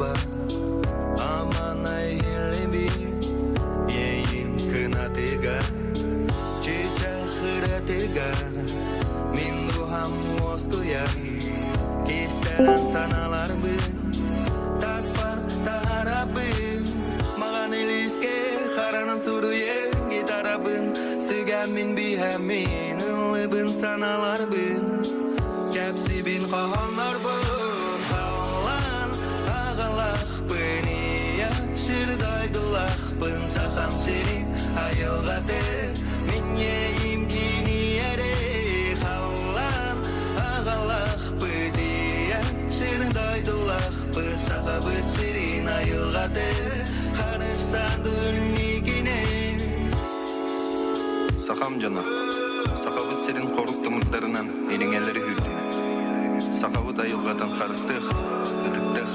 ба аманай хилби ейим кынатыга чичахыратыга мин рухам оскуя кестерен саналарбын таспар тарабын маған элиске харанын суруе гитарабын сүгәмин бихәмин ылыбын саналарбын кәпсибин каханларбын халан агалахпын ия шырдайдылахпын сахам сени айылгаты мен ейим киниере халан агалахпын ия шырдайдылахпын сахабыт сирин айылгаты харыстандын никине сахам жана сахабыт сирин коруктумуттарынан элеңелери хүрдү сахабыт айылгатын харыстык ытыктык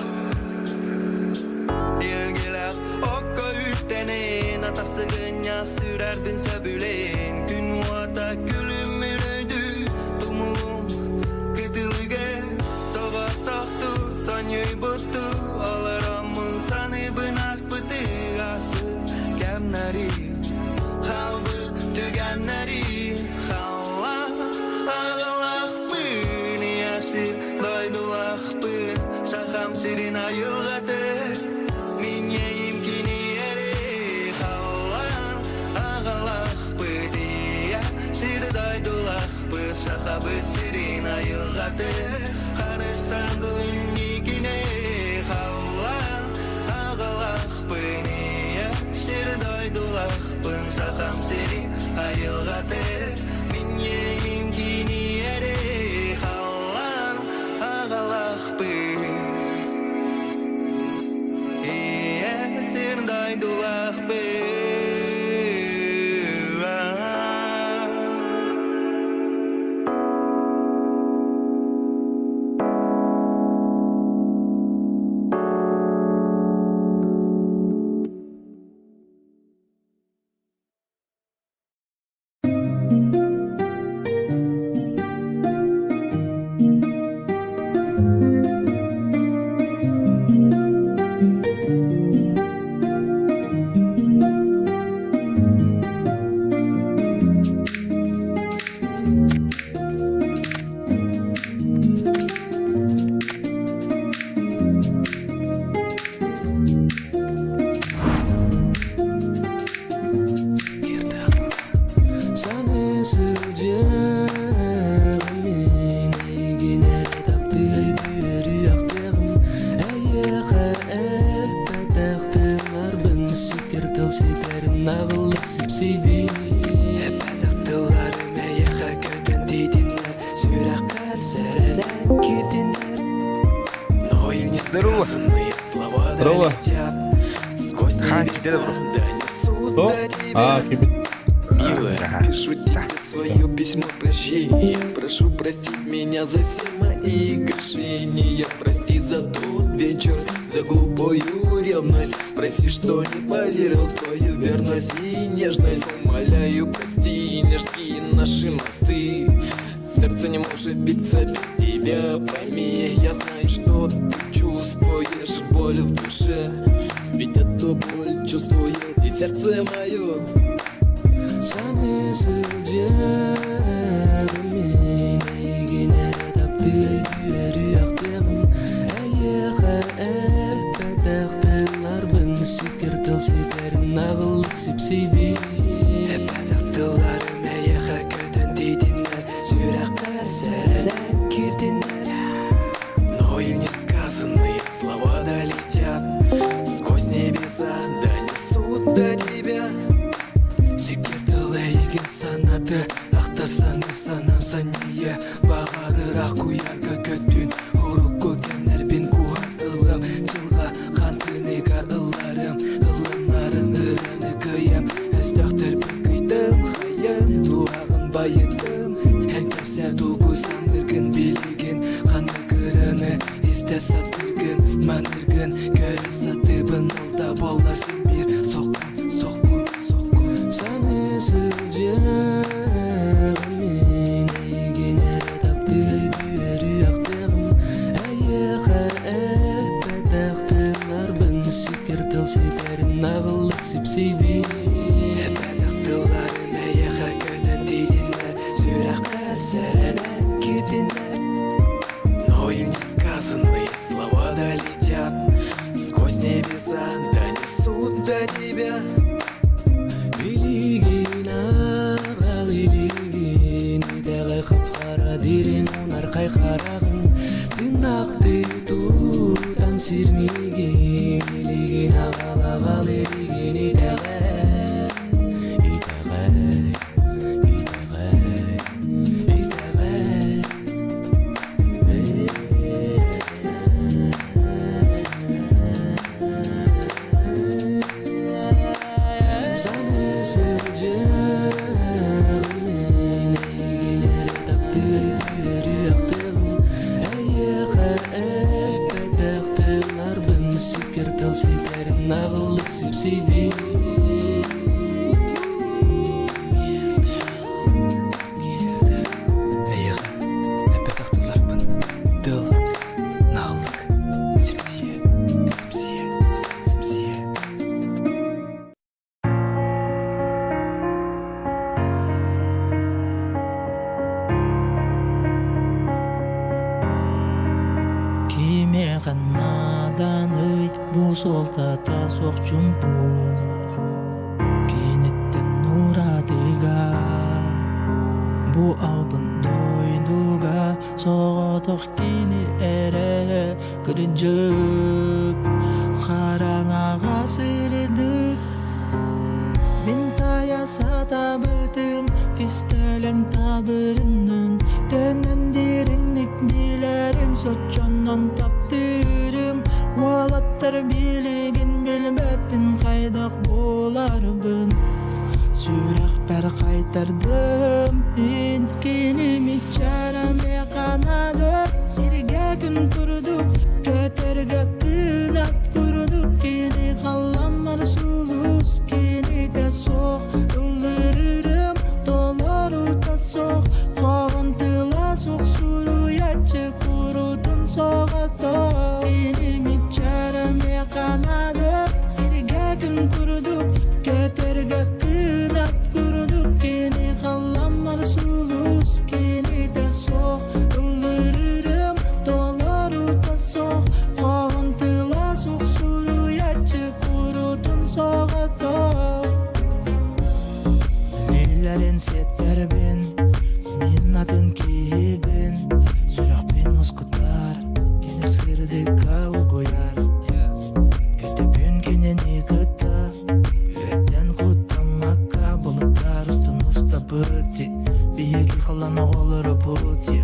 Ilgilak okko yhteneen atassa gönjak sydärpin sävyleen Kyn muota kylmylöidy tumulum kytylge Sova tahtu sanjoi bottu alarammun sanibın aspıtı aspı Kämnäri halbı tügännäri halla ağalakpın Yasir doydulakpın Saham sirin ayılgatı Min yeyim kiniyeri Hallan ağalakpı diye Sir doydulakpı Sahabıt sirin ayılgatı Harıstandın nikine Hallan ağalakpı diye Sir doydulakpın Saham sirin ayılgatı Min yeyim kiniyeri Hallan ağalakpı Sirdaydulakpı Здорово. Здорово. Ха, тебе добро. Что? Кибит. Милая, пишу тебе свое письмо прощения. Прошу простить меня за все мои грешения. Прости за тот вечер, за глупую ревность. Прости, что не поверил в твою верность и нежность. Умоляю, прости, нежки наши мосты. Сердце не может биться без тебя. Пойми, я знаю, что ты чувствуешь боль в душе. Ведь эту боль чувствует и сердце мое. Seni sileceğim yine taptı düğeri yaktığım Eyyəxə əbədəqdələr bəni sikirtil siderin ağıllık sipsidi Əbədəqdələrім əyyəxə ködən deydinlər Sürəqlər sərələn girdinlər Но и несказанные слова долетят Сквозь небеса донесут до тебя Sanatı aktarsan sanam saniye Bağırırak kuyarga götün Hurukku gemler bin kuhardılım Çılga kantını karıllarım Hılımların ırını kıyım Östöktür bin kıydım hayım Duağın bayıttım En kapsel duygu sandırgın bilgin Kanı kırını iste sattırgın Mandırgın körü satıbın Olda bollarsın bir sokun Seni sileceğim yine taptı düğeri yaktığım Eyyəxə əbədəqdələr тыл сетерін ағылық сипсейді Бәдіқтілерін әйеға көтін дейдінді Сүрәқтер сәрәлән кетінді Но и несказанные слова долетят Сквозь небеса донесут до тебя Илигин ағал илигин Итәғі қып-қара дерең онар қайқарағын Тынақты тұтан сирмеген Илигин ағал илигин итәғі Нағылық сипсейді Әйеға әпәтақтыларпын Дыл, нағылық, сипсие, сипсие, сипсие Кеме қаннадан өй Бұ солта тасоқ жұмпу Кенеттен ұрадыға Бұ албын дойдуға Соғытық кені әрі Күрінжік Қаранаға сырыдық Мен таяса табытым Кестелен табырының Төнін деріңнік білерім Сотчоннан таптырым Уалаттар билеген білмеппін Қайдақ боларбын Сүрақ бәр қайтардым Мен кенімі чараме қанады Сирге күн күрдік Көтерге күн ат күрдік Кені қаламар сұлыс Кені де соқ Үлдірірім Долар ұта соқ Қоғын тыла соқ Сүру ятчы күрудың соғата Кенімі чараме қанады Сирге күн күрдік Көтерге күн ат күрдік Кені қаламар сұлыс Кені де соқ Үлдірірім Долар ұта соқ Қоғын тыла соқ Сүру ятчы күрудың соғата Лейлерін сеттербен Мен атын кейбен Сүрақпен ұсқытар Кені сырды қау қояр Көтөпен кенен екіта Өттен құттамаққа Бұлыттар ұстын ұста бұтте Бейекі қалана қолыры бұтте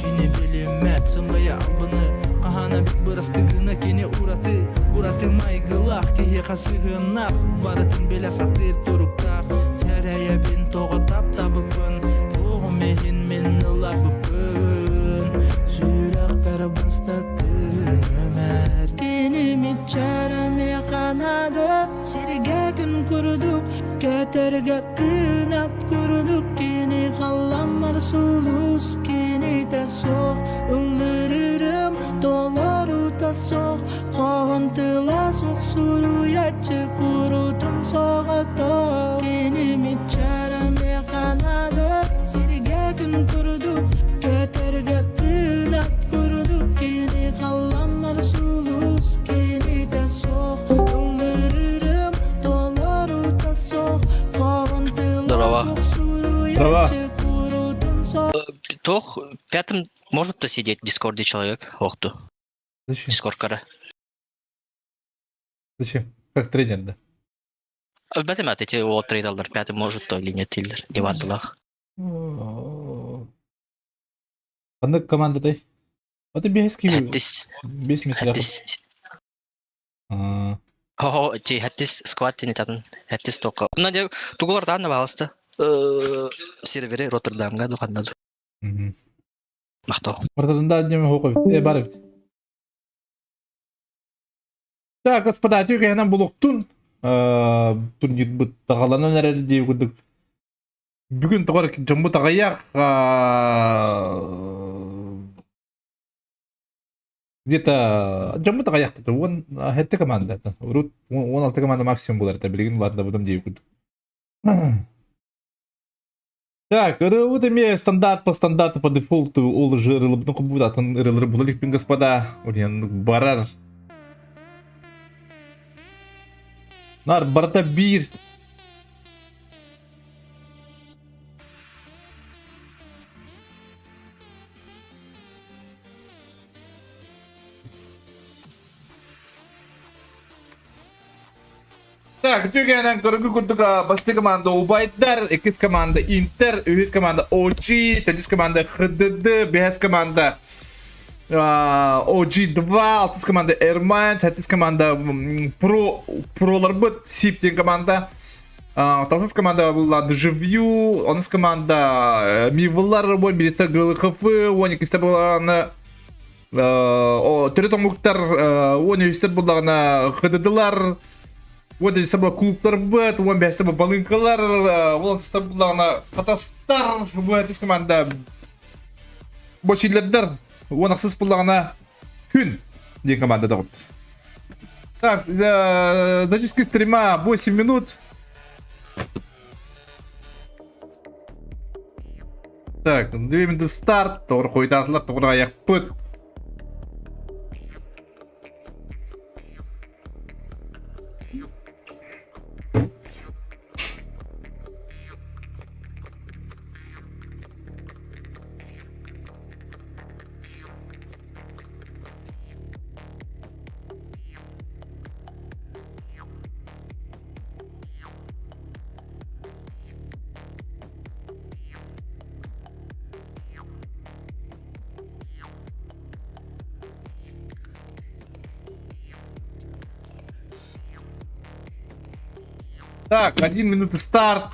Кені білемет сымғая албыны Қағана бек бұрастығына кені ұраты Ұраты майғылақ Кеге қасығынақ Барытын беле сатыр тұрықтақ Сәрәйе бен тоғы тап-табыпын Тоғы мейін мен ылабыпын Сүрақ бәрі бастатын өмәр Кенімі чараме қанады Сирге күн күрдік Көтерге күн ат күрдік Кені қаламар сұлыс Кені де соқ Үлдірірім Долар ұта соқ Қоғын тыла соқ Сүру ятчы күрудың соғата Кенімі чараме қанады Сирге күн күрдік Көтерге күн ат күрдік Кені қаламар сұлыс Кені де соқ Үлдірірім Долар ұта соқ Қоғын тыла Здорово. соқ Сүру Здорово. ятчы күрудың соғата Тох, пятым может кто сидеть в Дискорде человек? Охту. Зачем? Дискорд кара. Зачем? Как тренер, да? Бәтем эти вот трейдалдар пятым может то или нет илдер. Дивантылах. Қандай командадай? Это бейский. Хәттис. Бес месяцев. Хәттис. О, ти хәттис сквад тени татын. Хәттис тока. Надя тугулардан да балысты. Сервері Роттердамға дұғандаду. Мақтау. Мұртадында әдемі оқы бит. Бары бит. Так, господа, түйгенен бұлықтың турнир бұт тағаланын әрәрі дей күдік. Бүгін тұғар жымбы тағаяқ Где-то жаммыта каяктыты. Он хетте команда. Урут 16 команда максимум булар. Это билигин барды будам дейкуд. Так, вот имея стандарт по стандарту по дефолту, ол уже рылыбны кубудатын рылыры булалик пин господа. Урен барар. Нар барда бир. Так, тюгенен көргү күрдүк басты команда Убайдар, экис команда Интер, үгіз команда OG, тедис команда ХДД, бехес команда OG2, алтыс команда Эрмайн, сәттіс команда Пролар бұд, Сиптен команда, тофыф команда была Дежавью, оныс команда Мивылар, он билесті ГЛХФ, он екісті болағаны Түрет Омуктар, он екісті болағаны ХДДлар, вот здесь собой клубтар бет, вот здесь собой балынкалар, вот здесь собой фотостар, вот здесь команда бочилердер, вот аксыз буллагана күн деген команда да. Так, зачистки стрима 8 минут. Так, 2 минуты старт, тоғыр қойдатылар, тоғыр аяқ пөт. Так, 1 минута старт.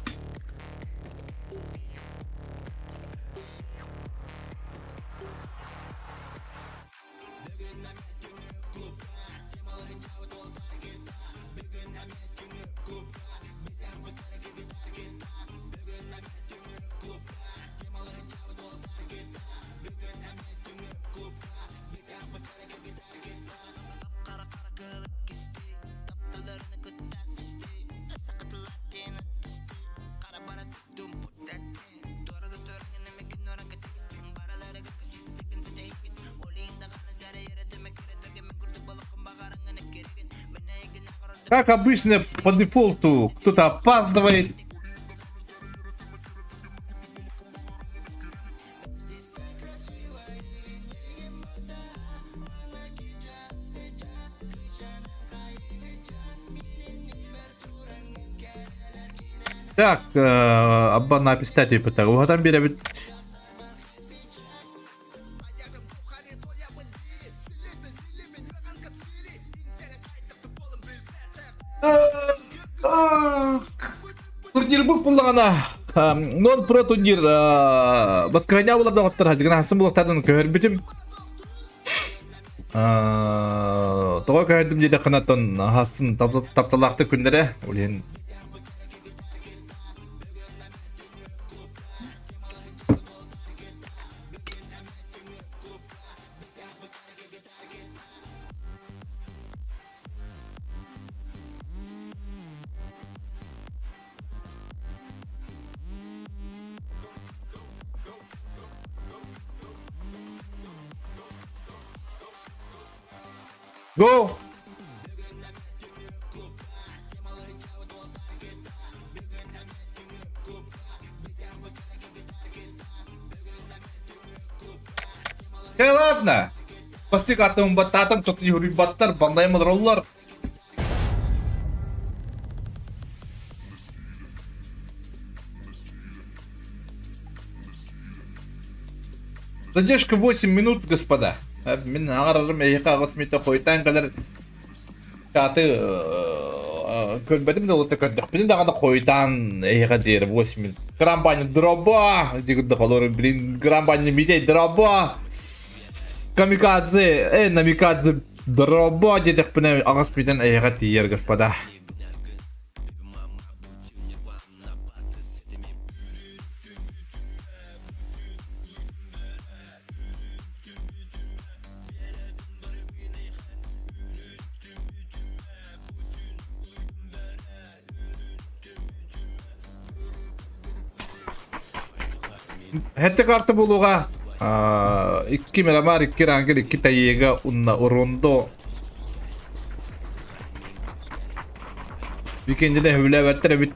Как обычно, по дефолту кто-то опаздывает. Так, аббана апистатию пытаю. Угадан беребит. Турнир бұл бұлағана нон про турнир басқағаня оларда ғаттар хадығына хасын бұлақтардың көхер бітім тоға көхердім дейді қанаттан хасын тапталақты күндері олен Go! Ладно. Pasti kata membatatan tot yuri batar bandai madrollar. Задержка 8 минут, господа. Мен ағарырым әйіқа ғысметі қойтан қалар каты көлбәдім де олыты көрдік. Білін дағады қойтан әйіқа дейір 8 минут. Грамбани дроба! Дегілді қалоры білін грамбани мидей дроба! Камикадзе! Намикадзе дроба! Дедік білін ағысметен әйіқа дейір, господа. Хетте карта болуға 2 мирамар, 2 рангер, 2 тайега унна орондо. Викендіне хүлі бәттірі біт.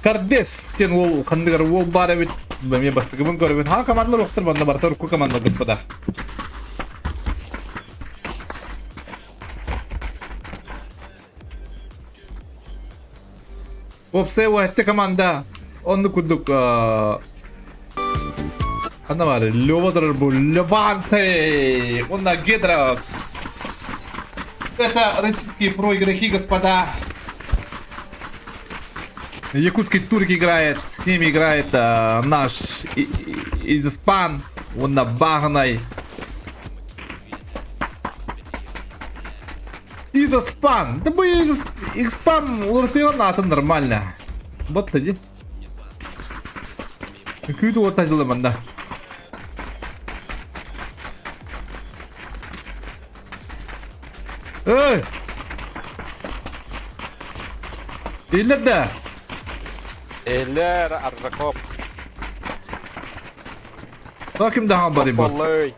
Кардес, тен ол қандығыр ол бары біт. Мен бастығымын көрі біт. Ха командалар оқтыр банда бар, торку команда господа. Опсе уәтті команда. Онды күдік... Қанда бар, Лёводыр бұл, Леванте, онда Гедракс. Это российские проигроки, господа. Якутский турк играет, с ними играет наш из Испан, он на Багной. Из Испан, да бы Испан это нормально. Вот тади. Какую-то вот тади ламанда. Эй! Или да? Eller Arjakop. Bakayım daha bari bu. Vallahi.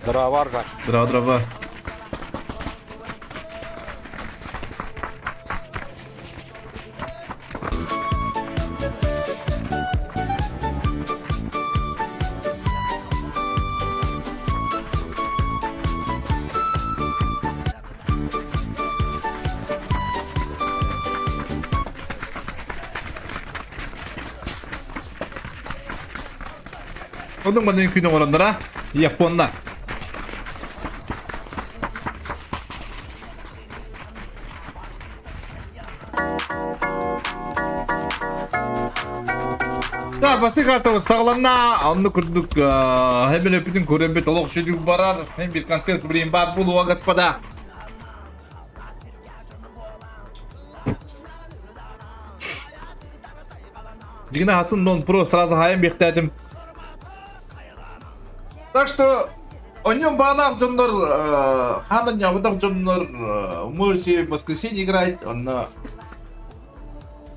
Здорово, Аржак. Здраво. Onun bana yükünü olanlara Japonlar. Да, басты карта вот сағлана, анны күрдік, хәмел өпідің көрінбет олық шүрі барар, хәм бір концерт білейін бар болуға, господа. Дегені хасын нон про сразу хайым бектәдім. Так что о нем банах джоннор, ханан явдах джоннор, можете в воскресенье играть, он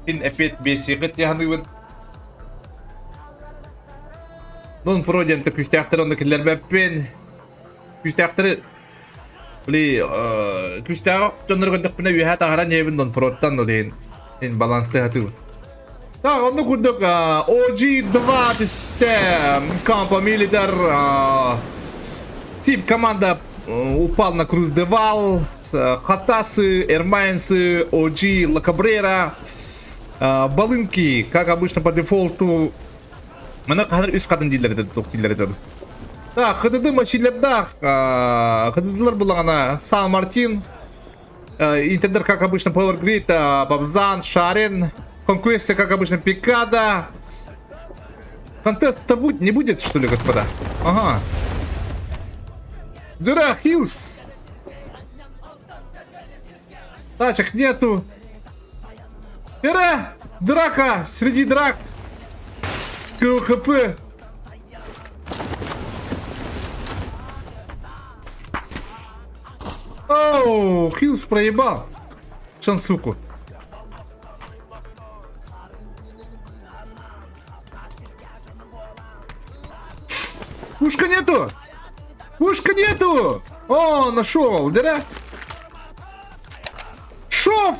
опять бесигет яхнывын. Нон проден так күстәктер онда киллер бәппен. Күстәктер бли күстәк джоннор гындык бина виха тагара небин нон продтан олен. Ин балансты хату. Так, онда күрдік OG2 тесте Кампа Милитар. Тип команда упал на Круз Девал. Хатасы, Эрмайнсы, OG, Лакабрера. Балынки, как обычно по дефолту. Мына қазір үз қатын дейлерді, тоқ дейлерді. Так, ХДД машинлердақ. ХДДлар бұлағана Сан Мартин. Интердер, как обычно, Power Grid, Бабзан, Шарен. Конквесты, как обычно, Пикада. Контест-то не будет, что ли, господа? Ага. Дыра, Хилс. Тачек нету. Дыра, драка, среди драк. КХП. Оу, Хилс проебал. Шансуху. Пушка нету! Пушка нету! О, нашел, да? Шов!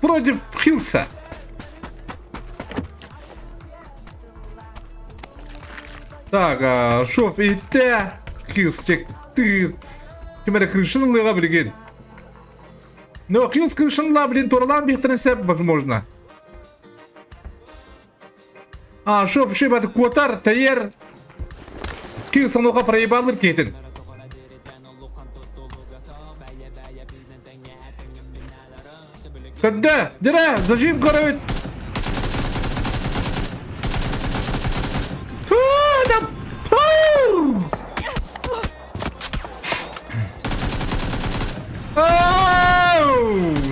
Против Хилса. Так, Шов и Т. Хилс, ты. Кемера крышын лыга білген. Но Хилс крышын ла, блин, турлан бехтернсеп, возможно. Шоф шибаты котар, тайер. Кил сануға проебалыр кетін. Когда? Дыра, зажим коровит.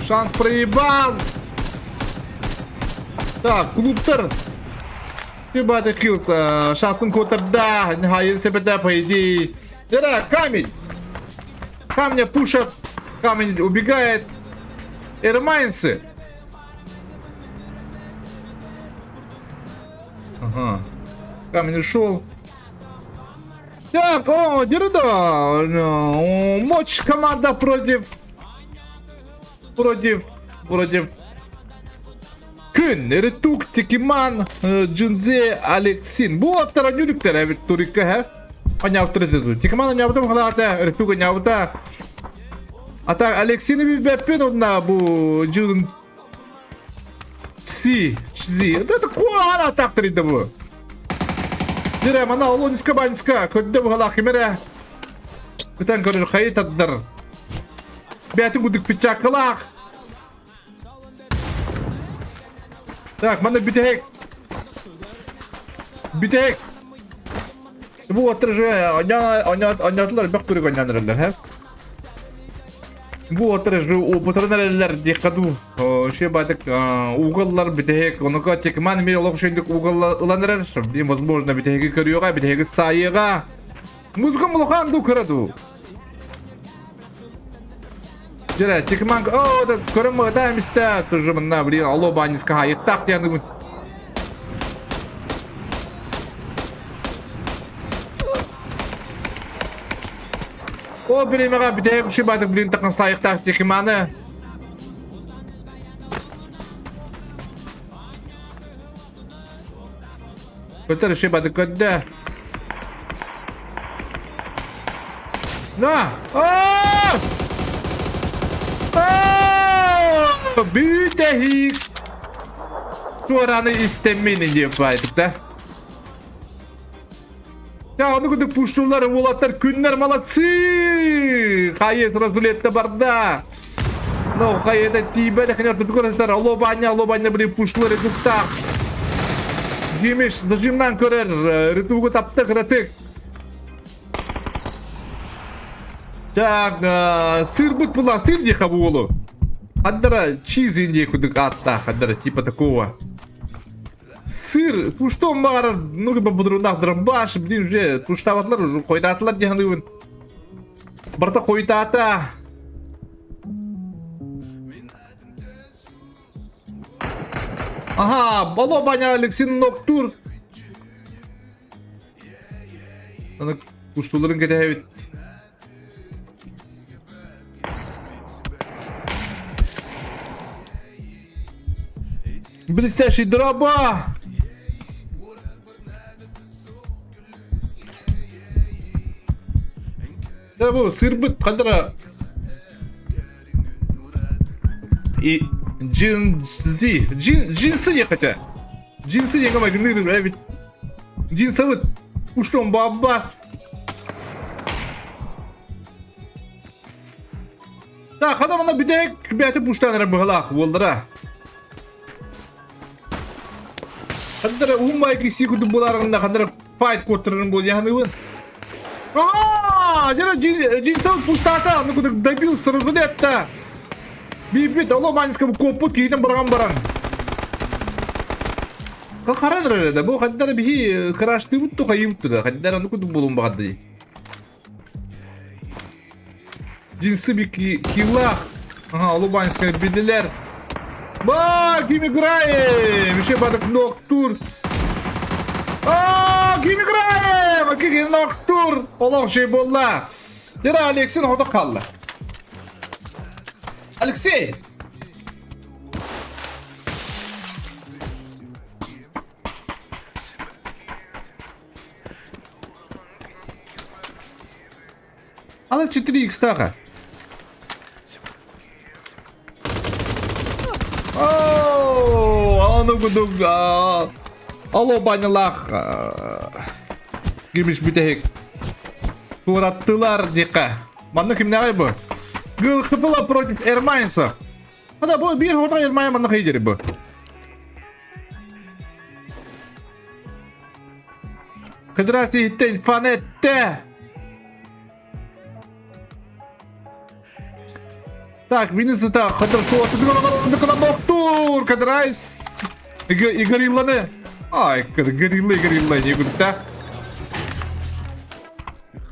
Шанс проебал. Так, клубтер. Ебать, Хилса, шансын котер, да, хайын сепеде, по идее. Дыра, камень. Камня пушат. Камень убегает. Эрмайнцы. Ага. Камень ушел. Так, Дерда. Мощь команда против. Күн, Ритук, Тикиман, Джинзе, Алексин. Bu atlara yürükler evet Turika he. Anyavtır dedi. Tикиман anyavtır halata, Rituk anyavtır. Ata Alexin'i bir beppen onunla bu Jin Si. Da kuan ataktır idi bu. Dire mana Oloniska Banska, kötü bu halak kimere. Bütün görür kayıt adır. Betin guduk bıçaklak. Так, mana bitek. Bu oturuşu oynattılar bak duruk oynanırlar he. Bu oturuşu o butaranlar dikkatu. Şey badık uğullar bitek. Onu kaçık man mi olak şeydik uğullanırlar. Şimdi возможно biteki körüyorga biteki sayıga. Muzga mulukan du kıradu. Jere, Тикиман, да көрөм да эмисте, тоже мына блин, алобаниска хайыктак дияны. О, блин, мага битек шибатык блин такын сайыктак Тикиманы. Көтөр шибатык көддө. На! Büyütehik. Şu oranı istemini yapaydık da. Ya onu kadar puşturlar, volatlar, günler malatsı. Hayır, razulette barda. No, hayır da tibe de kanyor tutuk orasılar. Alobanya bir puşturlar eduktak. Giymiş, zajimdan körer. Ritugu taptık, ratık. Так, сыр будет была, сыр диха булу. Аддара чиз индия кудык атта, аддара типа такого. Сыр, пуштом бар, ну либо будрунах драмбаш, блин же, пуштаватлар уже койдатлар диханывын. Барта койдата. Ага, Балобаня Алексин Ноктур. Ана пуштуларын кетебит. Блестящий дроба! Да bu sırbıt kadara и джинсы ехать. Джинсы не гамай гныр, evet. Джинсовый пуштом баба. Так, adamına bir de beti puştanlara bıhlak oldıra. Kadar umay ki sikudu bularında kadar fight kurtarın bu yanıvın. Aa, jara jinsal pustata, onu kudu debil sırızını etti. Bir Alobanyska bu koput giydim barang. Kakaran öyle bu kadar bir kıraştı bu kayıptı da kadar onu kudu bulun badı. Jinsi bir killa. Aha, Alobanyska bildiler. Bak kim играет? Вообще бадок Ноктур. Kim играет? Bak kim Ноктур. Allah şey bolla. Dere Alex'in orada kaldı. Alexey. Ala 4x taka. Onu kuduk Alobanyalak girmiş bir tek turattılar dika. Manna kim ne bu? Gıl kıpıla против Ermaysa. Hadi bu bir orta Ermaya manna kıyıcı bu. Kıdrasi hitten fanette. Так, Винница так, Хадерсуа, ты на Ноктур, Кадрайс, и горилланы. Ай, гориллы, не говорит, так.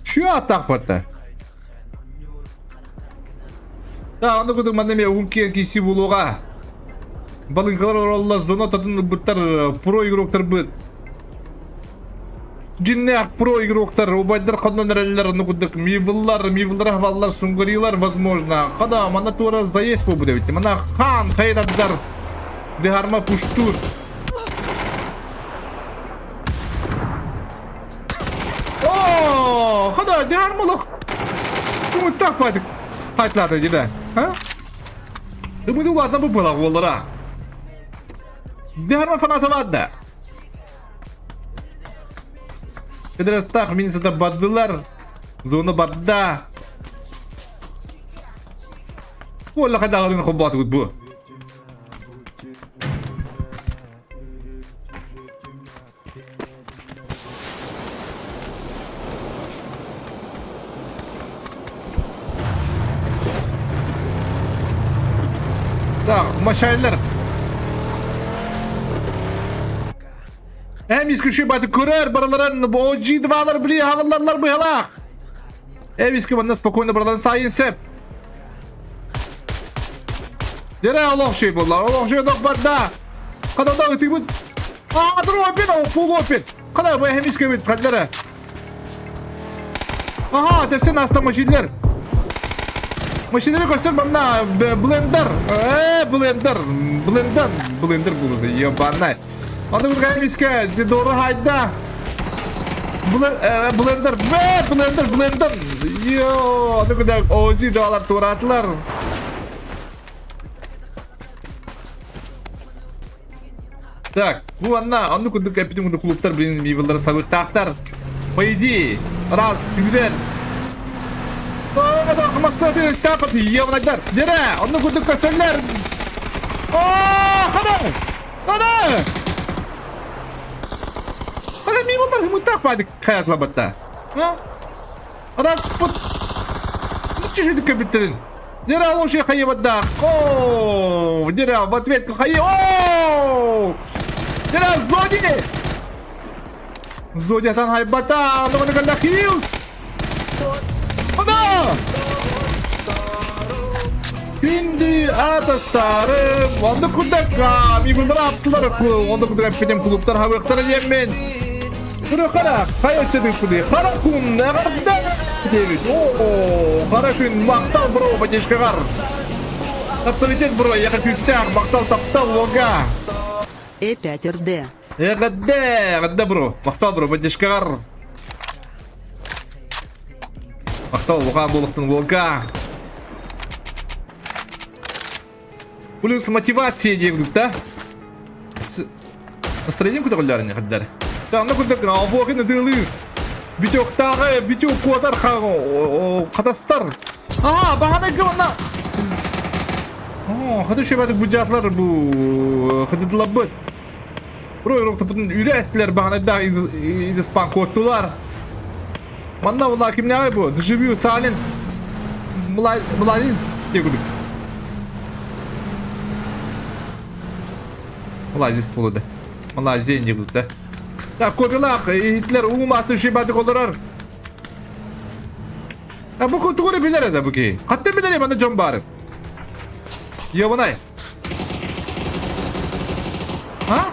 Чё так вот-то? Да, аны кудук мандеме ункен киси булуга. Балынкалар оралла зона татын буттар про игроктар бут. Жиннеак про игроктар убайдар каднан реллер аны кудук мивыллар хаваллар сунгарилар возможно. Када мана тура заезд бу будет. Мана хан хайраддар дегарма пуштур. О, када дегармалык. Куму так падык. Хайтлады диде. Ha? Umudu wazna bu bula gollara. Deharma fanata vadda. Kedrestak minisada baddılar. Zona badda. Walla kadağın kubat bu. Da maşaylar. Hem iskişi batı kurar baraların bu oji dvalar bili havalarlar bu halak. Hem iski bana spokojno baraların sayın sep. Dere Allah şey bullar. Allah şey dok badda. Kadar da ötü bu. Aa dur open o full open. Kadar bu hem iski bit kadlara. Aha dersin hasta maşinler. Maşinleri göster bana blender. Blender buldu yabanay. Onu bu kadar miske doğru hayda. Blender. Yo, onu kadar OG dolar turatlar. Так, bu anna onu kuduk epitim kuduk kulüpler benim yıllara sabık taktar. Paydi, raz, biber. Oh, ada masa tu stop dia mengajar. Jera, onu kuduk keseler. Oh, ada. Kalau mi bunlar mutak pada kaya selamatnya. Ha? Ada spot. Macam itu kebetulan. Jera, Allah sih kaya pada. Oh, jera, batwet kaya. Oh, jera, Zodi. Zodi tan hebat ah, onu kena kills. Ana! Şimdi atastarım. Onda kudaka. Mi bunlar aptılar ku. Onda kudaka benim kulüpler havaklara yemin. Kara. Kaya çedik kudi. Kara kun. Ne kadar? David. Oo. Kara kun. Maktal bro. Bacışkar. Авторитет bro. Ya küküstek. Maktal taptal loga. E5RD. Gadda bro. Maktal bro. Bacışkar. Maktal loga boluktun loga. Плюс мотивация делают, да? Настроение куда голяр не ходят. Да, ну куда грал, вот и на дыры. Битюк тары, битюк квадар хаго, катастар. Ага, bahane gana. О, hadi şu böyle bucaklar bu, hadi labıt. Bro, yoktu bütün ürettiler bahane da iz span kodtular. Bana vallahi kim ne bu? Dışıvıyor silence. Mulayiz diye guduk. Молодец полуда. Молодец деньги будут, да? Так, копилак, Гитлер уматты шибатык оларар. А bu tuğru bilir de bu ki. Hatta bilir bana can bari. Yavanay. Ha?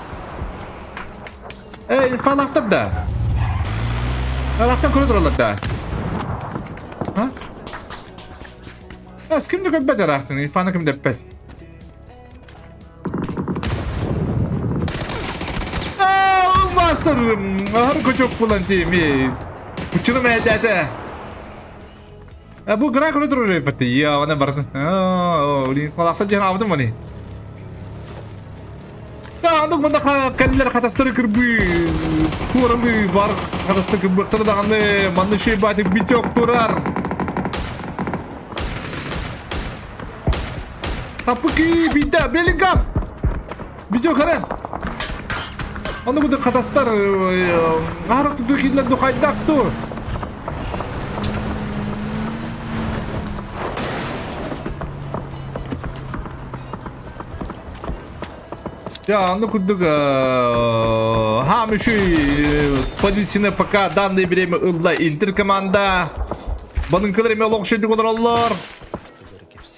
Falakta da. Falakta koridorlar da. Ha? Ya kim de köpek araktın? İfanı kim de pek? Master'ım. Harika çok falan mi? Uçunu medyada. Bu gran koridor repeti. Ya bana bardın. Ini kalau saja yang apa tuh mana? Ya, untuk mana kalian katastrofi kerbi, kurang lebih var katastrofi kerbi terdapat manusia batik bitok turar. Apa ki bida Bellingham? Bitok keren. Onu bu da katastar harap tuh Hitler tuh kaydak tuh. Ya onu kuduk hamişi позиционный пока данное время ылла интер команда. Банынкалар эме лоқ шедик олар.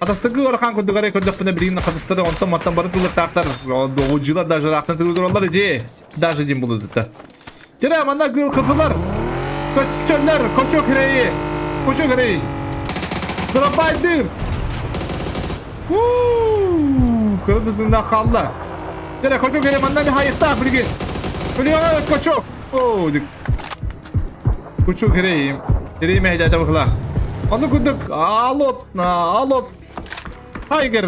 Katastagı orkan kudugarı kördük buna bilin katastları ondan barı tılır taktar. Doğucular da jıraktan tılır je. Daşı jim buludu da. Jera manda gül kapılar. Kaçışlar koşu kireyi. Koşu kireyi. Dropaydır. Kırdıdığında kaldı. Jera koşu kireyi manda bir hayıtta bilgin. Biliyor koşu. Koşu kireyi. Kireyi mehcada bakla. Onu kuduk alot. Hayır,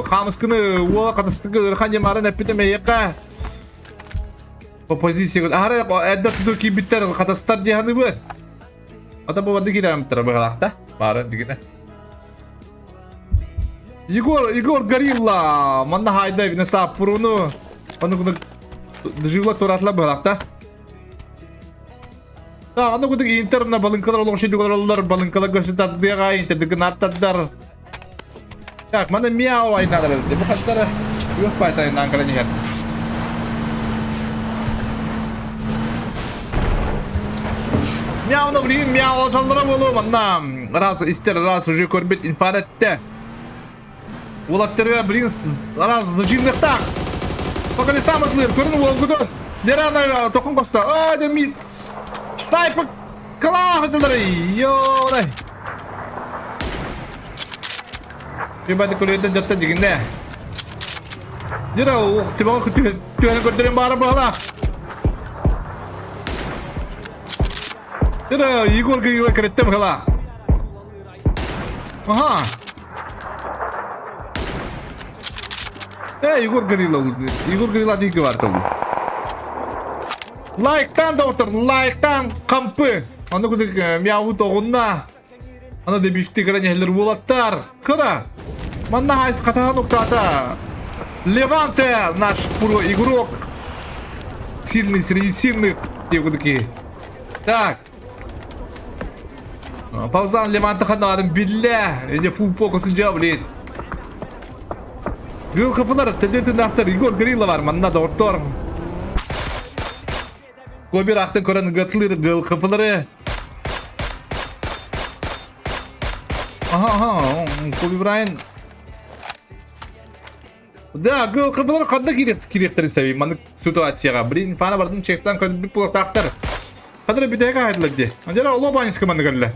kamuskını o katastı kanca maran epite meyaka. Opozisiya ahara edda tutur ki biter katastar cihanı bu. Ata bu vadı gidelim terbagalakta. Maran digine. Igor Garilla manda hayda evine sapurunu. Onu kuduk djivla toratla balakta. Onu kuduk interna balınkalar olan şey diyorlar balınkalar göster diye gayet internet nattadar. Ya, mana miau ayna ada. Bu kadar yok paytay nangkalanya kan. Miau no brin miau çaldıra bolu manam. Ras ister ras je korbet infarette. Ulatları brin ras jimnekta. Bakın samatlir kurun olgudun. Derana tokun kosta. Aa demi. Sniper kala hadileri. Yo dai. Coba dikulitin jatuh jiginde. Jera tiba tuhan koderin bara bahala. Jera Igor Garilla kereta bahala. Aha. Igor Garilla oldu. Igor Garilla değil ki var tabi. Like'tan doktor, like'tan kampı. Onu kuduk miyavu toğunna. Ana debişti kara nehirler bulatlar. Kara. Mana hais kata noktata. Levante наш pro игрок. Сильный среди сильных. Девушки. Так. Паузан Леванте ханарım billah. Ece full fokus'unca блин. Gül kapılar tedbir naktar Igor Garilla var manna doktor. Kobi raktın koran gatılır gül kapıları. Aha Kobe Bryant. Da gol kapıları kadar kirekleri seveyim manık situasiyaga. Bilin fana bardın çekten kadar bir pulak taktar. Kadar bir dakika hayırladı. Ancak Allah banys kemandı galla.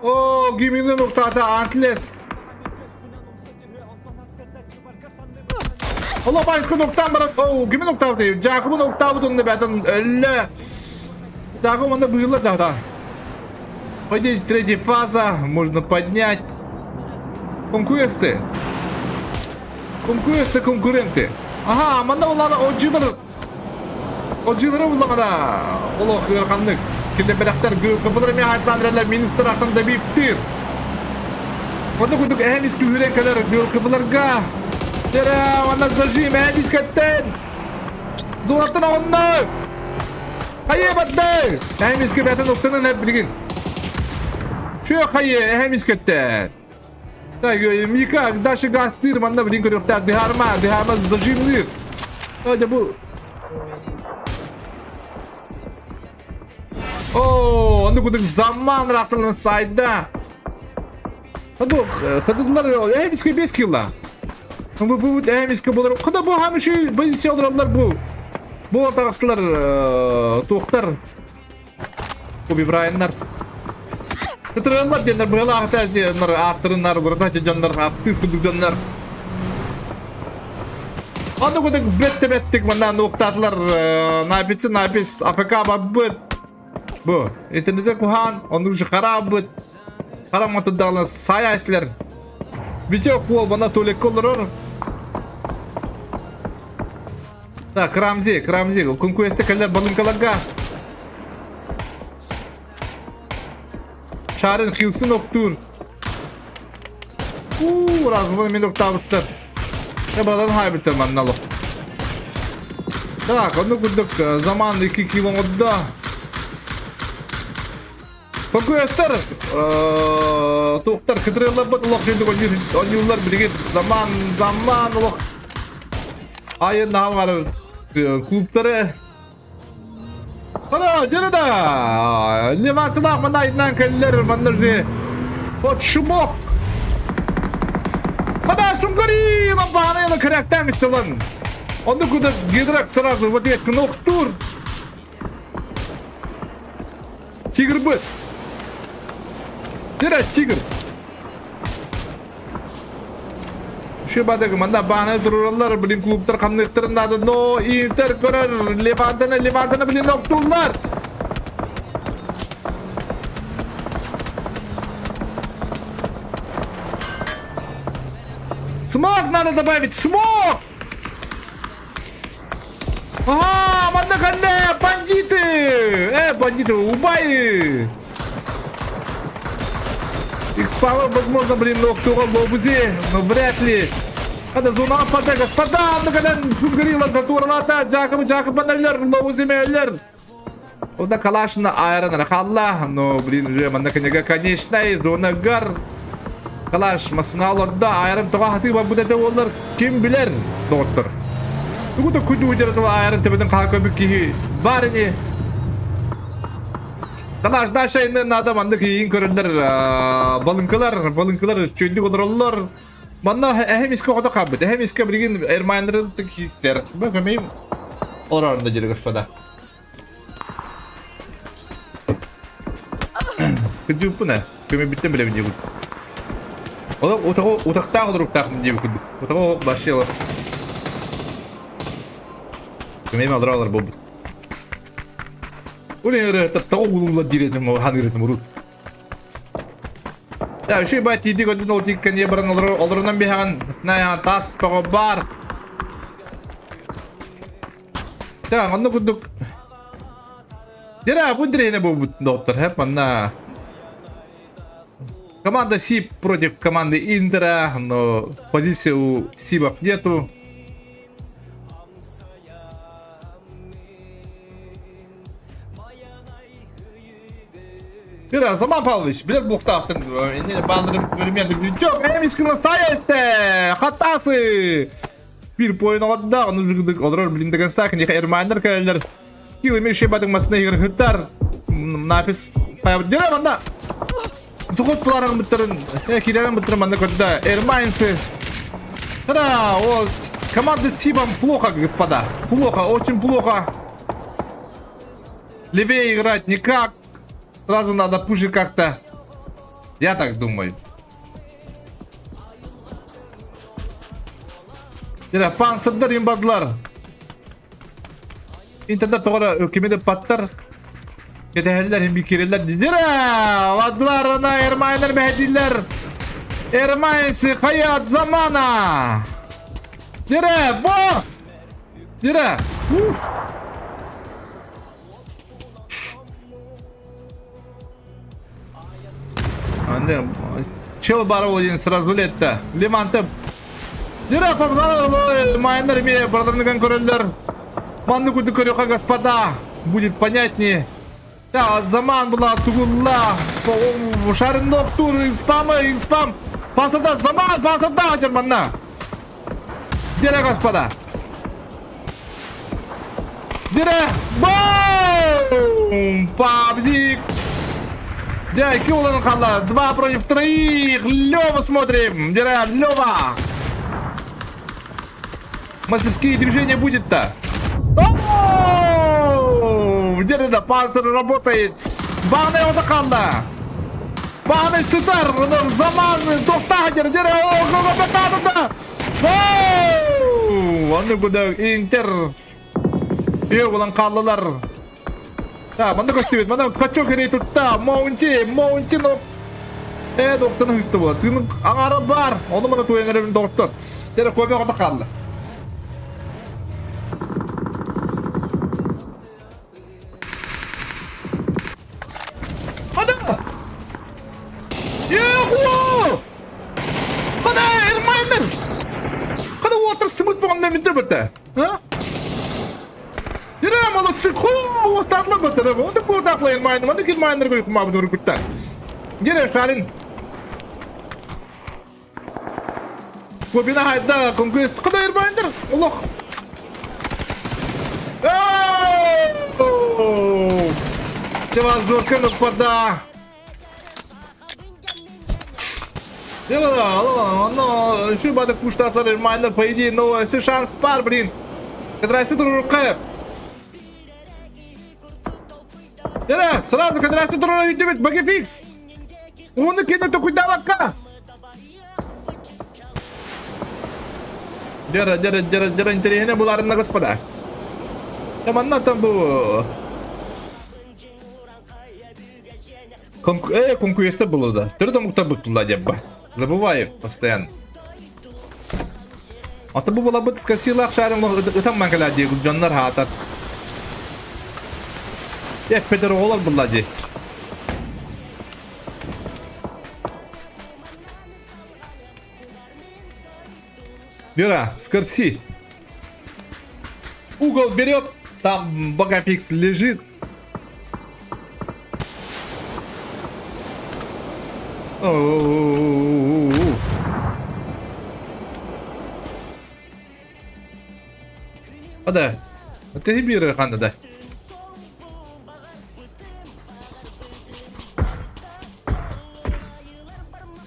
Oh, giminin noktata Antles. Allah banys ke nokta barat. Oh, gimin nokta değil. Jakub'un nokta bu donde batan öyle. Jakob manda bıyırlar daha. Пойдите третья фаза, можно поднять. Конкуренты, конкуренты. Ага, манда олар ожилары булагада. Оло кырканлык. Келе берактар гыл кыпылары мен айтландыралар министр актында биптир. Онда кудук эмис күренкелер гыл кыпыларга. Тера, манда зажим эмис кеттен. Зураттан онда. Hayır battı. Hem iskeletin noktanın hep bilgin. Şu hayır hem iskeletten. Da Mika daşı gastır manda bilgin körükler diharma zajimlir. Hadi bu. Oo, onu kuduk zaman rahatlanan sayda. Hadi sadıklar hem iske 5 killa. Bu hem iske bulur. Kada bu hem şey bazı alırlar bu. Bu ataksılar tuğuklar. Kobe Bryant'lar. Kıtırınlar canlar böyle arttırınlar burada canlar arttız kuduk canlar. Onu kuduk bettik bana noktalar napis AFK babıt. Bu internete kuhan onu çıkarabıt. Karamatı dağılan saya işler. Video kol bana tolek olur. Da Kramzi, konkueste kaller balınkalarga. Şarin Hilsin Oktur. Razmını min nokta bitter. Ne buradan hay bitter mannalı. Tak, onu kurduk zaman 2 kilometre. Konkuester. Tuhtar kıtırıyla bat ulak şimdi oynuyorlar birlikte zaman ulak. Hayır daha var. Kulüpleri Ana gene da. Levantına mana inan keller manları. Ot şumok. Hadi sungari lan bana ya karakter misalan. Onu kuda gidrak sırası вот эти кноктур. Тигр быт. Дера тигр. Şu badagı manda bana dururlar bilin klublar kanlıktırında da no Inter korar Levantana bilin nokturlar. Смог надо добавить, смог! Ага, манда халле, бандиты! Бандиты, убай! Их спало, возможно, блин, ноктуром в обузе, но вряд ли. Это зона напада, господа, наконец, сунгарила, катурлата, Джакоб, баналер, в обузе мейлер. Вот на калаш на айрон рахалла, но, блин, уже манда конега, конечно, и зона гар. Kalaş masnallarda ayarım toğa hatı var bu da onlar kim bilir doktor. Bu da kudu ucunda ayarım tepeden kalka bir ki var ni. Kalaş da şeyin adam andık yiyin körüller balınkılar çöndük olurlar. Bana hem iska oda kabul hem iska bilgin ermanların tık hisser. Bakmayayım oranda jere господа. Kıcı bu ne? Köme bittim bile bence bu. Утахтаа дуртаах юм гээд. Утаа башаа. Кэмээ мадралар боб. Улээр тагуулла дирэдэм хангэрэдэм рүү. Я ши бати дигод нотик кэнэ баран олорнан бихан наа тас пагобар. Та гонногдук. Дера бундрэ боб доктор хэп манна. Команда Сиб против команды Интера, но позиции у Сибов нету. Biraz zaman Pavlovич, bilir bu hafta bandırım bölümünde video hem iskına sayeste hatası. Bir boyun aldı, onu jügdük olur bilindiğin sakin ya ermanlar kaller. Kilimi şey badın masına yırhıtlar. Nafis payab dira banda. Zuhut pularang bitirin, kiraren bitirin banda kodda Эрмайнцы. Да, о, команда Сибам плохо, господа. Плохо, очень плохо. Левее играть никак. Сразу надо пушить как-то. Я так думаю. Дира, пансырдар имбадылар. Интернет тоғыра өкемеді паттар. Kedehler hem bir kireler didira. Vadlarına Ermaniler mehdiler. Ermanisi hayat zamana. Dire bu. Dire. Anne. Чел бароводин сразу летта. Лемантып. Dire папзал Ermaniler mi бардырныган көрелер. Манны күді көріға господа. Будет понятнее. Да, zaman была тугулла. Шарын доктор, спам. Пасада, zaman, пасада, Германна. Дире, господа. Дире. Бум! Пабзик. Дире, Киулан Халла. 2 против 3. Лёва смотрим. Дире, Лёва. Мастерские движения будет-то. Где да панцирь работает. Баны отакалла. Баны сытар. Zaman тоқтагер. Дире, да. Аны куда Интер. Еу болан қаллылар. Да, мында көстебет. Мында качок керей тұтта. Маунти, но. Доктының үсті болады. Тының аңары бар. Оны мұны туенерін доктор. Дире, көме отакалла. Молодцы, вот отлично, вот это вот так Эрмайнер, вот такие Эрмайнер говорит, мы будем рукутать. Где Шарин? Кубина хайда конкурент, куда Эрмайнер? Лох. вас жестко, господа. Но еще бы куштаться ремайнер, по идее, но если шанс пар, блин. Кадрайся рука. Сразу кадрайся рука, видит багификс. Он кинет только давака. Дера, интересно было, господа. Я манна там был. Конкуеста было, да. Ты думал, кто бы туда дебба. Забываю постоянно. А то была бы скосила шаром, там мангалади, Джоннар хатат. Я федералар блади. Вера, скорси. Угол берет, там багафикс лежит. Ada. Nanti bir kan ada.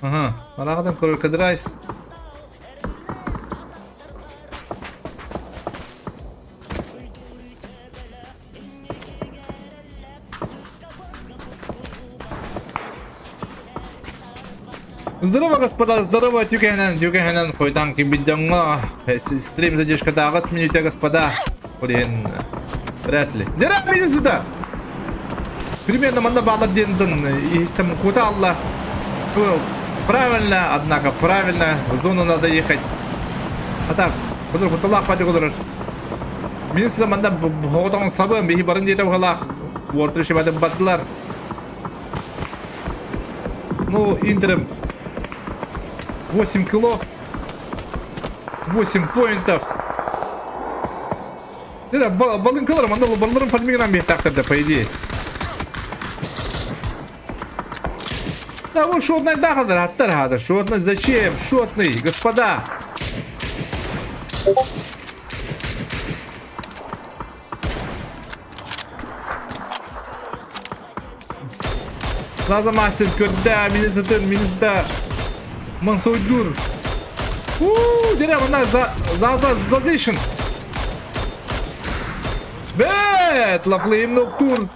Aha, malah kadang kalau ke drive. Здорово, господа, здорово, Тюкенен, Хойдан Кибидjanга. Стрим задержка до 20 минут, господа. Блин, вряд ли. Не рад меня сюда! Примерно манда бала денден, и там куда Аллах. Правильно, однако, правильно, в зону надо ехать. А так, куда Аллах пойдет, куда министр манда хотан сабы, бихи барын дейта Аллах. Уортриши бады бадлар. Ну, интерем. 8 килов, 8 поинтов. Это балынкалар, мандалу балларым фальмиграм бехтактырда, по идее. Да вот шотный дахадыр, аттар хадыр, шотный зачем? Шотный, господа. Сразу мастер көрді, министр. Мансойдур. Дерем, она зазишен. Бет, лафлейм ноктурн.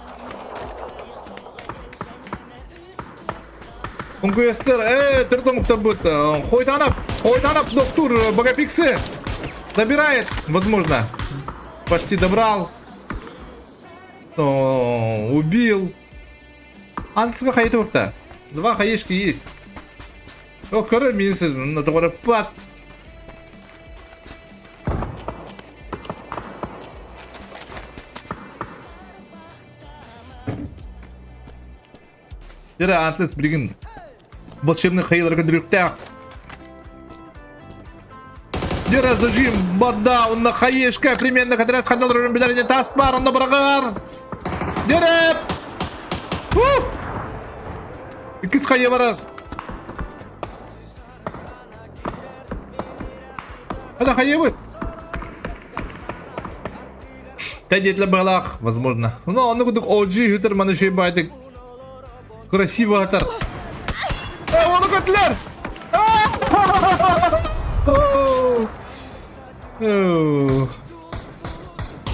Конкуестер, тердом кто будет. Хойданап, доктор, багапиксы. Забирает, возможно. Почти добрал. Убил. Антиска хайторта. 2 хаешки есть. О, король министр, на товар пад. Дера атлас бригин. Волшебный хайларга дрюктах. Дера зажим, бада, он на хаешка, примерно, который отходил рядом бедарение таспар, он на брагар. Дера! Икис хайеварар. Это хаевы. Тадит для балах, возможно. Но он нукудук OG хитер манышей байтик. Красиво хитер. Он котлер.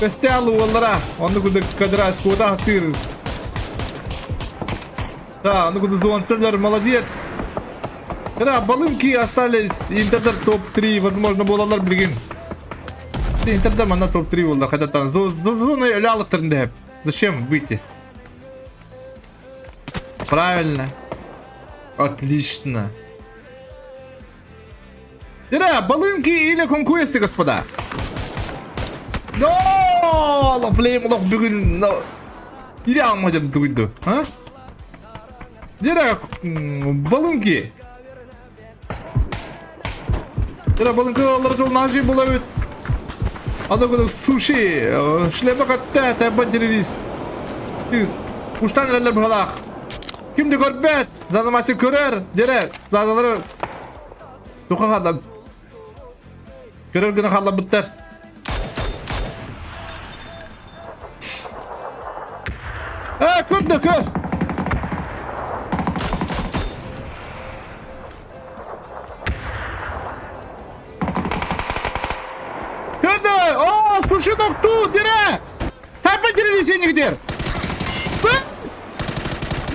Костялу волнара. Он нукудук кадрас куда хитер. Да, он нукудук зуантерлер, молодец. Да, балынки остались. Интердер топ-3, возможно, болалар билген. Интердер мана топ-3 болар, хотя там зоны лялы түрінде. Зачем выйти? Правильно. Отлично. Да, балынки или конкуесты, господа. Но, лафлейм лох бүгін. Или алмадым бүгінді, а? Да, балынки. Дера балынкаларды нажи булавыт. Аны күні суши, шлема қатта, тәбба террорист. Уштан әлі бұғалақ. Кімді көрбет? Зазаматы көрер, дера, зазалары. Туқа қалам. Көрер күні қалам бұттар. Kırdı kır. Kırdı. Sushi doktu dire. Tepe dire seni gider.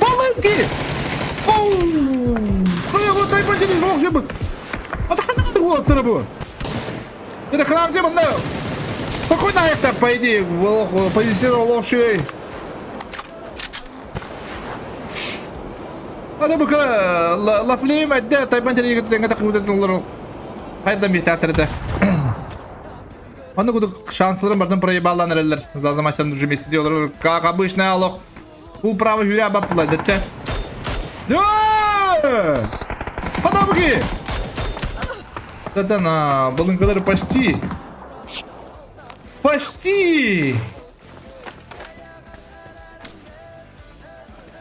Balım ki. Kaya bu tepe dire soğuk şey bu. Ata kadar bu attırı bu. Dire kıram şey bunda. Спокойно это пойди, позиционировал лошадь. Hadi bakalım, laflayayım hadi. Tayban çeliği getiren kata kıvıdatın olur. Hayırdan bir teatrede. Onu kuduk şanslarım vardan buraya bağlanır eller. Zaten maçlarını duruşumu istiyorlar. Как обычно, алох. Bu praво hüriye baptılar, dette. Hadi bakayım. Zaten balınkaları почти. Почти!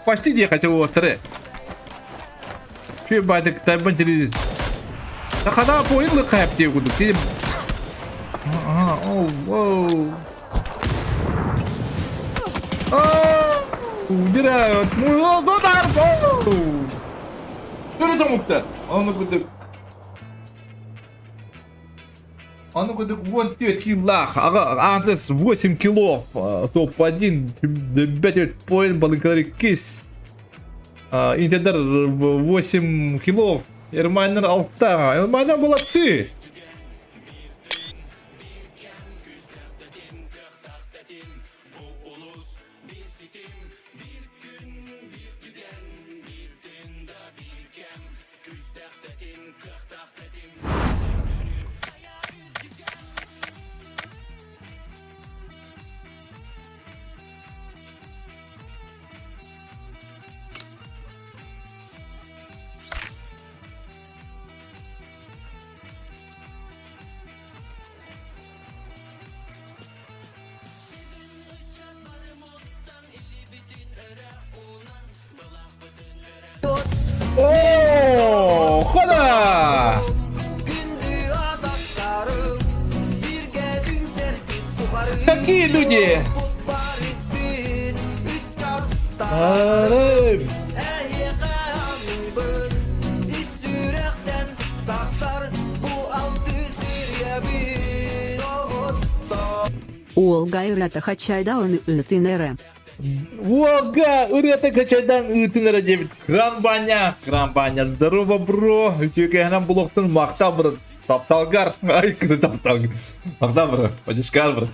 Почти где хотел его вторые. Че ебать, так тайбан телевиз. Да когда понял, как я тебе буду. Ага, оу. Убирают. Ну, удар! Что это мукта? Он куда? Он куда вон 9 килах, Атлас 8 килов, топ-1, 5 поинт, балыкалari кис. Интендер 8 килов, Эрмайнер 6, Эрмайнер молодцы. Ooo, хода! Какие люди? Олга Ирата Хачайда он Лютинере. Волга, урета качайдан ütünlere дебит. Кран баня, здорово, бро. Ütüyken блоктын мақта бір тапталгар. Ай, кірі тапталгар. Мақта бір, подешкар бір.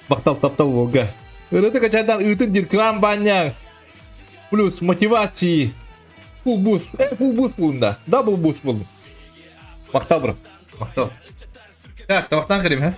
Мақтал таптал Волга. Урета качайдан ütün дир кран баня. Плюс мотивации. Full boost. Full boost bunda. Double boost бұл. Мақта бір. Мақтал. Так, тамақтан кірем, ha?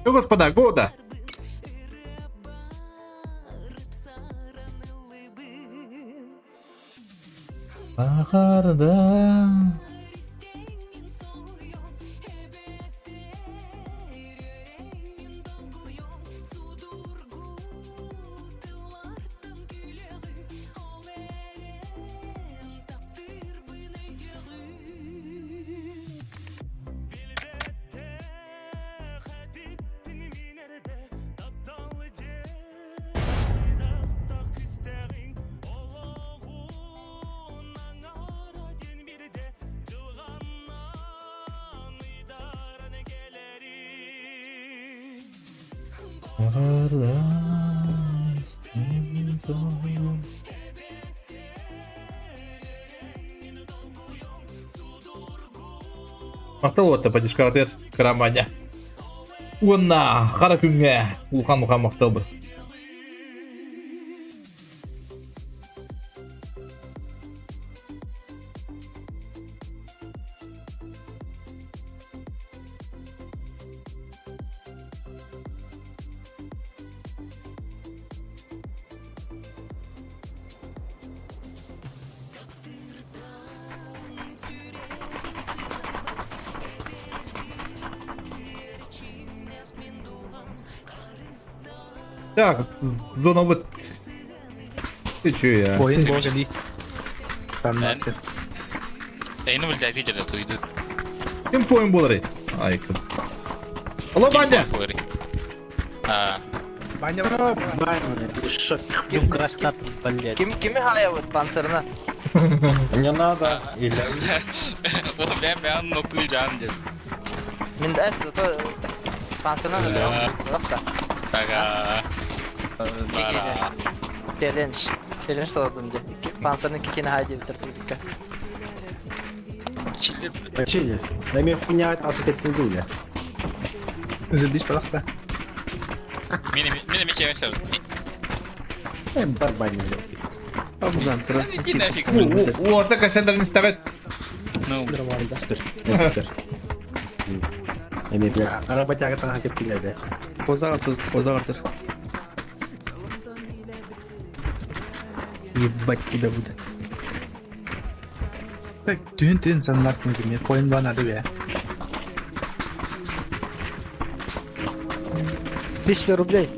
Ну, господа, года. Бахарда. Мақталуатты падишка ответ караманя. Уанна, қара күнге улқан мақтал бір. Так, зона вот. Ты чё я? Oyun boğaca değil. Ben Ben Eğini bildiği de duydu. Kim poin bolary? Ay kız. Алло, Бандя! Bence Kimi hayavut panserına? Не надо. Или... Ben okuyacağım dedim. Min de es to panserına da lafta. Aga. Challenge sordum diye. Pansernin kikini haydi bitirdik. Чили. Да мне хуйня это асует değil ya. üzüldü iş balak da. Mini bir şey yaşadım. Ben barbanım. Yine fikrim. Orta kasetlerini istemet. Супер. Эми бля, работяга таңа кеп келеді. Озағыртыр. Ебать тебя буду. Так, tüyün insanlar mı girmiyor? Koyun bana hadi be. 1000 рублей.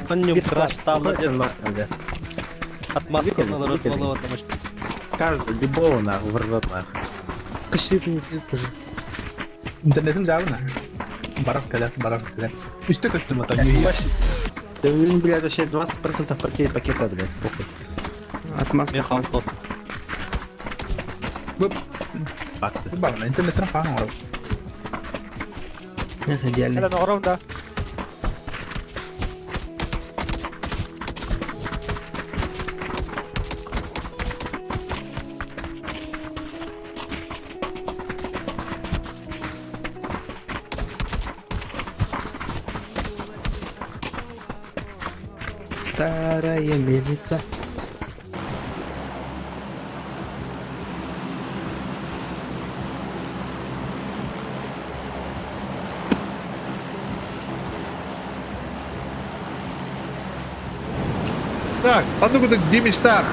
Он не украсть, там отмазка Выкинь, на выкинь. рот. Каждый любого нахуй в рот нахуй. Кışlık İnternetin cevabı ne? Barak kadar. Üste kaçtım hatta. Yuhi. Да у меня, блядь, вообще 20% пакета, блядь. Похуй. atmaz kalsın. Baktı. Bana internetten falan var. Neyse diğerine. Hele norum da. Старая мельница. Так, одну куда Димиштах.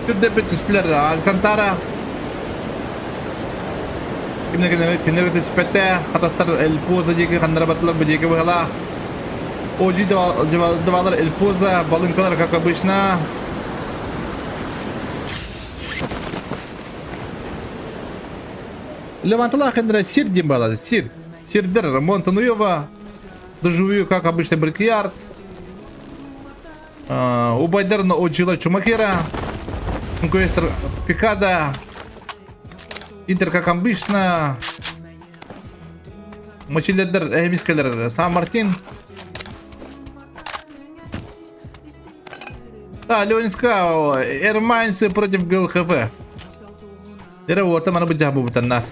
Тут депет сплер Алькантара. Кинер диспете, хатастар Эльпоза диги хандрабатлар бедиги бахала. Оджи давалар Эльпоза, балынкалар, как обычно. Левантала хендра сир димбала, сир. Сирдер, Монтануева. Доживую, как обычно, Брикьярд. Убайдерна Оджила Чумахера. Конкуэстер Пикада. Интер, как обычно. Мачиледер Эмискалер Сан-Мартин. Ленинска Эрмайнсы против ГЛХФ. Это вот там она бы джабу бутанна.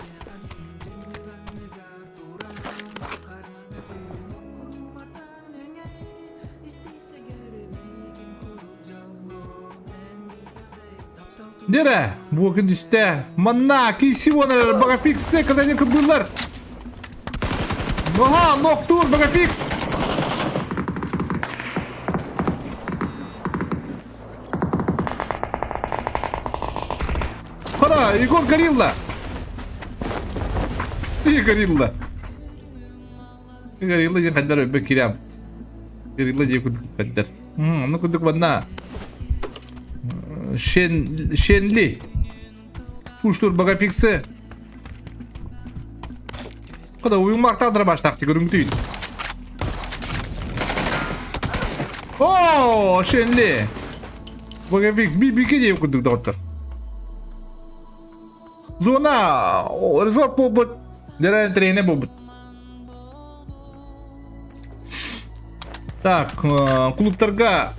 Дера, бugün düştü. Manna, kisi onlar, baka fikse kadar yakındılar. Aha, Noctur, baga fix. Para, Igor Gorilla. İyi Gorilla. Gorilla yang kadar berkiram. Gorilla je kuduk kadar. Onu kuduk bana. Shenli. Puştur baga fix'i. Kada oyun marktadır baştakti görüntüyü. Oo, Shenli. Baga fix bir kere kuduk doktor. Zona resort bobot. Jalan trennya bobot. Так, клубтарга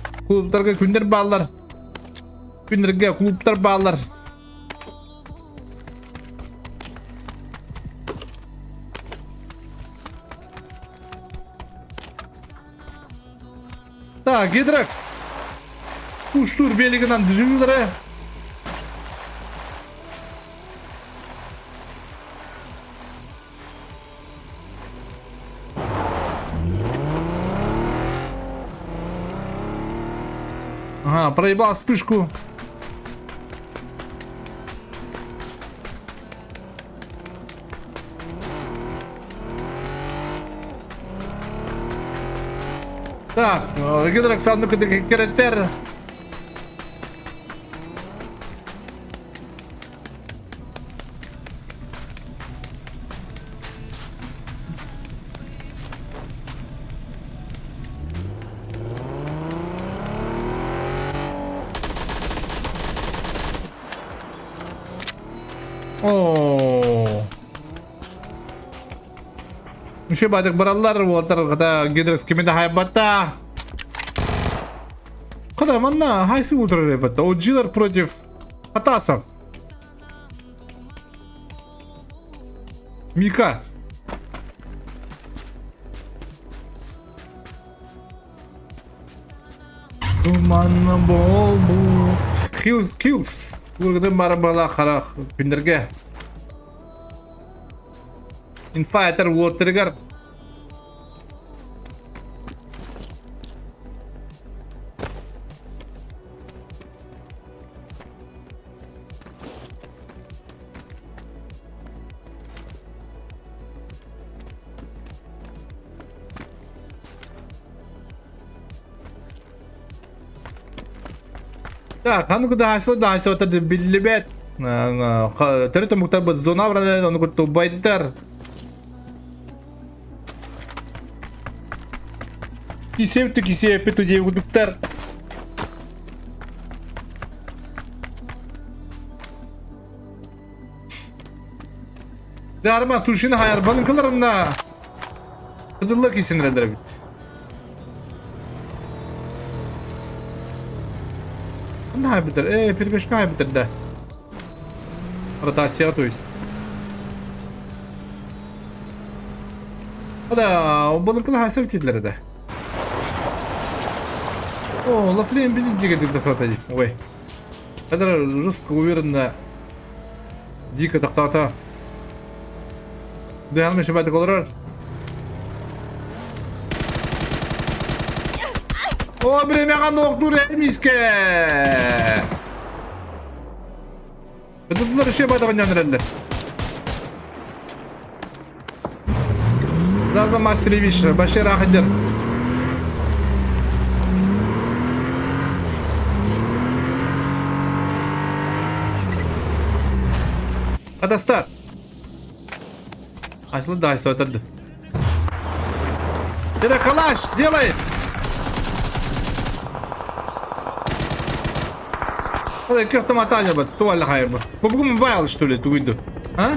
күндер баллар. Күндерге клубтар баллар. Так, Гидракс. Куштур велигынан дежавюлары. Ага, проебал вспышку. Так, Гидракс, ну-ка, кератер. Oh. Еще бадык бараллар болтыр ката Гидракс кемеде хайбатта. Када манна хайсы утыр ребята. Оджилар против Атасов. Мика. Туманна болду. Kills. Burada marabala kara pinderge. Infighter war trigger. Так, а ну-ка дальше вот это биллибет. Территория муктабы зона врага, он говорит, байдер. Кисев, пету деву доктор. Дарма сушина хайар банın kılarında. Kıdırlık isimlerdir bit. Nah betul, перебежка betul dah. Rotasi то есть. Ada bunun kılı hasar kitleri de. О, лафлин birinci getirdi fataji. Ой. Kadar Rusko уверенно дико тактата. Devam meşe batık olur. O bir mekan doktor emiske. Betul şey batık yanlarında. Zaza Masterevich, Bashir Ahadir. Ada start. Aslı daha söyledi. Direkt kalaş, делай. Hadi köfte matanya bat, tuvalle hayır bu. Bu bugün mobile что ли, tuydu. Ha?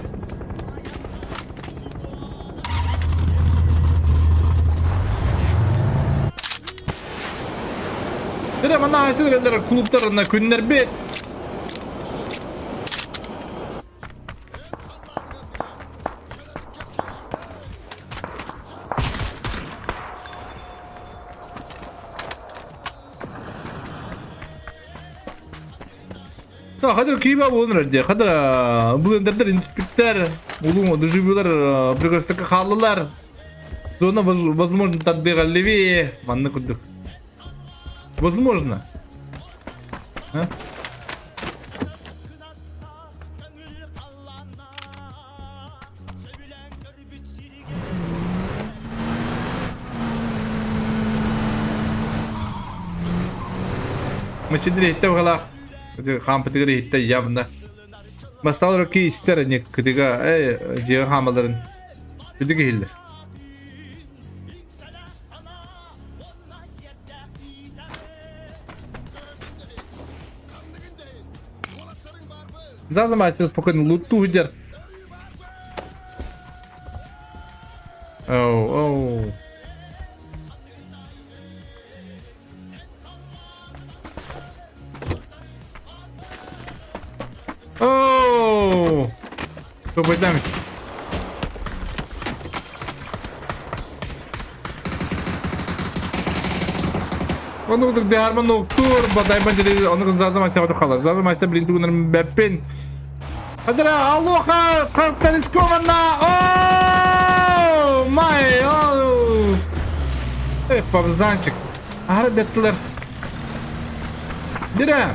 Direkt bana haysırlar kulüplerinde günler bir. Kadir kıyma bulunur diye. Kadir bu enderler inspektör. Oğlum dışıbıyorlar. Prikos'taki halılar. Зона возможно тардыга левее. Ванны кудук. Возможно. А? Машинleri hitte bakala. Kampıtıgırı hitte явно. Mastalar ki ister ne kıtıga ciğer hamaların. Kıtıga hildir. Занимайтесь спокойно, луту гудер. Оу. Оу. Что пойдем? Onu da değermen noktur. Baday bence onu zaten aşağıda kalır. Zaten aşağıda birinci günlerin beppin. Hadi ra aloha kaptan iskovana. Oh my oh. Babamızdan çık. Ahret ettiler. Dire.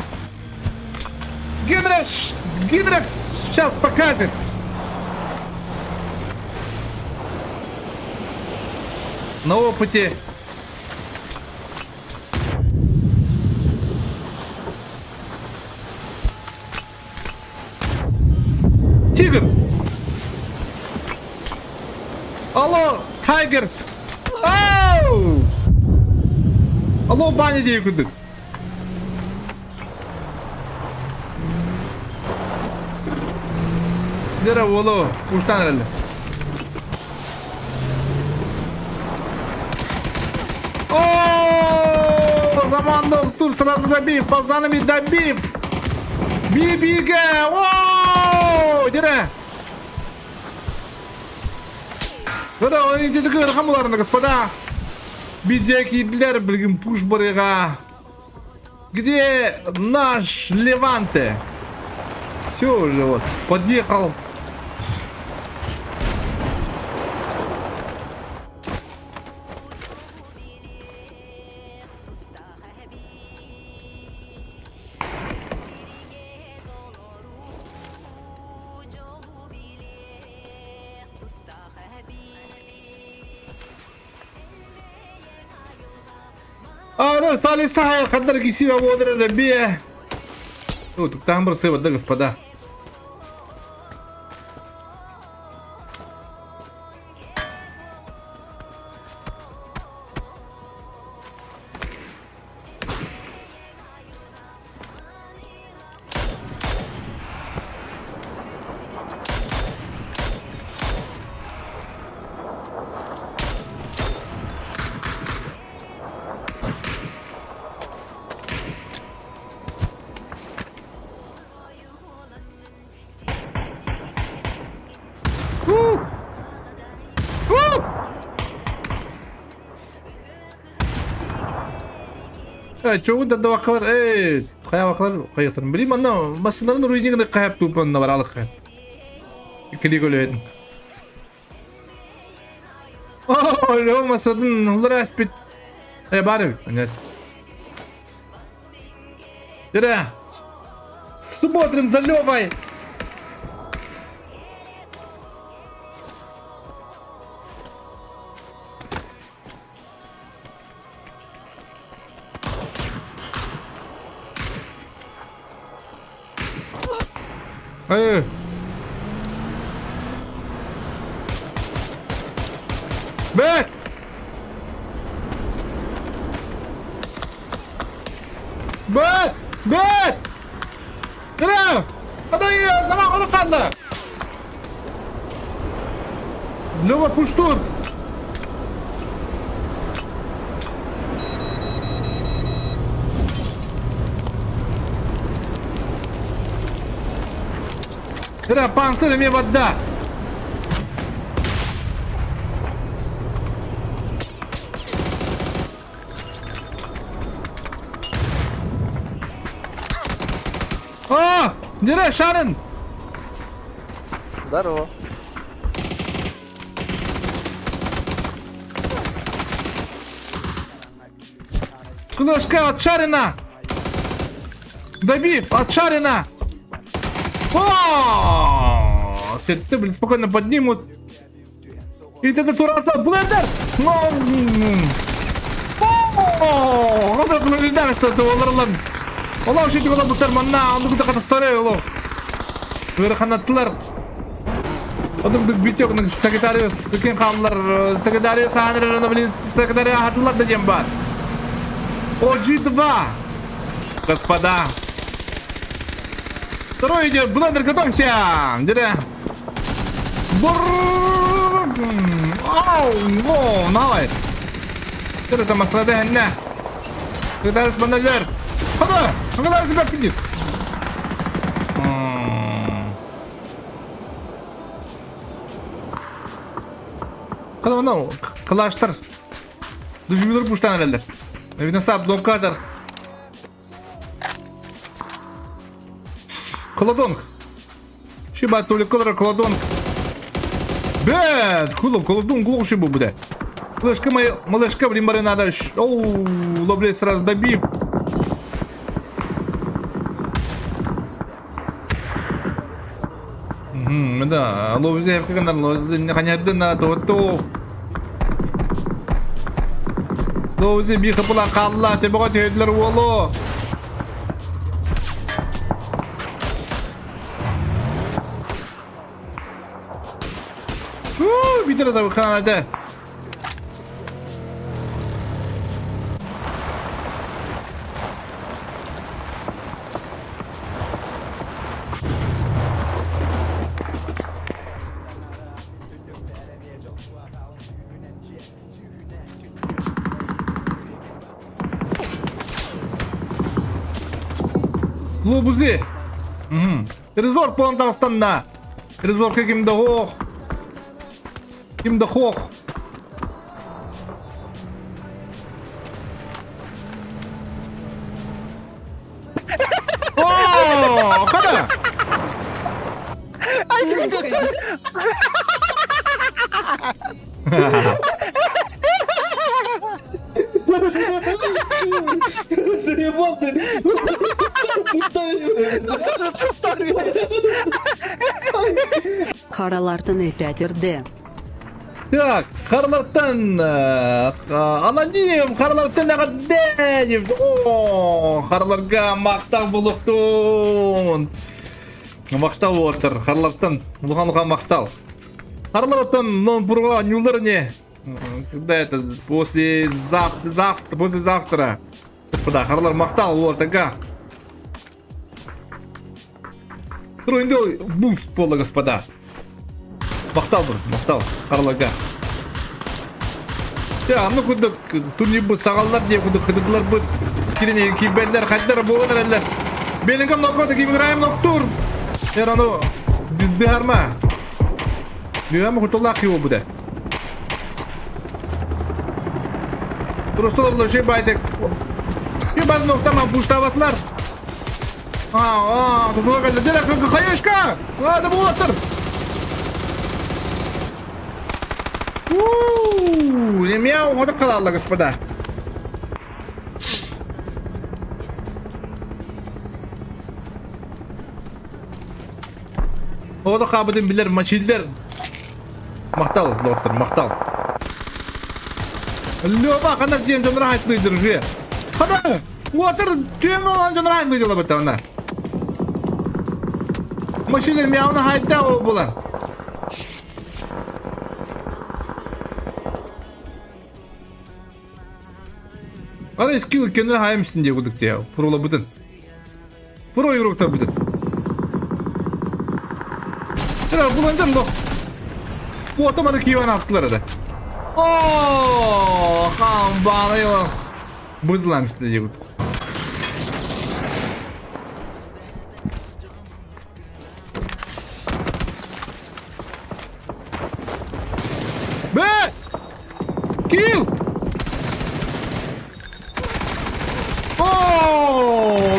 Гидрекс, сейчас покажет. На опыте. Тигр. Алло, Тайгерс. Ау! Алло, баня дейкудук. Дера воло, уштан herhalde. Ooo, zaman doktor sırası da bir, pazanı bir da bir. Bir bilge, ooo, dera. Dera, oyuncuda kırkamlarını, господа. Биджекидлер, блин, пуш барыга. Где наш Леванте? Все уже вот, подъехал. Ну, Салих Сахай, Хаддар Кисива, Водра, Рабия. Ну, тут там бросай вода, господа. Çoğu da vakalar, kaya vakalar kayıtlarım. Bileyim anna, masaların ruinine kayıp tuğpanına var alık kayıp. İkili golü edin. Öyle olmasadın, onları aspet. Bari bir, evet. Dere. Смотрим, заливай. Бэк! Бэк! Бэк! Gel! Hadi ya, zaman onu kaldı. Lova puştur. Gel, panser mi vadda? О! Дире, Шарин! Здорово. Клышка отшарена! Добив! Отшарена! О! Сетті, блин, спокойно поднимут. И это турата блендер! О! Кандай благодарность это оларлан. Олар шети ола бутар манна, анды куда катастары олар. Бері қанаттылар. Одыңдық битек секретариус, кен қалылар, секретариус анырына білін, секретария хатылар да дем бар. OG2, господа. Второй идет, блендер, готовься. Дире. Ау, о, давай. Дире, там асрады хэнне. Секретариус бандалер. Хада, хада себя пидит. Хада, ну, калаштар. Дүжмелер пуштан әлелер. Evine sahip blokkadır. Kolodonk. Şiba tolikler kolodonk. Bed, kolodonk лучше был бы. Малышка моя, малышка, блин, маринада. Оу, ловлей сразу добив. Да, ловлей как она, наконец-то на то. Доузи бихи була қалла, тебеға түйділер олу. Битер да қанады. Лобузи. Резорт по Антастанна. Резорт каким-то хох. Каким-то хох. О, kada? Қаралартын эпятерде. Так, Харлартан, Аладдиев, Харлартан Агаддеев. О, Харларга мақтау болуқтун. Мақтау отыр, Харлартан, Лухан мақтау. Харлартан, нон бурга, нюлер не. Когда это, послезавтра. Господа, Харлар мақтау отыр. Тройндой буст пола, господа. Мақтал бір, мақтал, Харларга. Ну күдік, турнир бұд, сағалар деп күдік, қыдықлар бұд. Керенеген кейбәлілер, қайдары болғанар әлілер. Белінгім ноқоды, кейбігірайым ноқтур. Ану, бізді арма. Бүйамы құтылақ кеуі бұды. Тұрысылы жей байдық. Жей байды ноқтама бұштаватылар. Тұтылық әлді. Дерек, қайышқа! Ады бұл отыр. Не мяу, вот это ладно, господа. Вот это хабадым билер, мачилдер. Мақтал, доктор, мақтал. Лёба, қанат ден жон рахайтлы держи. Қада, отыр, түйен олан жон рахайтлы дела бітті ona. Мачилдер мяуна хайда о болан. Ана eski ülkeleri haymıştın diye kuduk diye. Prola bıdın. Pro yurukta bıdın. Sıra bulancan da. Bu otomatik yiyen haftaları da. Ooo. Kan bağlıyor. Bıdılamıştı diye kuduk. Be! Kill!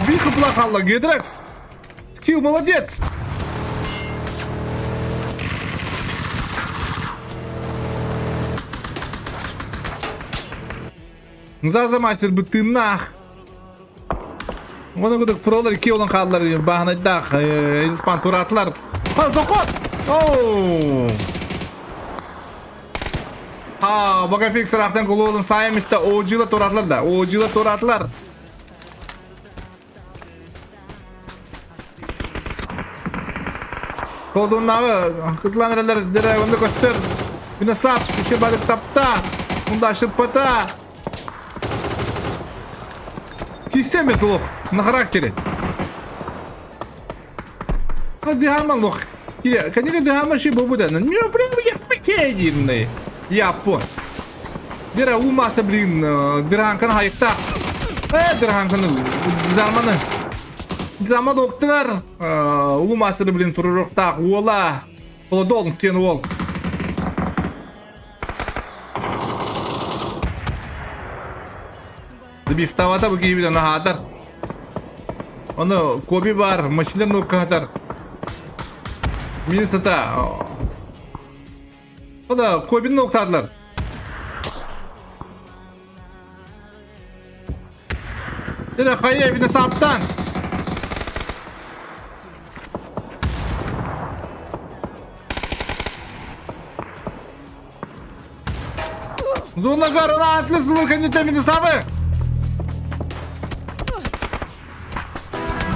Бихо плохало, Гидрекс. Кью, молодец. Zaza maçır bütünnak. Onu guduk prolar 2 olan kaldılar. Bahane dak. İspan turatlar. Ha zokot. Oh. Ha baka fix taraftan gol olun sayemizde OG'la turatlar da. OG'la turatlar. Kolduğunları kıtlanırlar dire onu göster. Bina sap işe balık tapta. Bunda aşıp pata. Kissemez loh. Na karakteri. Hadi hemen loh. Ya, конечно, дама şey bu da. Ne problem yapmak edin. Yapı. Dire umasta blin dirhankan hayıkta. Dirhankan zamanı. Zaman doktor. Umasta blin tururukta. Ola. Ola dolun ken ol. Biftavata bu gibi de nahadar. Onu kobi var, maçlar no kadar. Minnesota. O da kobi'nin noktadılar. Dile kayı evine saptan. Zona karına atlas lukani temini sabı.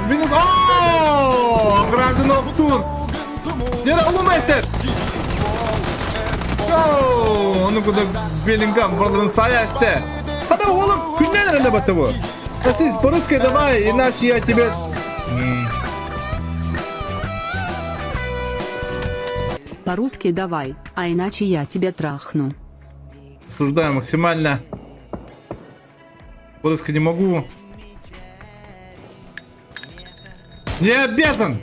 Minus. Oh! Granzen Noctur. Dile Ulumeister. Oh! Onu kuda Bellingham buraların sayesinde. Hadi oğlum günler ne battı bu? Siz по-русски давай, иначе я тебе... По-русски давай, а иначе я тебя трахну. Осуждаю максимально. По-русски не могу. Не обязан,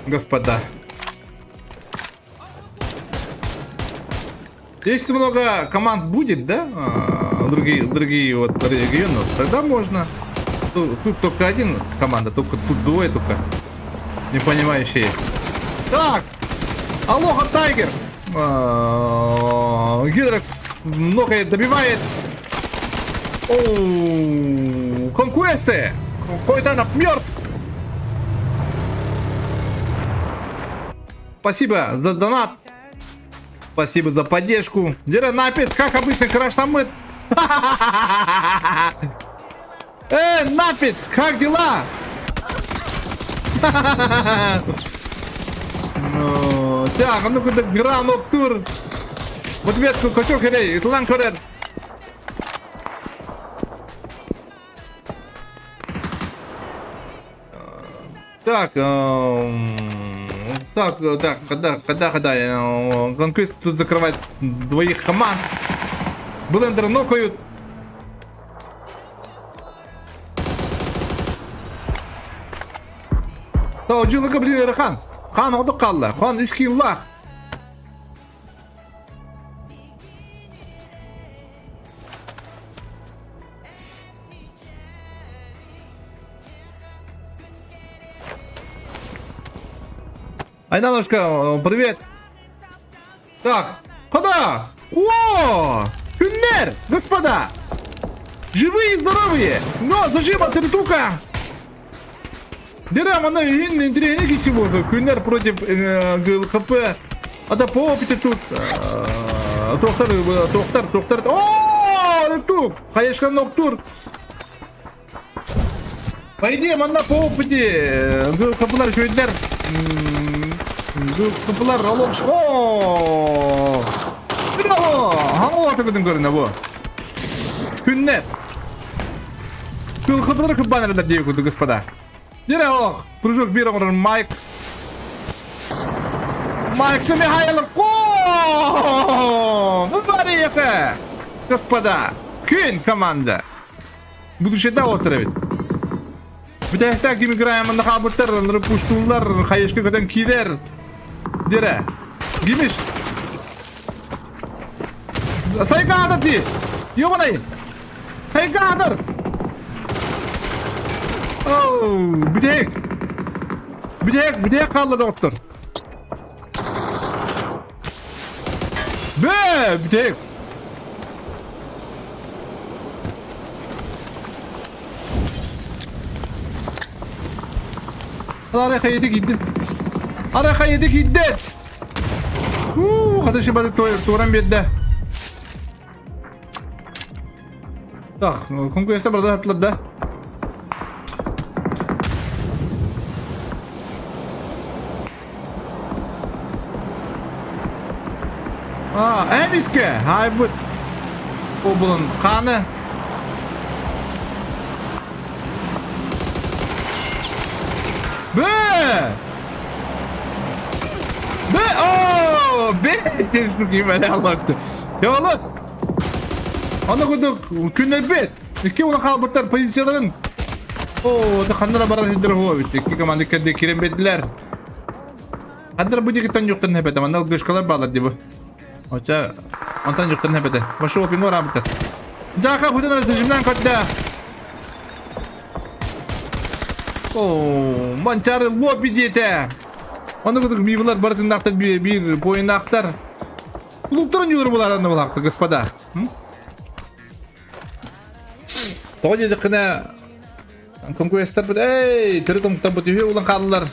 господа. Если много команд будет, да, другие вот регионы, тогда можно. Тут только один команда, только тут двое только. Непонимающие есть. Так, Алоха Тайгер. Гидрекс много добивает. Конквесты. Какой-то напмёр. Спасибо за донат. Спасибо за поддержку. Дера Напис, как обычно, краш там мы. Напис, как дела? Так, а ну-ка, Гран Ноктур. Вот тебе качок херей, Итлан Корер. Так, когда Конквист тут закрывает двоих команд. Блендер нокают. Тау джилыгы блин хан. Хан оды қалды. Хан искилла. Айналушка, привет. Так, куда? О, Күннер, господа. Живые и здоровые. Но зажима тыртука. Дерам она интереснее всего. Күннер против ГЛХП. Это по опыту тут. Тоқтар. О, Рытук. Хаешка Ноктур. По идее, она по опыте. ГЛХП'лар шөйдер. ГЛХП'лар алош. О! Браво! Хаму атыгыдын көрүнө бу. Күннер. ГЛХП'лар көп баннерлер дейік, господа. Дерек, прыжок бир орын Майк. Майкты Михайлов. Мубарека! Господа, Күн команда. Будущее отыр бит. Бүтәктәк дим играем на хабыттар, пуштулар, хаешка көтен килер. Дире. Гимиш. Сайгадыр ди. Йоманай. Сайгадыр. Оу, бүтәк қалды доктор. Бүтәк. Araya yedik giddin. Araya yedik giddin. Hadi şimdi turan bir de. Tak, konkursda burada hatırladı. Emiske, hay bu. O bunun kanı. Be! Şunu kim böyle Allah'tı. Ya Allah! Onu kuduk, günler bet. İki ulan kalbırtlar pozisyaların. Da kanlara barar hidir ho bitti. İki kamandık de kirem bettiler. Hadır bu dikitan yoktan hepede. Mandal gışkalar bağlar diye bu. Oca, ondan yoktan hepede. Başı opingo rabıtır. Jaka hudun arasıcımdan katta. Mancar lopi diyete. Onu kuduk miyvular baratın aktar bir boyun aktar. Kulupturun yılır bular anı bulaktı господа. Тоғы деді қына конкурестер бір, түрі тұмықтан бұты ұлын қалылар.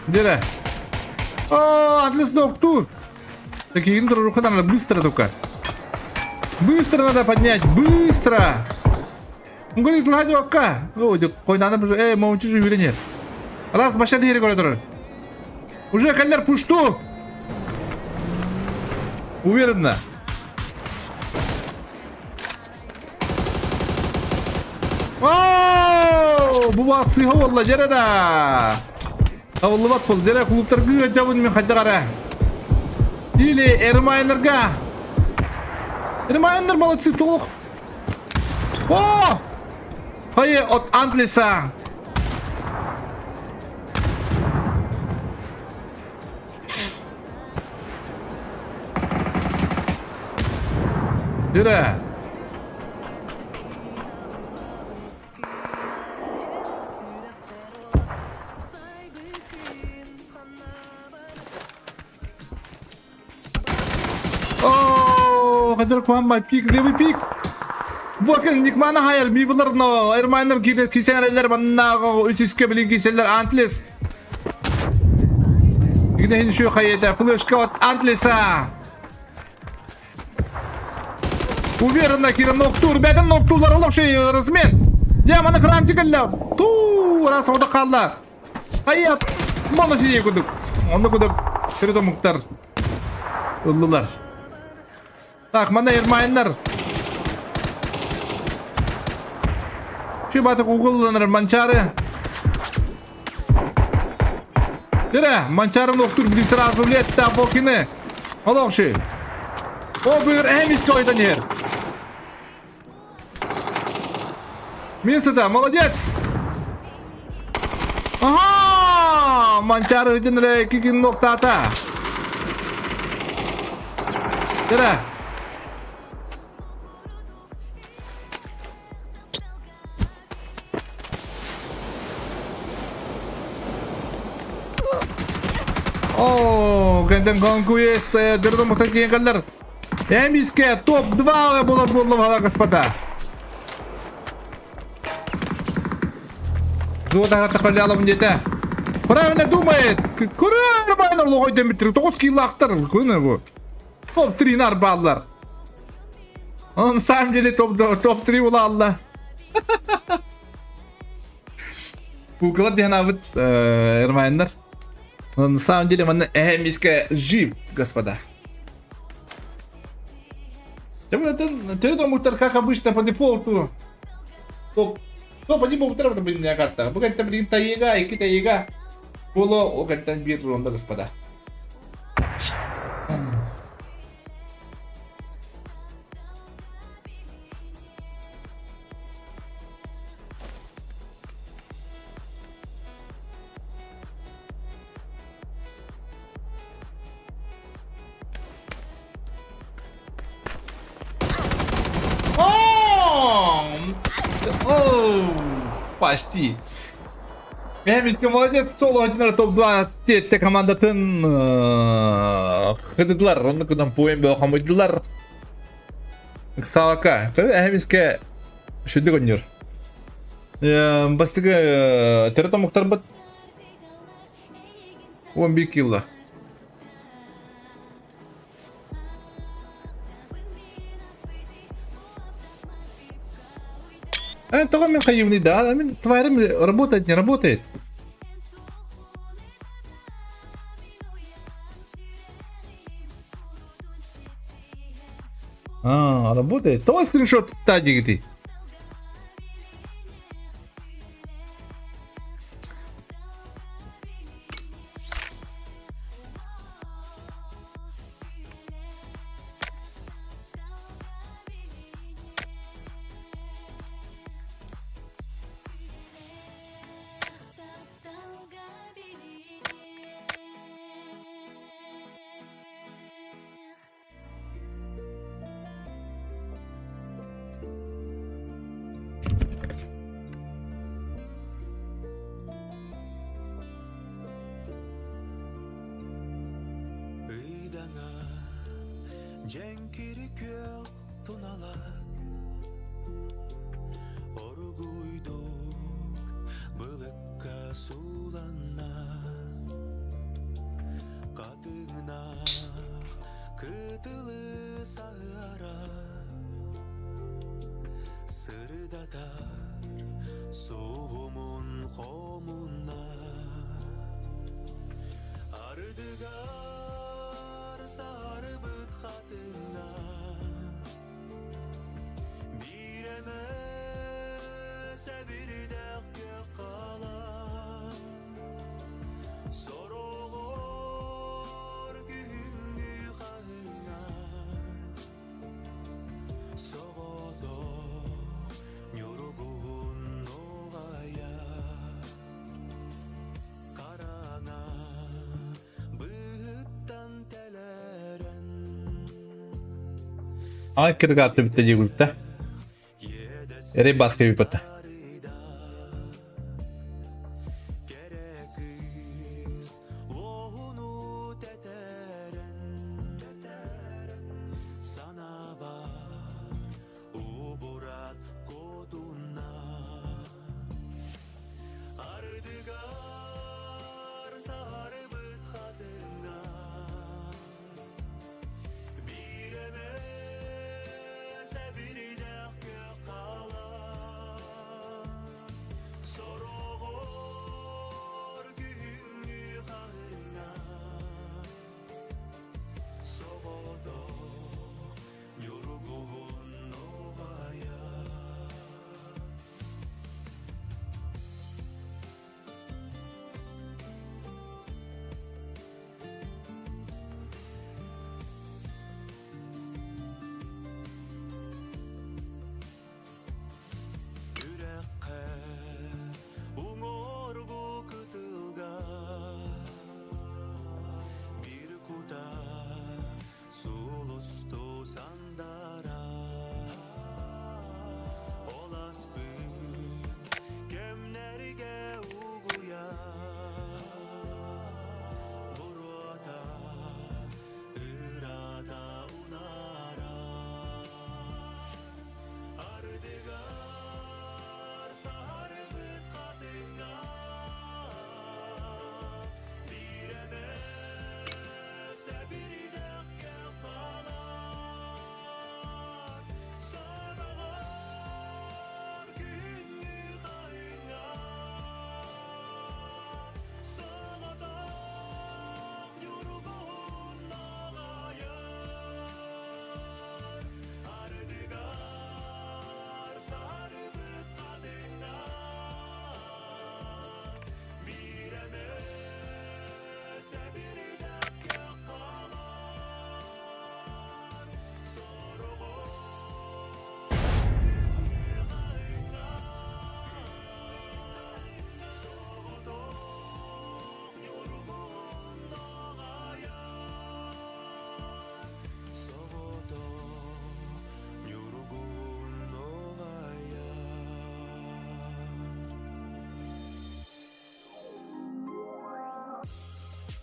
Дера. Атлас доктор. Такие интро надо быстро только. Быстро надо поднять, быстро. Он говорит, ладно, ока. Хоть надо уже, молчи же, вернее. Раз, башат гири говорит. Уже кальяр пушту. Уверенно. Бува сыга болла жереда. Авыллы бат бол, дере клубтар гыга жабын мен қайда қара. Или Эрмайнерға. Эрмайнер молодцы, толық. Хайе от Антлиса. Дере. Kadir kuhan bay pik, levi pik. Bakın nikmana hayal mi bunlar no. Ermanlar kiseneler bana üstüske bilin kiseler Antlis. Gidin şu hayata flash code Antlisa. Уверенно кирим ноктур, бәтін ноктурлар олық шей рысмен. Деманы крамсикалла. Раз ода қалды. Hayat. Баны сидей күдік. Оны күдік. Түрді мұқтар. Ұллылар. Так, mana Ermayınlar. Şu batık uğullanır mançarı. Dere, mançarın doktor bir sıra zuliyet ta bokini. Oğlum şu. O buyur emis koydan yer. Minnesota, молодец. Aha, mançarı hıcınırı kikin nokta ata. Dere. Кенден конкуест, дырдым мұқтан кейін қалдар. Эмиске топ-2 болды, господа. Зуотаға тақали алымын деді. Правильно думает. Көрі байнар лоғой деметтір. 9 киллақтар. Көрі бұл. Топ-3 нар балдар. На самом деле топ-3 бола алла. Бұл деген авыт Эрмайндар. На самом деле, он Эмиска жив, господа. Ты думаешь, как обычно по дефолту. То по дефолту треба быть на карта. Богать там блин таега и кита ега. Было около там бир ронда, господа. почти. Эмиский молодец, сол ординар топ-2 тетте командатын хыдыдылар, оны кыдан поем бе хамыдылар. Ксалака, эмиске шүдік өнер. Бастығы тератомуқтар бұд 11 килла. Только мен хаивный, да, мен тварим работает, не работает. Работает. То скриншот тади где. Cenkiri kök tunala Orguyduk Bılıkka sulanna Kadına Kıtılı sağara Sırdatar Soğumun komuna Ardıgar Sarıbıt kadına Bir emese bir dakika kala Sorulur gündü kağına Soğuduk yorgun oğaya Karana bıhıttan teleren Ay kırık bitti diye grupta. Ere baskı bir pata. Gerekiz Vohunu teteren Sana bak Uburat koduna Ardıgar Sarıbıt kadına Bir emese bir dakika kala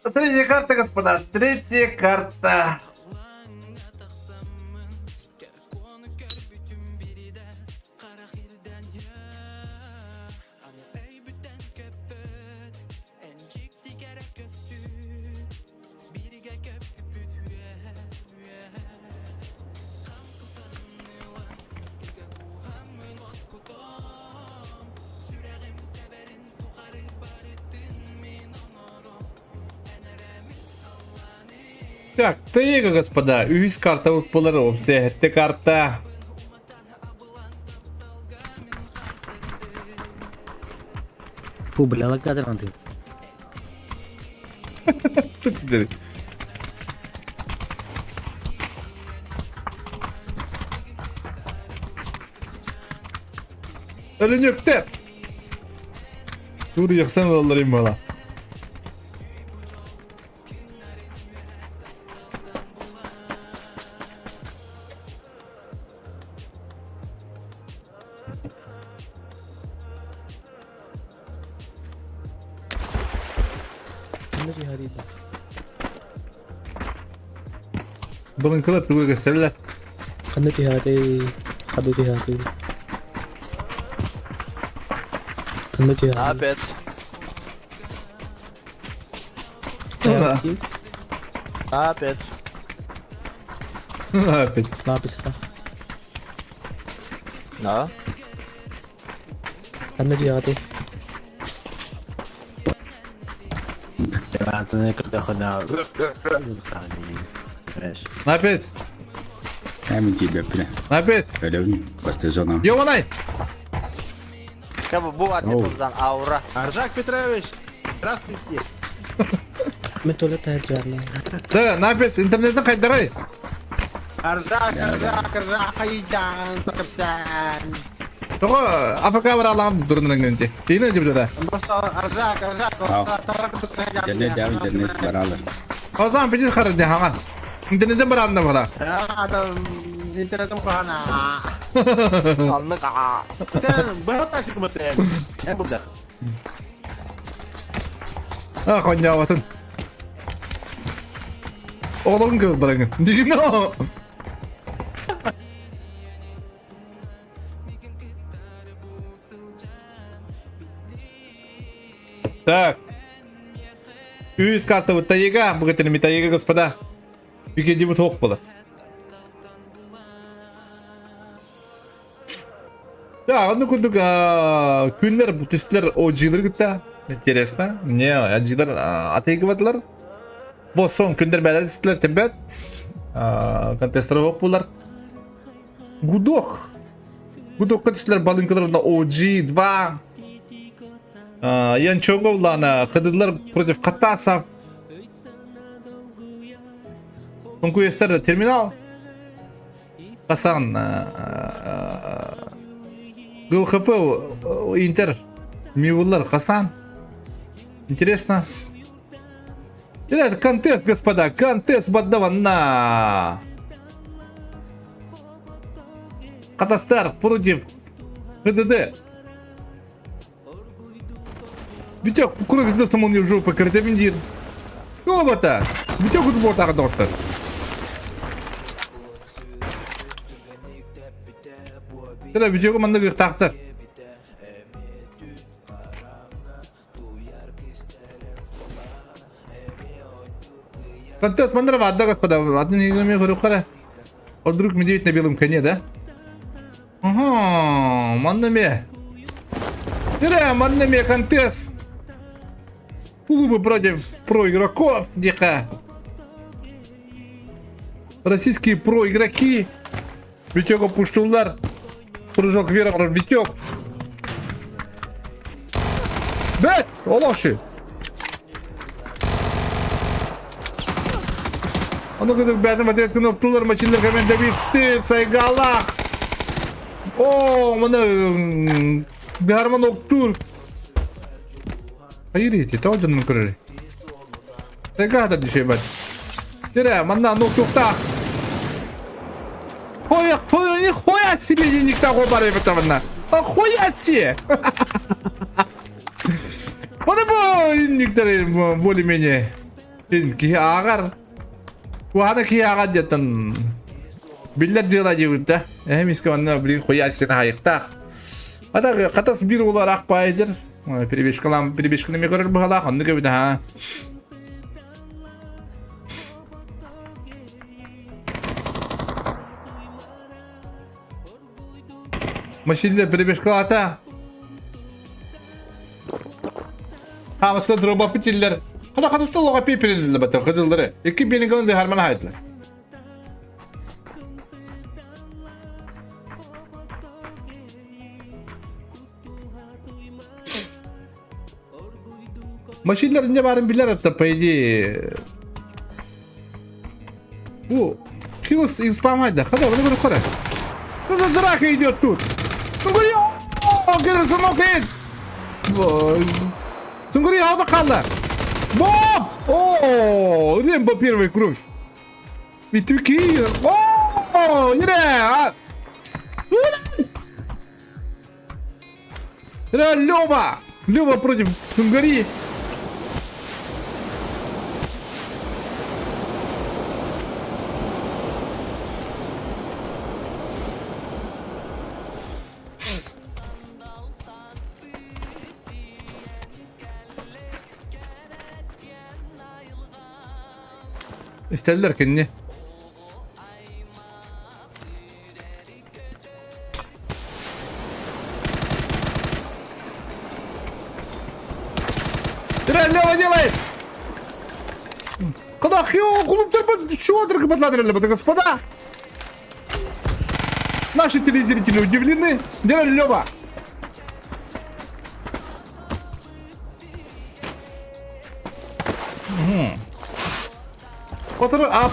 Третья карта, господа. Третья карта. Так, тайга, господа. Үйс карта ұтпылыр. Обсетті карта. Фу, бля, лагатор он ты. Тут теперь. Ölünüktü. Dur yaksan olayım bana. Bunun kılıp dur gösterirler. Kanda tihati. Kadu tihati. Kanda tihati. Опять. Опять. Опять. Опять. Lapis-lah. Да. Kanda tihati. Антоне Картахана. Опять. Прямо тебя, бля. Опять. Алёвни, постыжона. Йованай. Как бы бывает, аура. Аржак Петрович, здравствуйте. Men tuvalet tercihlerle. Да, опять. Интернеттен кайдагай. Аржак, кайдан, такапсан. Тоғы АФК бар алған дұрынырын көнте. Кейін өте бұлда. Просто аржак, интернет баралар. Қазан бейден қары де хаған. Интернеттен бар ағында бұла. Адам, интернетім қана. Анлық аға. Бұғат әсік мұттен. Бұлдақ. Қоnya ватын. Oğlum kız bırakın. Değil o. Так. Үйс карта вот тайга. Бұғытыны тайга, господа. Бекенде бұт оқ болды. Да, onu kurduk. Günler bu testler o cılar gitti. Интересно. Мне acılar atayı var. Bu son günler beraber testler tembet. Kontestler yok bunlar. Gudok. Gudok testler balınkalarında OG2. Янчоговлана ходыдлар против Катасов. Конкуренттер терминал. Касан ГЛХФ Интер Мивуллар Хасан. Интересно. Это контест, господа. Контест баддаван на Катастар против ХДД. Витек, курок из дома он не в жопу, картавиндир. Ну вот так. Витек вот вот так доктор. Когда Витек команда говорит так-то. Контест мандрова отда, господа. Одна не имею говорю, хара. А вдруг медведь на белом коне, да? Ага, маннаме. Маннаме контест. Клубы против проигроков, дико. Российские проигроки. Витек опуштулар. Прыжок вверх, Витек. Бэт! Олоши! Onu kadar beğendim ve noktalar maçında komende bitti. Saygılar. Oo, bana Garman Oktur. Hayır eti, tamam canım kırır. Saygılar düşey ben. Dire, bana nokta. Хоя себе денег такого барай бетавна. Хоя себе. Вот это денег более-менее. Ki ağar. Bu hada ki ağar jatın. Billet jıla jibda. Mis kamanna bilin koya sene hayıktak. Hada katas bir olarak baydır. Перебеж кылам көрөр bu hala ханды көбүдө ha. Машинде перебеж кылата. Хамаска дроба питиллер. Када катыста лога пепелелер бата кыдылдыры. Эки бенегонды харман хайтлар. Машинler ince barın bilir hatta по идее. Bu Kills исполнять, хода, вы говорите, хода. Что за драка идет тут? Ну говори, где сынок есть? Сунгури, ауто kaldı. Боб! О, Рембо первый круг. Битвики. О, ире. Лёва. Лёва против Сунгури. İstediler kendini. Лево делает! Когда хё, клуб-то чего отрыгать, господа? Наши телезрители удивлены. Делай Лева.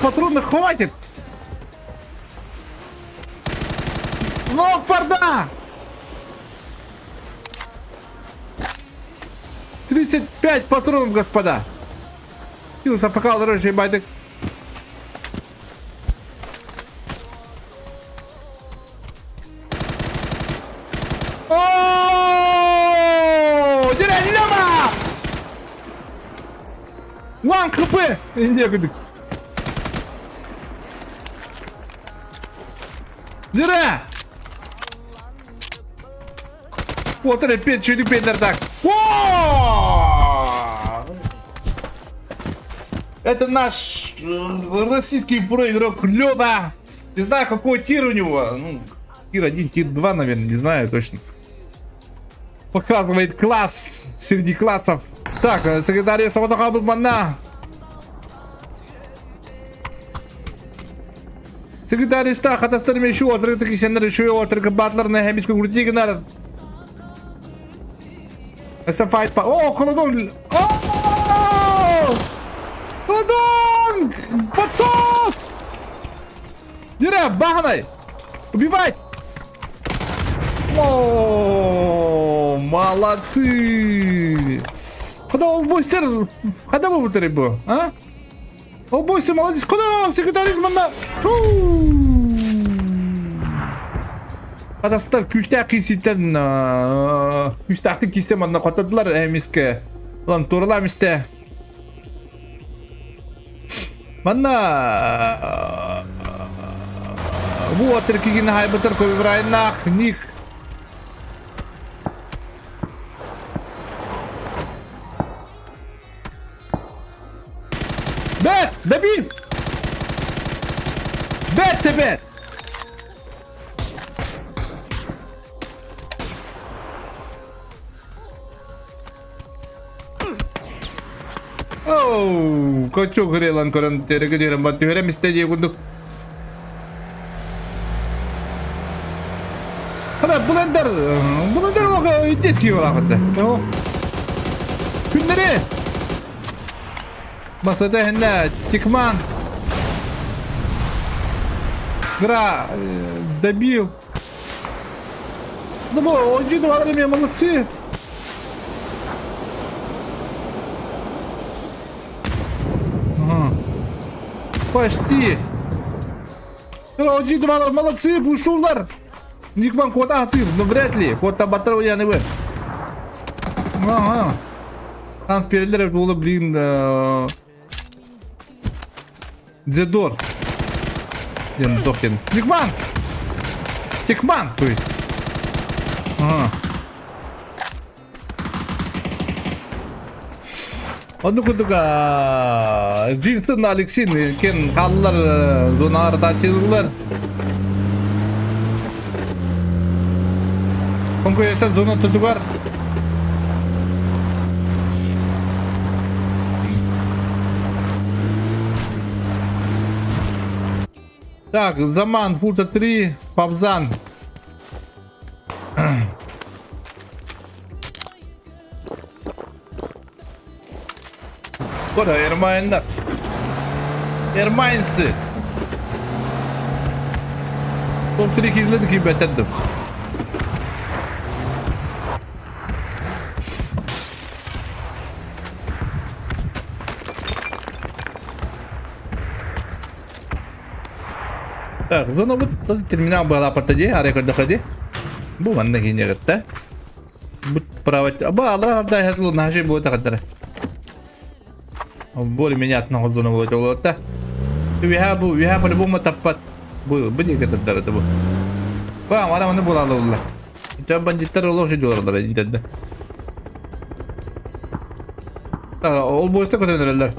Патронов хватит. Ну, парда! 35 патронов, господа. Ил запакал дорожный байдык. О! Деревня! Ван КП! Негодик. Зира! Вот опять черепедер так. Это наш российский проигрок Лёва. Не знаю, какой тир у него. Ну, тир 1, тир 2, наверное, не знаю точно. Показывает класс среди классов. Так, секретарь Саватаха Бузмана. Секретарь Стах, атастырым еще отыры кисендер еще отыры батларына хемиске гуртигнар. Это файт по... О, Колодон! О! Колодон! Подсос! Дире, баханай! Убивай! О, молодцы! Куда олбойстер? Куда вы вытери был, а? Олбойстер, молодец! Куда секретарь Бузмана? Adaslar küçük kisitten küçük kiste bana katladılar emiske. Lan torulam işte. Bana bu aterki yine haybatır koybraynak nik. Bet, debil. Bet tebe. Oh, kocok relan koran tere kejeran batu hera misteri untuk. Hala blender logo iteski ola hatta. No. Günleri. Masada henna Тикман. Гра добил. Ну, очень два молодцы. Почти. OG2 молодцы, пушулар. Никман код атыр, но вряд ли. Код табаттар ойяны вы. Ага. Трансперлер болу, блин. Дзедор. Тикман! Тикман, то есть. Ага. Onu kuduga Jinsin Alexin ken kallar zonarda silurlar. Kongo esa zona tutugar. Так, Zaman Фурта 3, Павзан. Burada Ermeniler. Ermenisi. Top 3 kirledi ki beterdim. Так, зона вот терминал была портади, а рекорд доходи. Буман на кине гетте. Бут правать. Аба алар да хетлу нахи будет кадер. Более-менее на зону будет улотта. Виха по-любому таппат. Bude кетер это бу. Ба, мара мана булалы улла. Это бандиттер улош идиолар интедде. Ол бойста көтөнөрөлөр.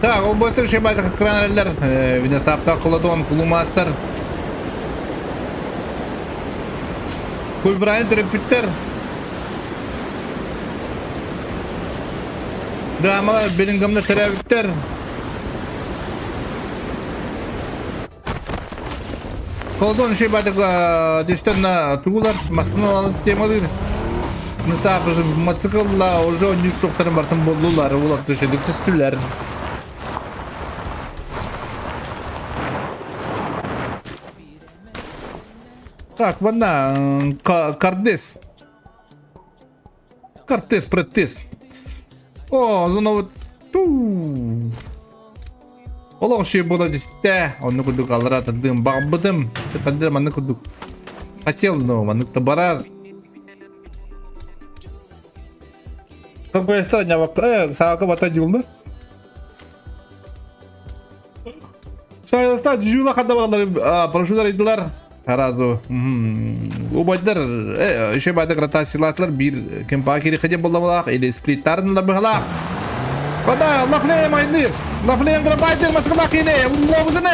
Так, ол бойста şey bayda kranarlar. Vine sapta koladon kulumastır. Kulbrayn repeater. Dama Bellingham'da terapikter. Koladon şey bayda düşten tugular masını temalı. Mesela motosikletla уже нük doktorun bartın bollular, ular düşedük tüstüler. Так, вона Кардес. Картес, Претес. О, знову. Олоң şey болады işte. Onu kuduk alır atadığım bağbıdım. Tekrar bana kuduk. Хотел, но манık da barar. Какое стороне вакра, сака батадюлда. Saya stad jula kadar varlar, paraşütler idiler. Harazı. Ubadlar, şey bayda krata silahlar bir kempakiri khajab bollamalak, ele splittarın da bıhalak. Bada laflayım aynı. Laflayım grabaydır maskalak yine. Allah uzun.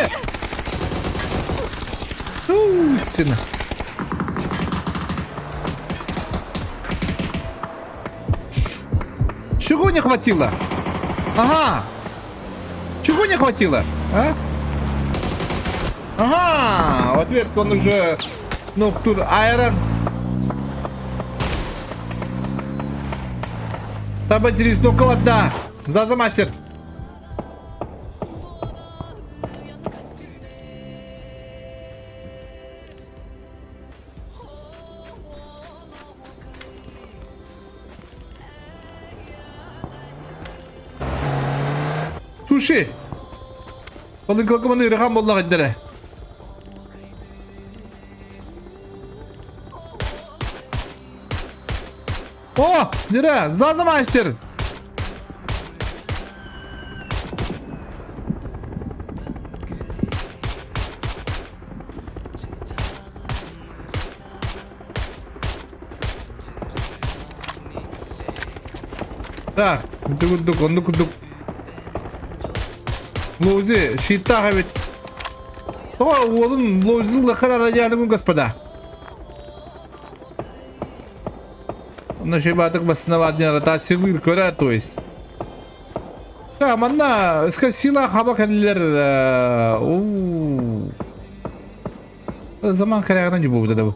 Sina. Чего не хватило? Ага. Чего не хватило? А? Ага, в ответ он уже Ноктур Айрон. Табатерис около да. За мастер. Туши. Балын колкоманы рахам болла каддере. О, нера, за мастер. Так, кудук. Лоузи, щита хавит. О, он лоузил лахара радиалыгу, господа. На шибаток басновадня ротации выркора, то есть. Да, манна, скосила хабакаллер. Zaman kararına gibi bu da bu.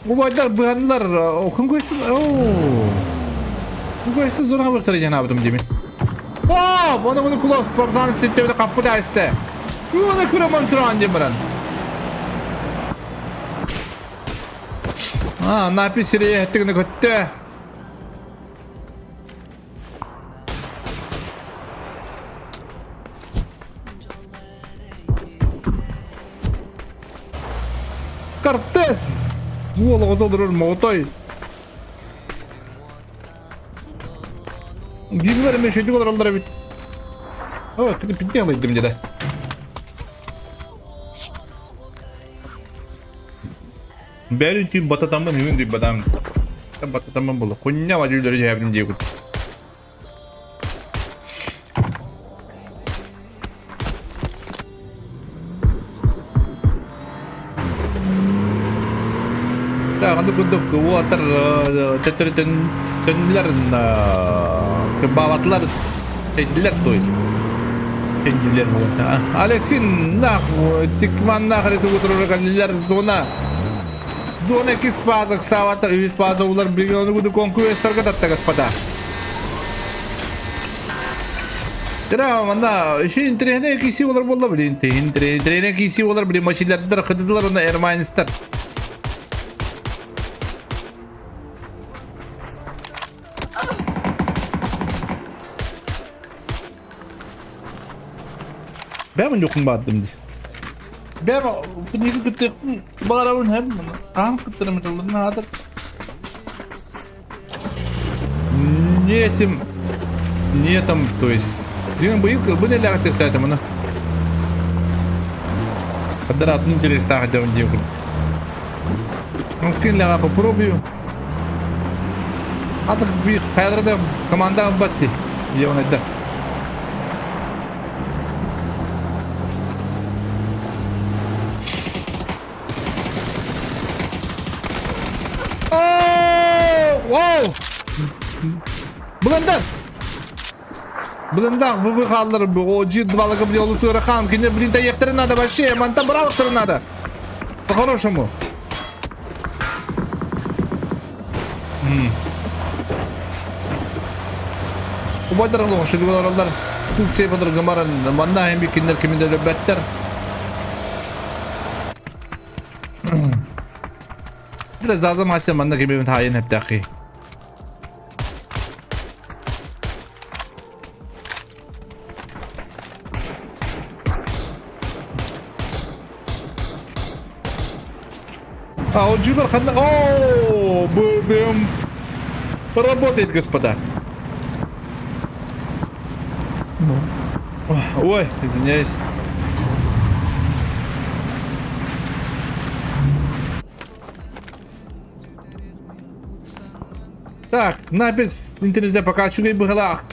Bu baylar bıhanlar okun koysun. Bu koysun zor haber tarayacağını abdım demin. Bunu kulağız. Pabzanın sisteminde kapı da iste. Bunu kuramam turan demin. Napi sireye ettiğini kötü. Cortez! Bu ola durur motoy. Bilmiyorum ben şeydi kadar onlara bit. Evet, kıdı bitti alaydım ya da. Ben için batatamın hüvün değil badam. Ben batatamın bulu. Konya vacıları cevabını diye kut. Ya kan untuk water tenlerin kebawatlar tenler tuh. Tenler bukan. Alexin nak tikman nak hari tu terus kandiler zona. Zona kis pazak sawatar kis pazak ular berikan untuk konkursor ke tatas pada. Tera mana işin trene kisi ular bolla bilin trene kisi ular bilin maşinler kıdılar ona Ermenister. Ben mi yokun battım diye. Ben bunu kıttık bağırın hem kan kıttırım ettiler ne adı. Niyetim toys. Diyorum bu ne lanet ettim onu. Kadar atın через так делать диyor. Mümkün la попробую. Artık bir hayırda komanda battı. Yönettim. Wow! Блендах вы халлар bu o cid balığı bir yolu sonra kan kine blinte yektirin nada başı manta bıraktırın nada. По-хорошему. Bu badar Allah şu gibi oralar tüm sefer gamaran manna hem bir kinler kiminde de better. Biraz lazım haşa manna gibi bir tayin hep daki. А вот Джибер ходил. О, будем поработать, господа. Ой, извиняюсь. Так, напис интернете пока чугай быгалах.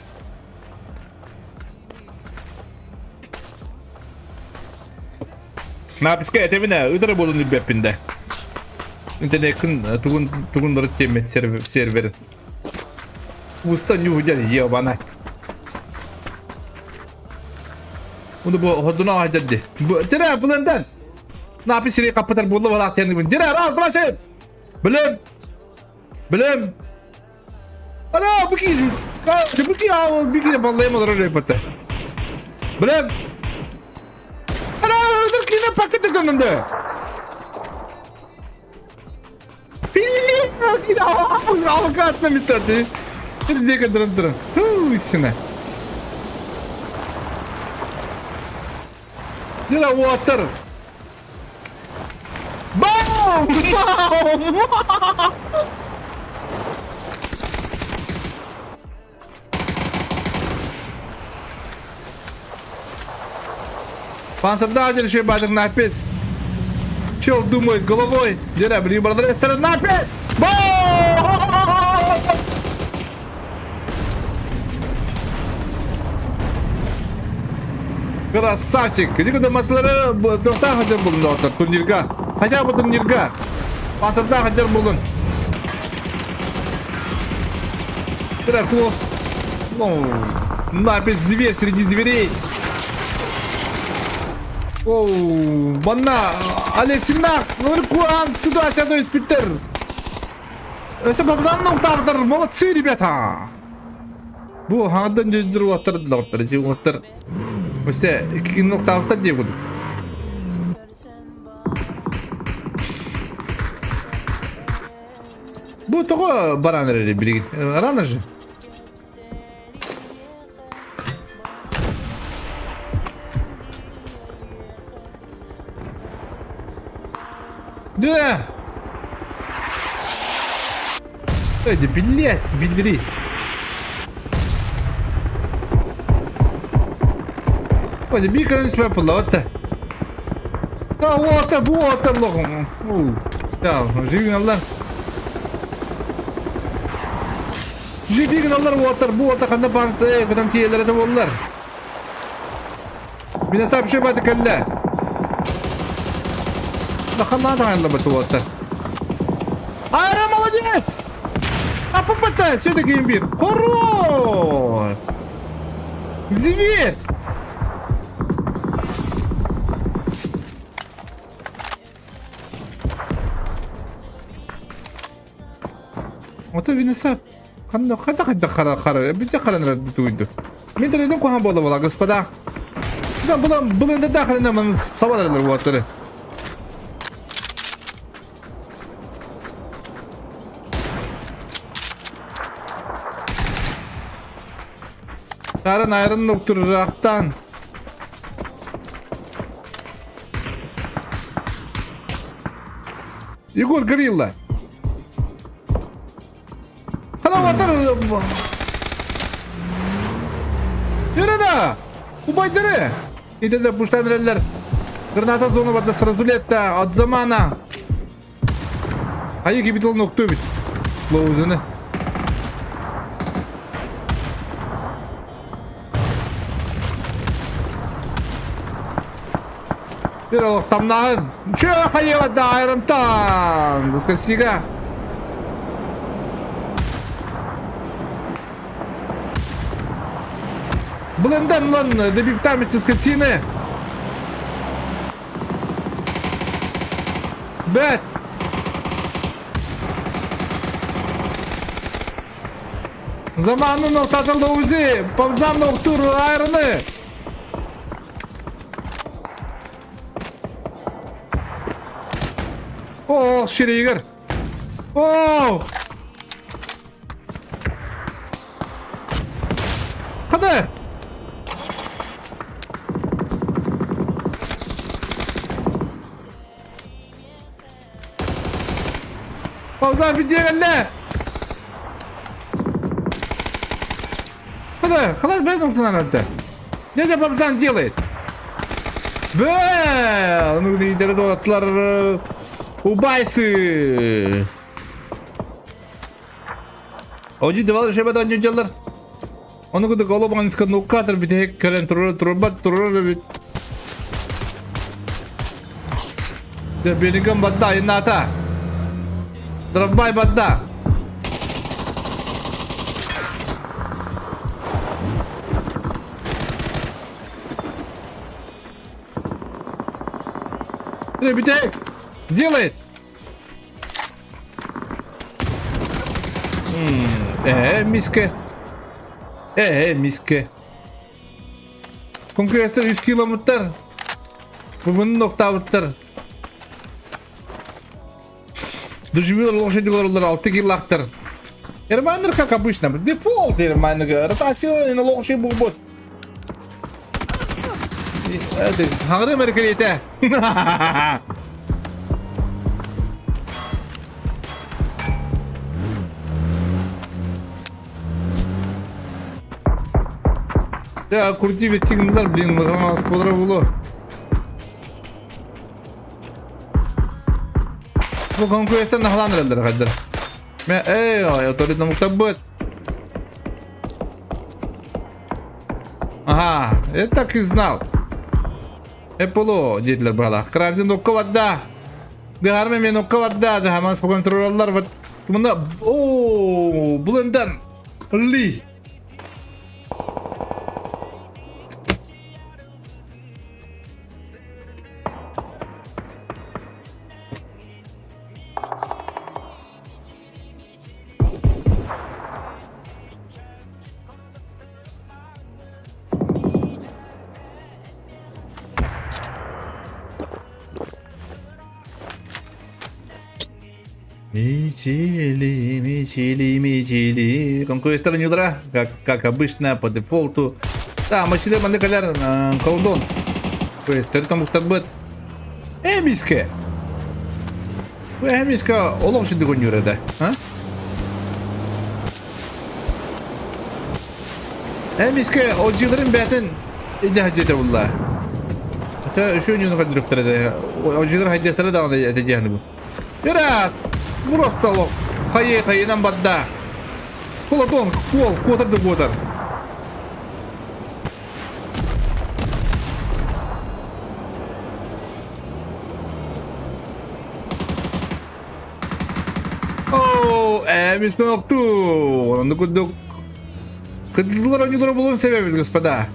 Napiske etevine ödere bulundu bepinde. İnternetin tugunları temet serveri. Usta yuhucal ya bana. Bunu bu hoduna hajdadı. Cere bulandan. Napis siri kapatır buldu valla kendimi. Cere rahat bırakayım. Bilem. Ala bu ki ya bir kere ballayamadılar öyle yaptı. Bilem. Ala öldür ki ne paket tıkanındı. Pilli ya avukatla misafir. Bir de durun. Üstüne. Dila water. Bam! Пансердадер еще батер напец. Чел думает головой? Дера, блин, братан, сторон напец! Красавчик! Jadi kau masalah dokter hajar bulun dokter turnirga. Hajar bu turnirga. Пансерда hajar bulun. Дера класс. Ну, напец дверь среди дверей. Оу, бана, Алексинак, Нуркуан, ситуация то есть Питер. Это бабзанның тағдыр, молодцы, ребята. Bu handan gözleri water doktor, water. Mesela 2.6 diye bulduk. Bu toku baranları biri. Ranajı. Да. Hadi bildiri. Hadi bir kere ismi yapıldı hatta. Ya bu hatta lokum. Ya jignalar. Jignalar bu hatta kanda pansa garantiyeleri de olurlar. Bir de bir şey badı kalla. Наконец, наверное, вот. Айра, молодец! А попытай, все-таки имбирь. Хорош! Зивит! Вот это Винесап. Когда хара, бите хара дуйду. Мен de dedim kuhan bola bola, господа. Şuradan bulan da dahiline hemen savarlar bu atları. Yarın ayrın noktur raktan. Егор Горилла. Hala vatar. Yürü da. Bu baydırı. İdelde puştan reller. Granata zonu vadda srazuletta от zamana. Hayır gibi dolu noktu bit. Lovuzunu. Pero tamnahan. Çö hayır da ayrıntan. Скосига. Blendan lan добивтамости скосины. Bet. Zamanın noktadan uzi. Pavzan noktur ayrını. Oh, Şiriger. Oh. Hadi. Pavzan bir diye gelle. Хлаш без нокта надо. Дядя Павзан делает. Бэ! Ну, лидеры дотлар убайсы. Оди давал жебада нюджалар. Onu kudu kolaban iska nokkadır bir tek karen turur bit. De benigam badda inata. Drabay badda. Bir tek делает. Miske. Miske. Конкуренция 100 kilometer. Bunun nokta avutlar. Доживёр лошади городlar 6 kilometer. Ерманер как обычно. Дефолт ерманер. Ротация на лошади будет. Это хангры меркелите. Ya kurti ve tignalar блин, нажималось подравуло. Bu konkuresten nahlanırlar kadar. Ya otorite muhtabbet. Ага, я так и знал. Эполо, dediler bana. Kramzin nokka vadda. Deharme men nokka vadda. Dehamas bu kontrollar vat. Bunda bulandan. Li. Мичили. Конквестер Нюдра, как обычно, по дефолту. Да, мочили банды каляр, колдон. Квестер там уктарбыт. Эмиске. Bu Emиска олоң şimdi oynuyor da. Ha? Emиske ojilerin betin ecahcete bulla. Ta şu yönü kadar üftere. Ojiler haydetleri da ona edeceğini bu. Yara. Burası o. Kayınan badda. Koladon, kodar da kodar. Эмис нокtu. Он кудук. Кыдылар болон себеби, господа.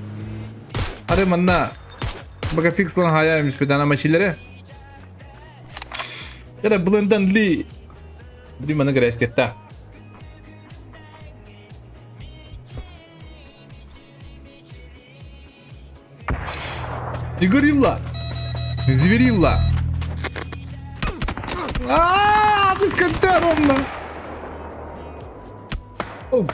Аре манна. Бага фикслан хая эмис педана машилери. Яда блендан ли. Ди мана грестетта. Игорилла. Зверилла. Ты скотта ровно. Оп.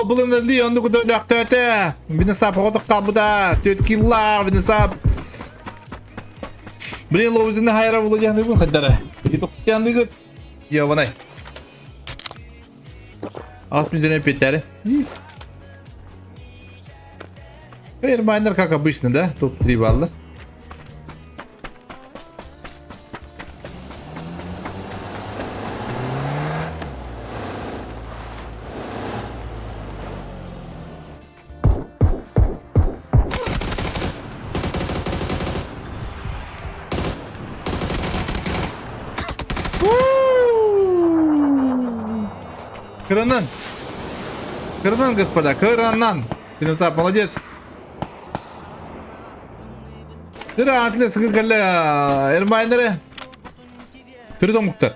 Bulun li onu kudu laktete. Bini sap kotuk kabuda. 4 killar bini sap. Bini lovuzini hayra bulacağını bu kadar. Itu yandı git. Ya bana. Az bir dönem petleri. Ermaniler как обычно, да? Топ-3 баллар. Кранан, господа, кранан. Динозавр, молодец. Да, отлично, сыграли эрмайнеры. Түрдө муктар.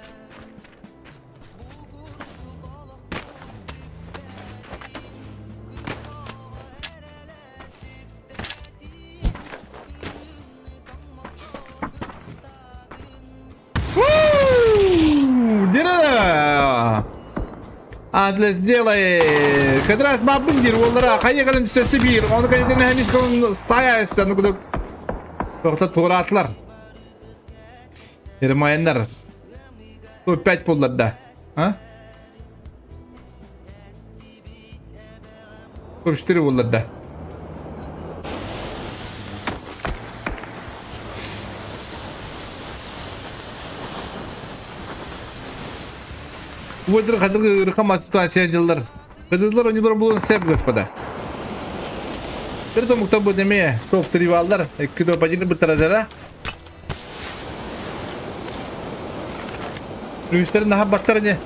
Атлас сделай. Кадрас бабындир олара. Кайы калын үстөсү бир. Оны кайдан хемис калын сая эстен кудук. Токтот туратлар. Ермайндар. Bu 5 buldular da. Ha? Bu 4 buldular da. Выдр хадыр рахмат ситуация жылдар. Кыдылар онюлар булун сеп, господа. Бир мукта бу неме топ-3 балдар. 2 доп один битаразара. Рüstlerin daha batları ne?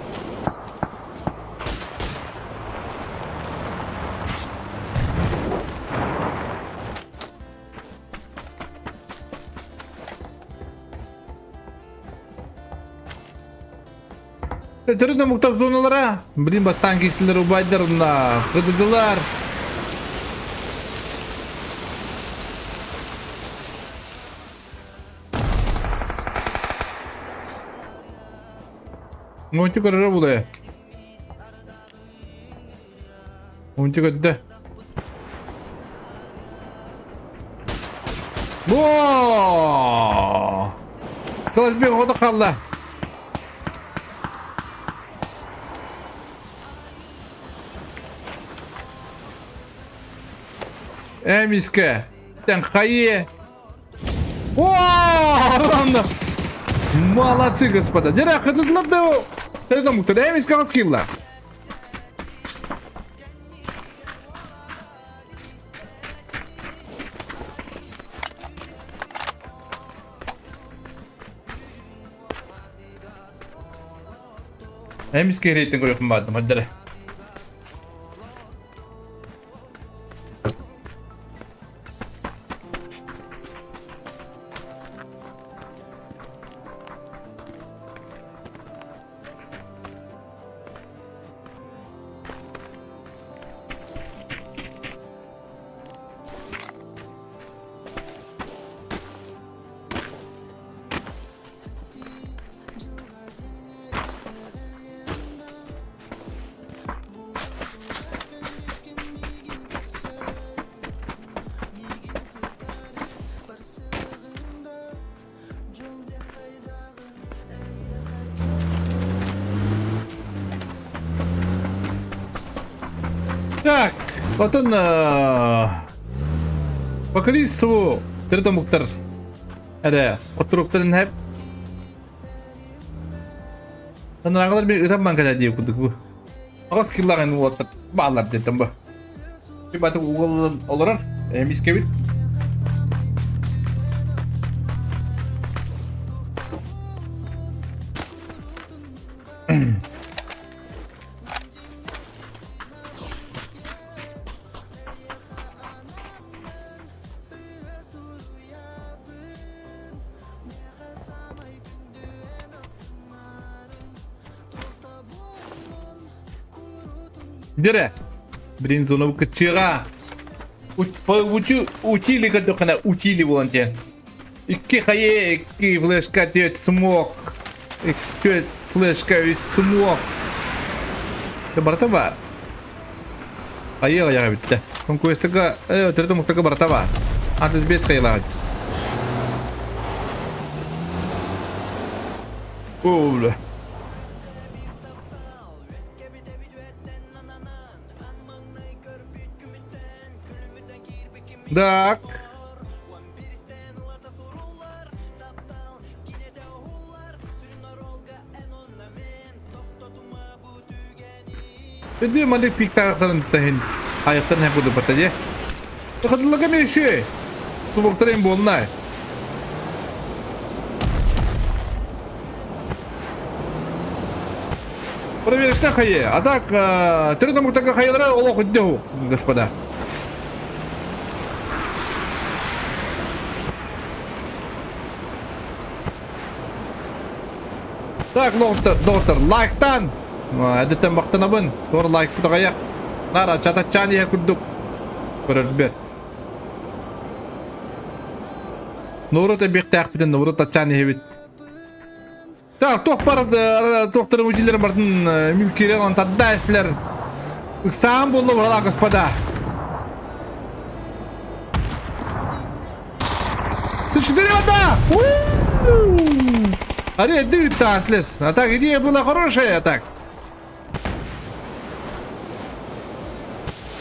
Türüne muhtaç zonalara. Bilin bastan kişiler ubaylarına. Kıdıdılar. Monty karara bulaya. Monty kadde. Booo! Kılıç bir hoda kaldı. Эмиска. Тен хае. О, молодцы, господа. Дера ходыдлады. Тердом муктар. Эмиска хаскилла. Эмиска рейтинг көрөкүн бардым. Хаддere. Так, потом по количеству тердомуктар. Это отруктарын хеп. Танрагылар bir ытаман када дип кудук бу. Агас киллаган вот баалар дедим бу. Баты олорар эмиске бит. Dire. Блин, зона кычыга. Утили кадокана утили вонте. Икки хае, икки флешка тет смок. Икки флешка вис смок. Да бартаба. Хае я битте. Конкуестага, тердом муктага бартаба. Антес без хайла. Оула. Так. Jadi mana pikir tahin ayattan hep udah bertanya. Takkan lagi mesye. Tu waktu yang bolna. Проверь, что хае. А так, ты там так хайдра, Аллах удел, господа. Так, доктор, лайктан. Әдеттен бақтанабын. Тор лайк бұдағаяқ. Нара, чатачаны я күрдік. Көрілбер. Нұрыты бекті әқпіден, нұрыты тачаны ебет. Так, тоқ барды, тоқтыры өжелер бардың мүлкерен он тадда әсілер. Үксаған болды бұрала, господа. Сычтыры ота! Аре, дыт тантлес. А так, идея была хорошая, так.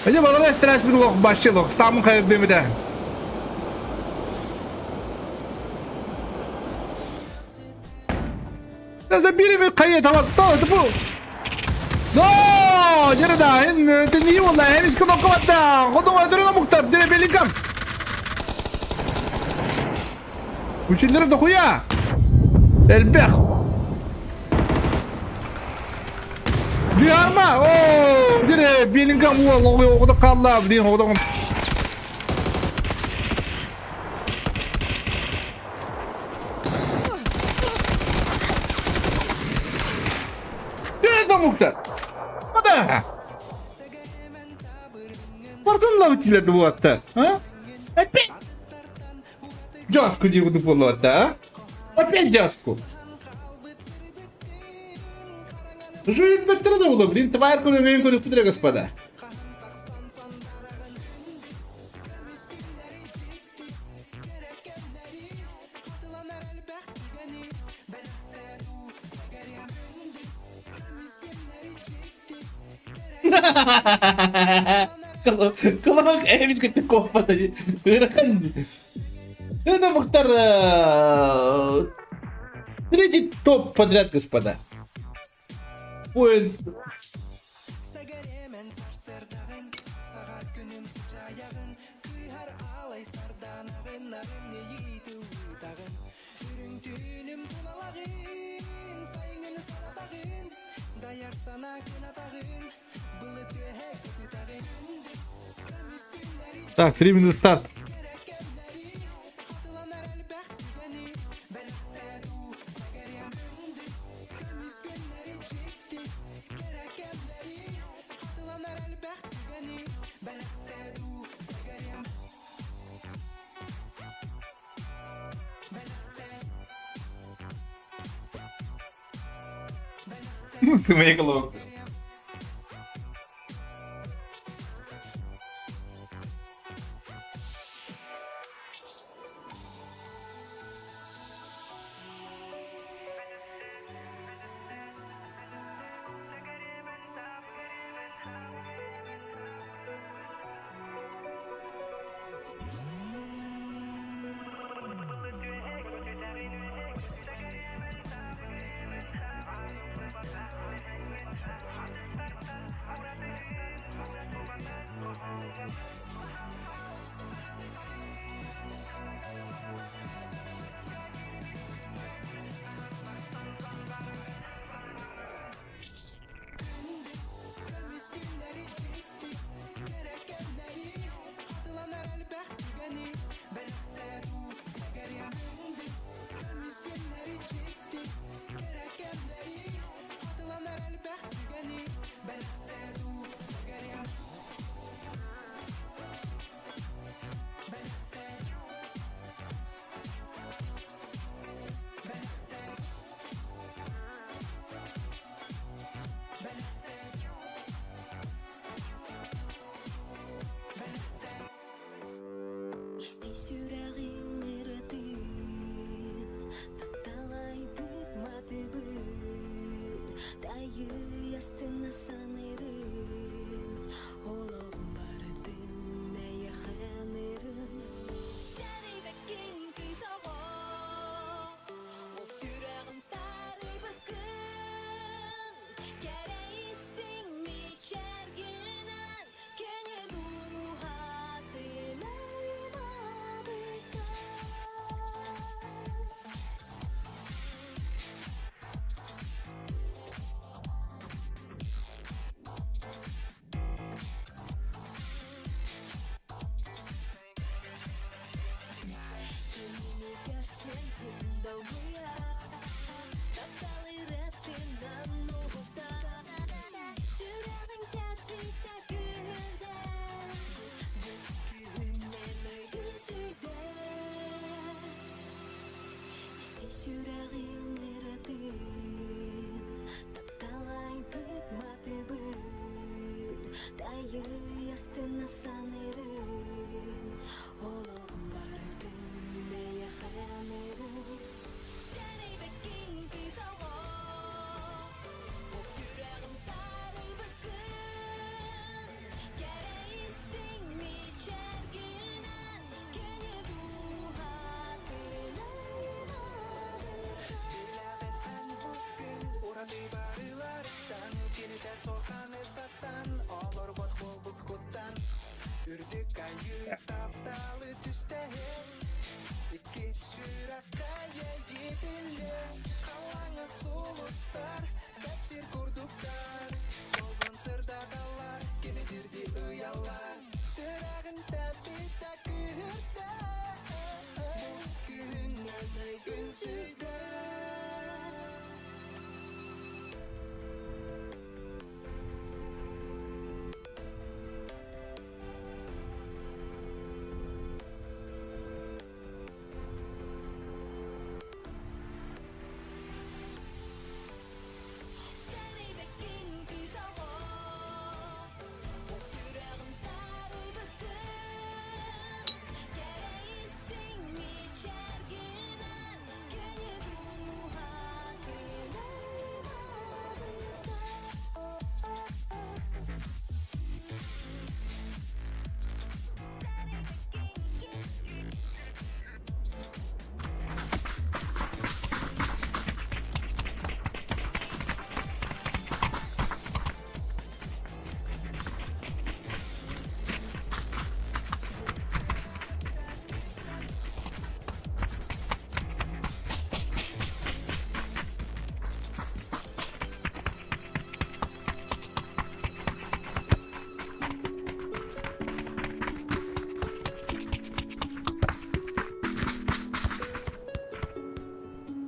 Hadi bana stres bir vakit başlayalım. İstanbul kaybettiğimi de. Nerede biri bir kayıt ama tamam bu. No, nerede? En iyi vallahi. Hem iskan okumadı. Kodum öldürüne muhtar. Dire Bellingham. Bu şeyleri de koya. Elbek. Diyarma. Oo, dire Bellingham o da kaldı abi. O da Dire muhtar. O da. Pardon la bitirdi bu hatta. Ha? Опять. Джаску диво дуплота, а? Опять джаску. Жует беттера было, блин, тварь куда куда господа. Kılımak biz kötü kopmadı. Hırkın. Это Мухтар третий топ подряд, господа. Ой, Так, 3 минуты старт. Сымая голова.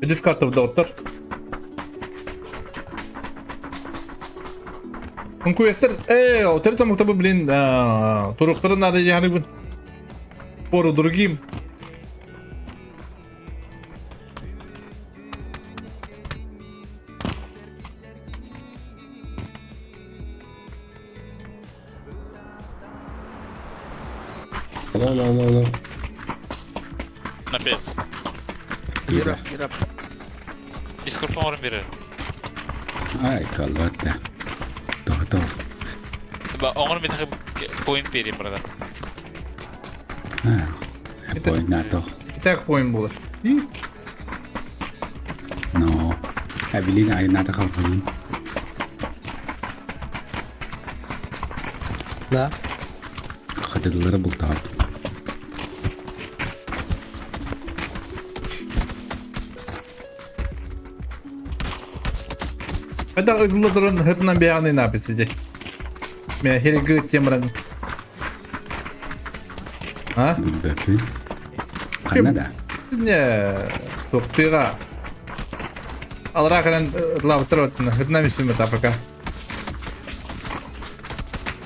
Эдис карта burada otur. Конкурестер, отряд там кто бы, блин, туруктары надо яны бы пору другим. No. На 5. Ира. Discord орын берер. Ай, kalbatta. To'xta. Оңыр мен тағы point берейін burada. Pointato. Так поим булар. No. Abilin ay nata kalkalım. Да. Kadıları bul tabi. Это углодрон хэтнан беяны написали. Меня херегы темран. А? Böpü. Kanada. Не, тоқтыға. Алыра қанан лавтыр өттіні. Хэтнан мисілмі тапыка.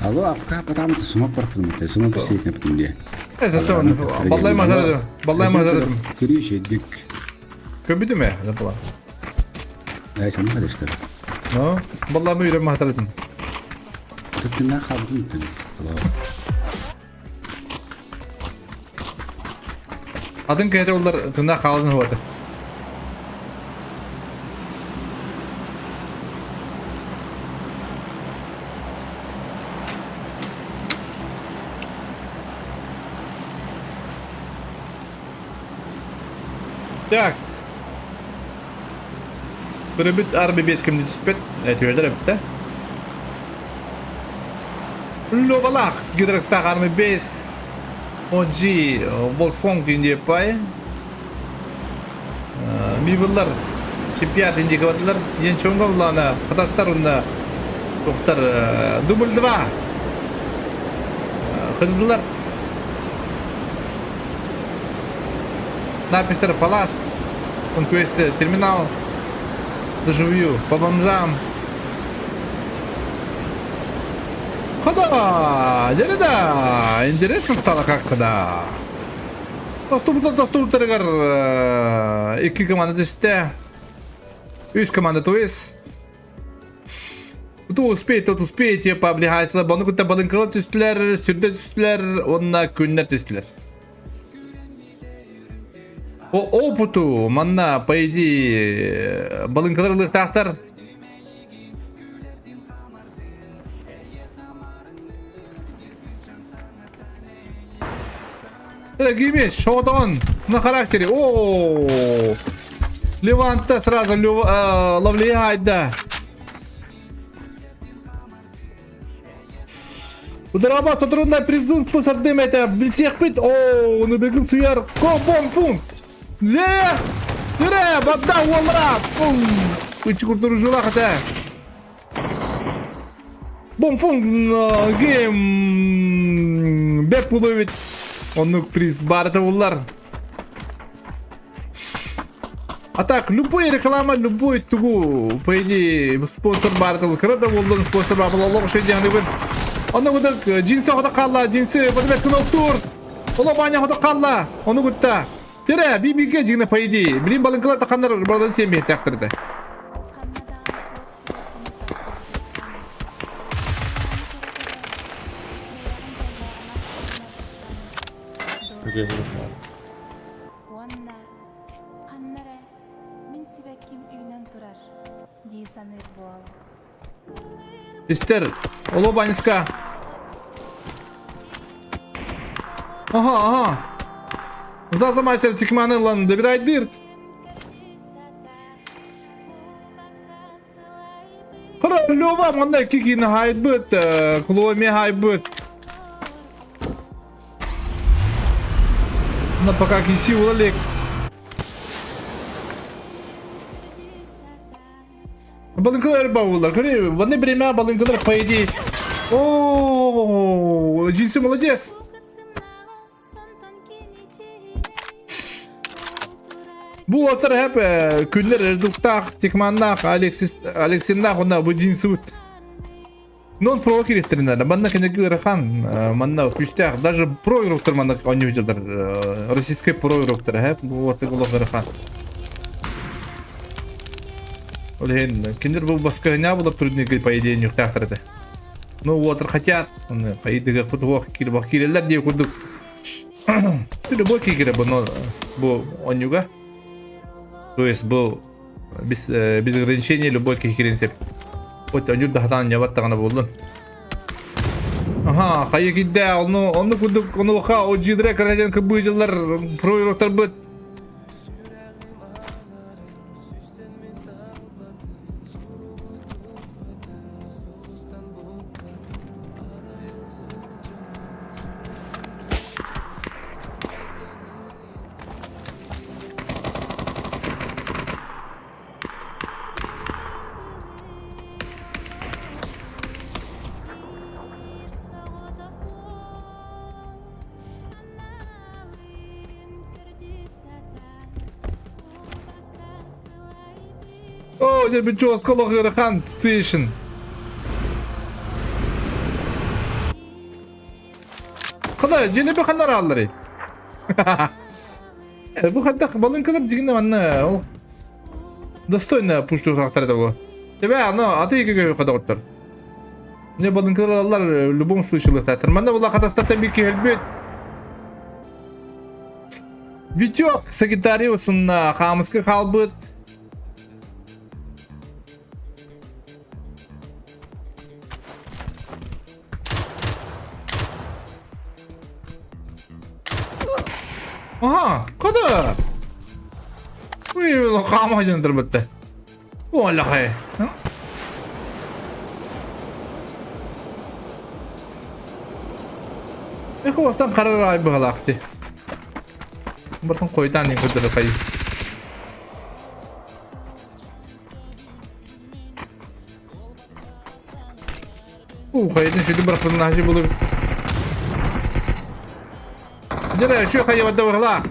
Алло, авка, потому что сумок парпылмыты. Сумок бісейкіне бітім де. Зато он баллай мағдарадым. Баллай мағдарадым. Күрейші дүк. Көбіді ме? Запыла. Ай, сама қадештер. Ну, баллай мағдарадым мағдарадым. Тұтына қалдым түн. Алло. Adın kayda oldular tırnak kaldığını vardı. Так. Прибыт арби без коммунитет. Это ведь да? Ловалах. Гидрокстак арми без. Onji Volkswagen diye pay. Mibullar çempiyat indi kavatlar. Yen çonga bulana Katastar onda doktor dubl 2. Kırdılar. Написано Палас. Конквест терминал. Доживью по бомжам. Когда? Да, интересно стало как-то, да. Доступтар, iki команда тесте. Üç команда туис. Кто успеет, тот успеет. Типа облегайся. Баны күтті балынкалы түстілер, сүрді түстілер, онна күннер түстілер. По опыту, манна, по идее, балынкаларлық тақтар. Гимеш, шоудон на характере. О, Леванта сразу ловлияет, да. Ударабас, трудно призум способ дым это всех пит. О, на бегу суяр. Бом фун. Ле, бабда уамра. Кучу куртуру жила хотя. Бом фун гейм. Бек пуловит. Он приз барта улар. А так, любой реклама, любой тугу, по идее, спонсор барта улкрада улдан спонсор барта улар шедян рыбын. Он гудак джинсы хода калла, джинсы подбек кноктур. Оло баня хода калла. Он гудта. Тере, бибиге жигна по идее. Блин балынкалар такандар бардан семье тактырды. Истер, Олобаньска. Ага. За мастер тикманы лан добирайдыр. Кара Лёва мандай кикин хайбыт, кломе хайбыт. На пока киси улалек. Балынкалар баулар. В одно время балынкалар по идее. О, Джинсы молодец. Bu otur hep küller erduktak, tikmandak, Alexindak onda bu cinsi ut. Non pro kirittirinler. Banda kendi gırakan, manna küstek, даже pro yuruktur manna oynuyorlar. Российский pro yuruktur hep bu otur gırakan. Олен, киндер был басканя было труднее по идее них так это. Ну вот хотят, он хайды как подвох кирбахирелер диye kurduk. Ты любой кигере bu oynuyor. То есть bu без ограничений любой кигерин сеп. Вот oynuyor daha tan yavat tağına buldun. Aha, hayır gidde onu kurduk onu oka o cidre karajan kıbıcılar pro yuruklar bu. О, я бы чё сказал, Грахан Station. Куда, жили бы ханар аллары. Bu kadar balın kadar diginde manna. Достойно пушту шахтарда bu. Тебя, ну, а ты как kadar otur. Ne balın kadar allar в любом случае летать. Манна була катастрофа бики helbet. Витек Сагитариусын хамыска халбыт. Aha, kada. Uy, lo kama aja terbete. Wala kay. Wastan karar ay bagalakti. Bartan koydan yang kedua kay. Kaydan şöyle bırakın hacı bulup. Jere şu kayı wadda wala.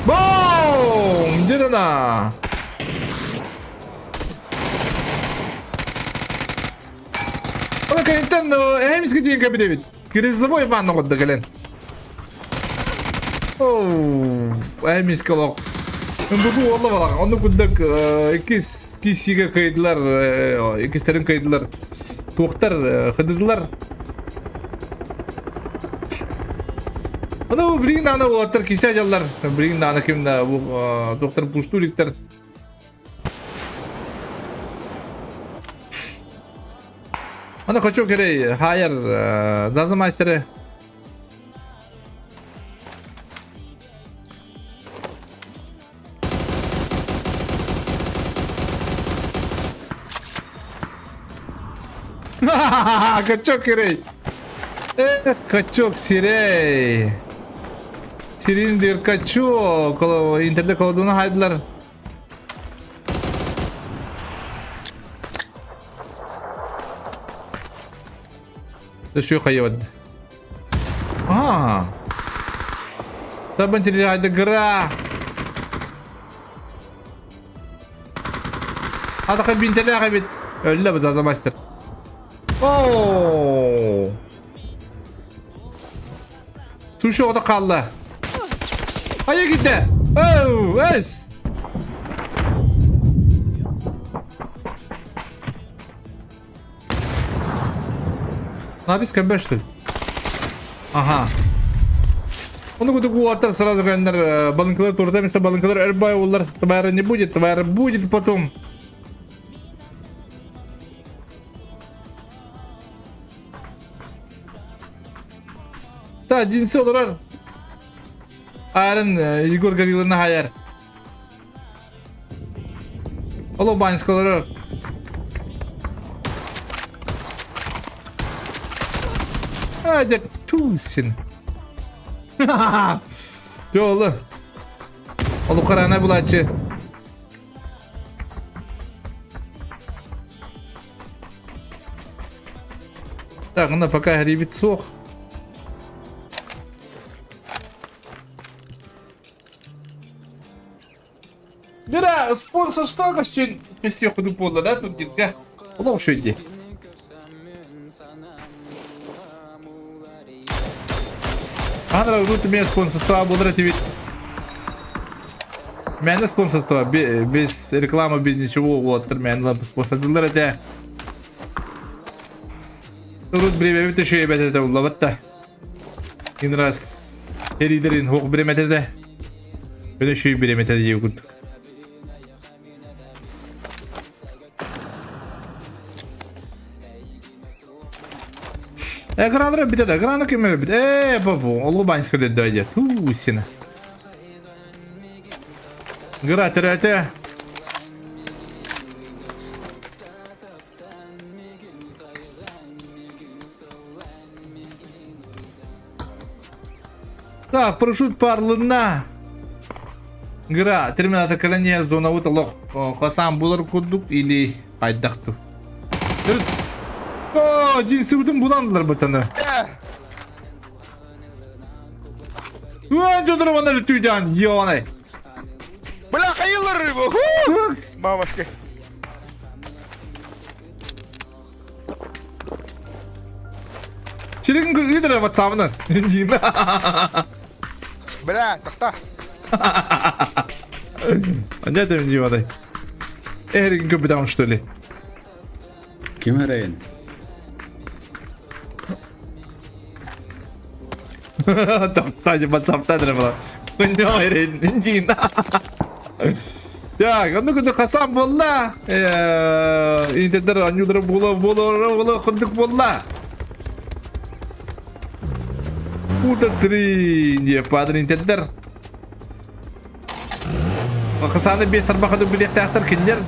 Boom! Jere na. Ola kayıttan hemis gidiyor gibi David. Grizavoy banna kodda gelen. Oh, hemis kalok. Bu valla valla. Onu kuddak ikisiga kaydılar, ikislerin kaydılar. Tuğtar kıdıdılar. Ana birin dana water kisah jalar. Birin dana kimda bu doktor pustulikler. Ana kaçıyor kere hayır Dazmeister'e. Kaçıyor kere. Kaçıyor sirey. Sirindir kaçıyor. İnternette kalırdığını haydiler. Şu kayıt. Aha. Taban jadi ada gerak. Ada kabinteli kabit. Öyle bu Dazmeister. Oh. Tuşu orada kaldı. Hayır gitti. Oh, es. Nabis kabar что ли? Ага. Он куда гуатар сразу гандер баланкалар турда вместо баланкалар эрбай улар. Товара не будет, товара будет потом. Ta cinsi olarak Ayarın Igor Gagil'ine hayır. Alo Bansk olarak. Hadi tusin. Yolu. Olu karana bulaçı. Так, ну пока грибет сох. спонсорство костюм ходу пола, да, тут дитка. Ола что иди. Анра тут мне спонсорство будет вид. Мене спонсорство без рекламы, без ничего, вот, мене спонсорство это. Тут бреме бит şey betede ullabatta. İnras erilerin hok bremetede. Böyle şey bremetede diye kurduk. Ekranları bitede, ekranı kimler bit? Babu, olu banskı dedi ya. Tu sine. Gratulate. Так, парашют парлына. Гра, терминатор колония зона вот лох. Хасан булар кудук или айдакту. О, cinsi bütün bulandılar batını. Ulan canım onları tüyden yone. Bırak hayırları bu. Bana başka. Şirin gidiyor WhatsApp'dan. Bırak takta. Anca da önce vaday. Her gün köpüden что ли? Kim arayın? Takta WhatsApp'tan falan. Kunyo erin incin. Ya, onu kudu kasam bolla. İnternet anyuları bola kunduk bolla. Burada tri diye padre internet. Kasana bir sarba kadu bilet tahtar kinder.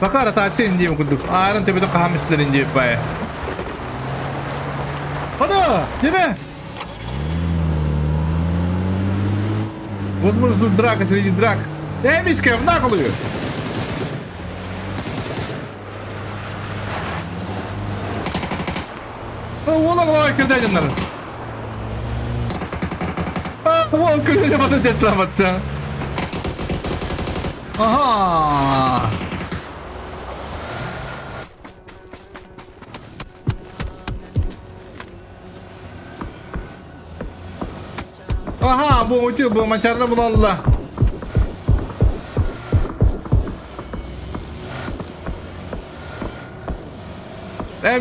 Bakar atasin hindi mo kunduk. Aran tabi to kahamis na rin hindi pa eh. Ano? Yine. Возможно тут драка среди драк. Миска, в наколую. Ola kolay kırdı canları. Ola kırdı bana tetrafattı. Aha. Aha bu uçu bu maçarda bulalım.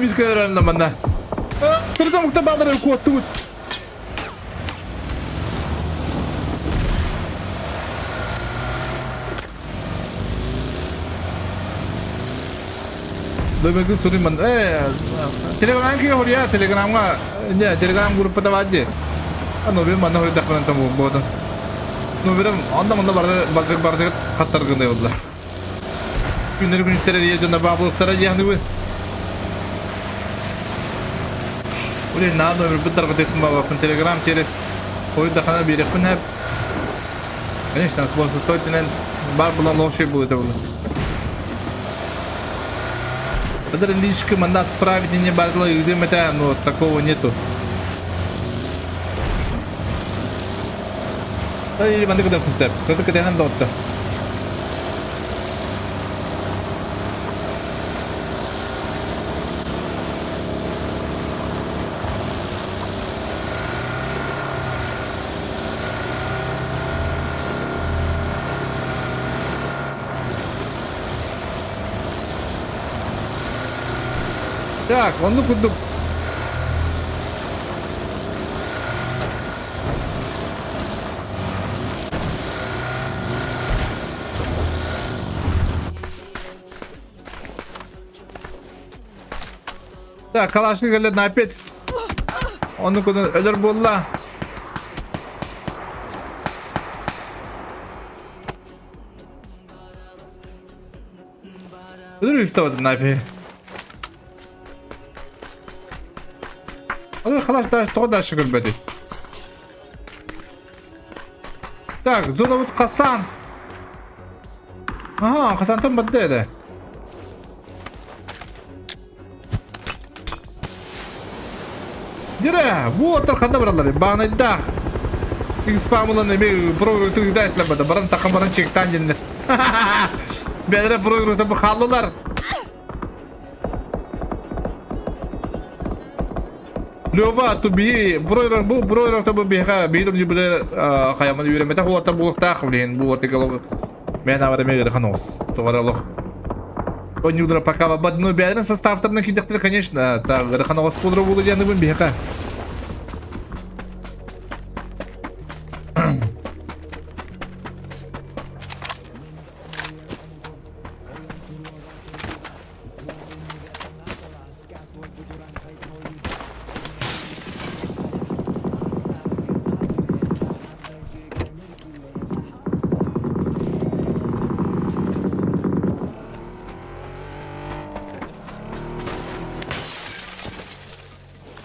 Biz kırarım bana. Kırdı mukta bağları kuattu. Demek ki sorun ben. Telegram ki oraya Telegram'a ya Telegram grupta var ya. Ano bir mana orada falan tamu bodan. No bir anda barda katar gönde oldular. Günleri gün işleri diye canına bağlılıklara yani bu. Ulan ne yapayım bir tarafa tekrar bakın Telegram через orada kana bir yakın hep. Конечно, спонсор стоит бар была лошадь будет это. Это лишь мандат отправить не баргло и где это, но такого нету. Ай, мандат куда пустят? Кто-то куда он дотта. Так, он ну куда? Так, калашник говорит на опять. Он ну куда? Элер булла. Öyle istemedim naypi. Халаш да то да шүгүрбөдү. Так, зоновут Хасан. Ага, Хасантан бадда да. Дира, вот кандай баралар. Багнайда. Спамлан эми программаны дайслап бада. Баран такамбаран чектан жендер. Бедре программаны бу халлар. Лёва туби бройлер бу бройлер табы биха бирим жибелер каяманы юремете хуата булукта хвлен бу отыгылы мен авара мегер ханос товаралык он юдра пока в одной бедрен составтерна кидектер конечно та ханос пудра булы яны бун биха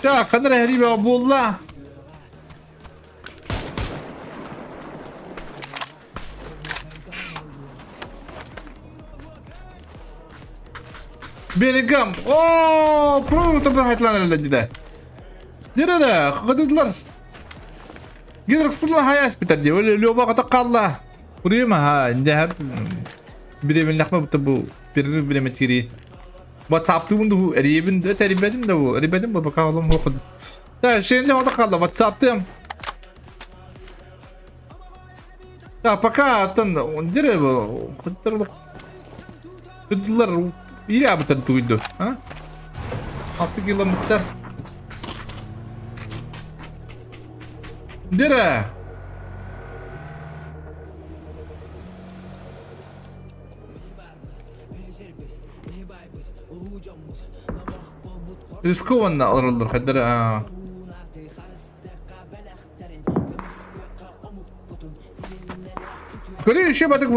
Ya kadar heribe abullah. Beligam. Oo, pro tabi hayatlanırlar dide. Nerede? Kadıdılar. Gider kısıtlar hayat biter diye. Öyle loba kata kalla. Buraya mı ha? Ne hep biremin lakma bu birini bilemet giri. WhatsApp tuğundu eribin de teribedim de bu. Eribedim bu bakalım okudu. Ya şeyinle orada kaldı WhatsApp'tım. Ya пока atan dire bu. Kıtırlık. Kıtırlar iyi abi tanıtıydı. Ha? 6 kilometre. Dire. Рискованно алырлар хәдер. Көре еще бадык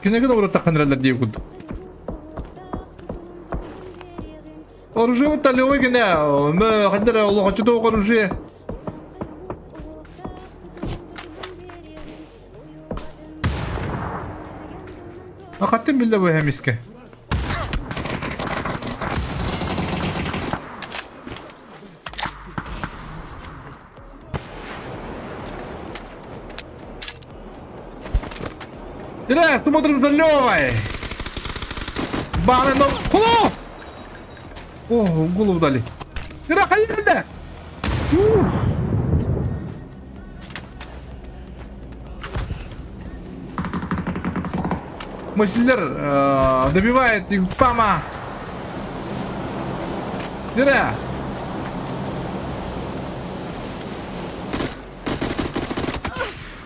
кинеген урат таханралар дип куд. Оружие талёй генә, мы хәдер Аллаһ чыды оружие. Ахаттым билде бу хәмискә. Дира, смотрим за Лёвой. Баны на голову. О, голову дали. Дира, hayırlı. Мастер добивает их спама. Дира.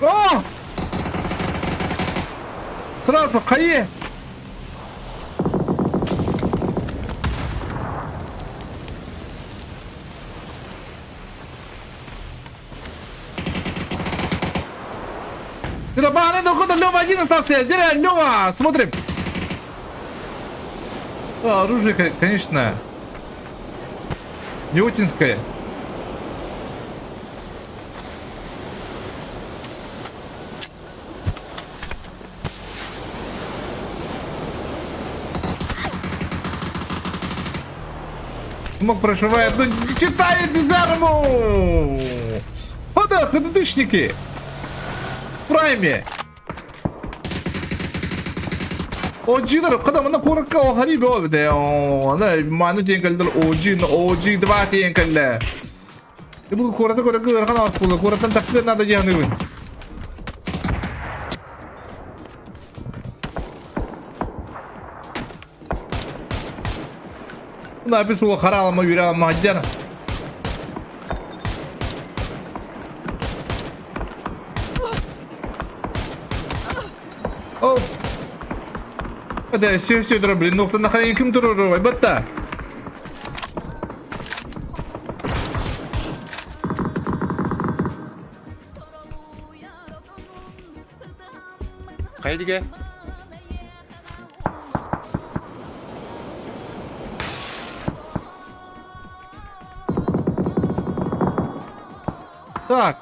О! Сразу кайы. Дирабаны дохода Лёва один остался. Дира, Лёва, смотрим. Оружие, конечно, неутинское. Мог прошивает, но не читает дизарму. Вот это, предыдущники. В прайме. OG'lar kadamına korkak o haribe o bide o. Ne manu jengeldir OG 2 jengelle. Bu korata kan asıl koratan takdir nada jehani bu. Buna bir su karalama yüreğim mahcer. Oh. Hadi şey durabilir. Noktada kadar kim durur? Elbette. Haydi gel. Так.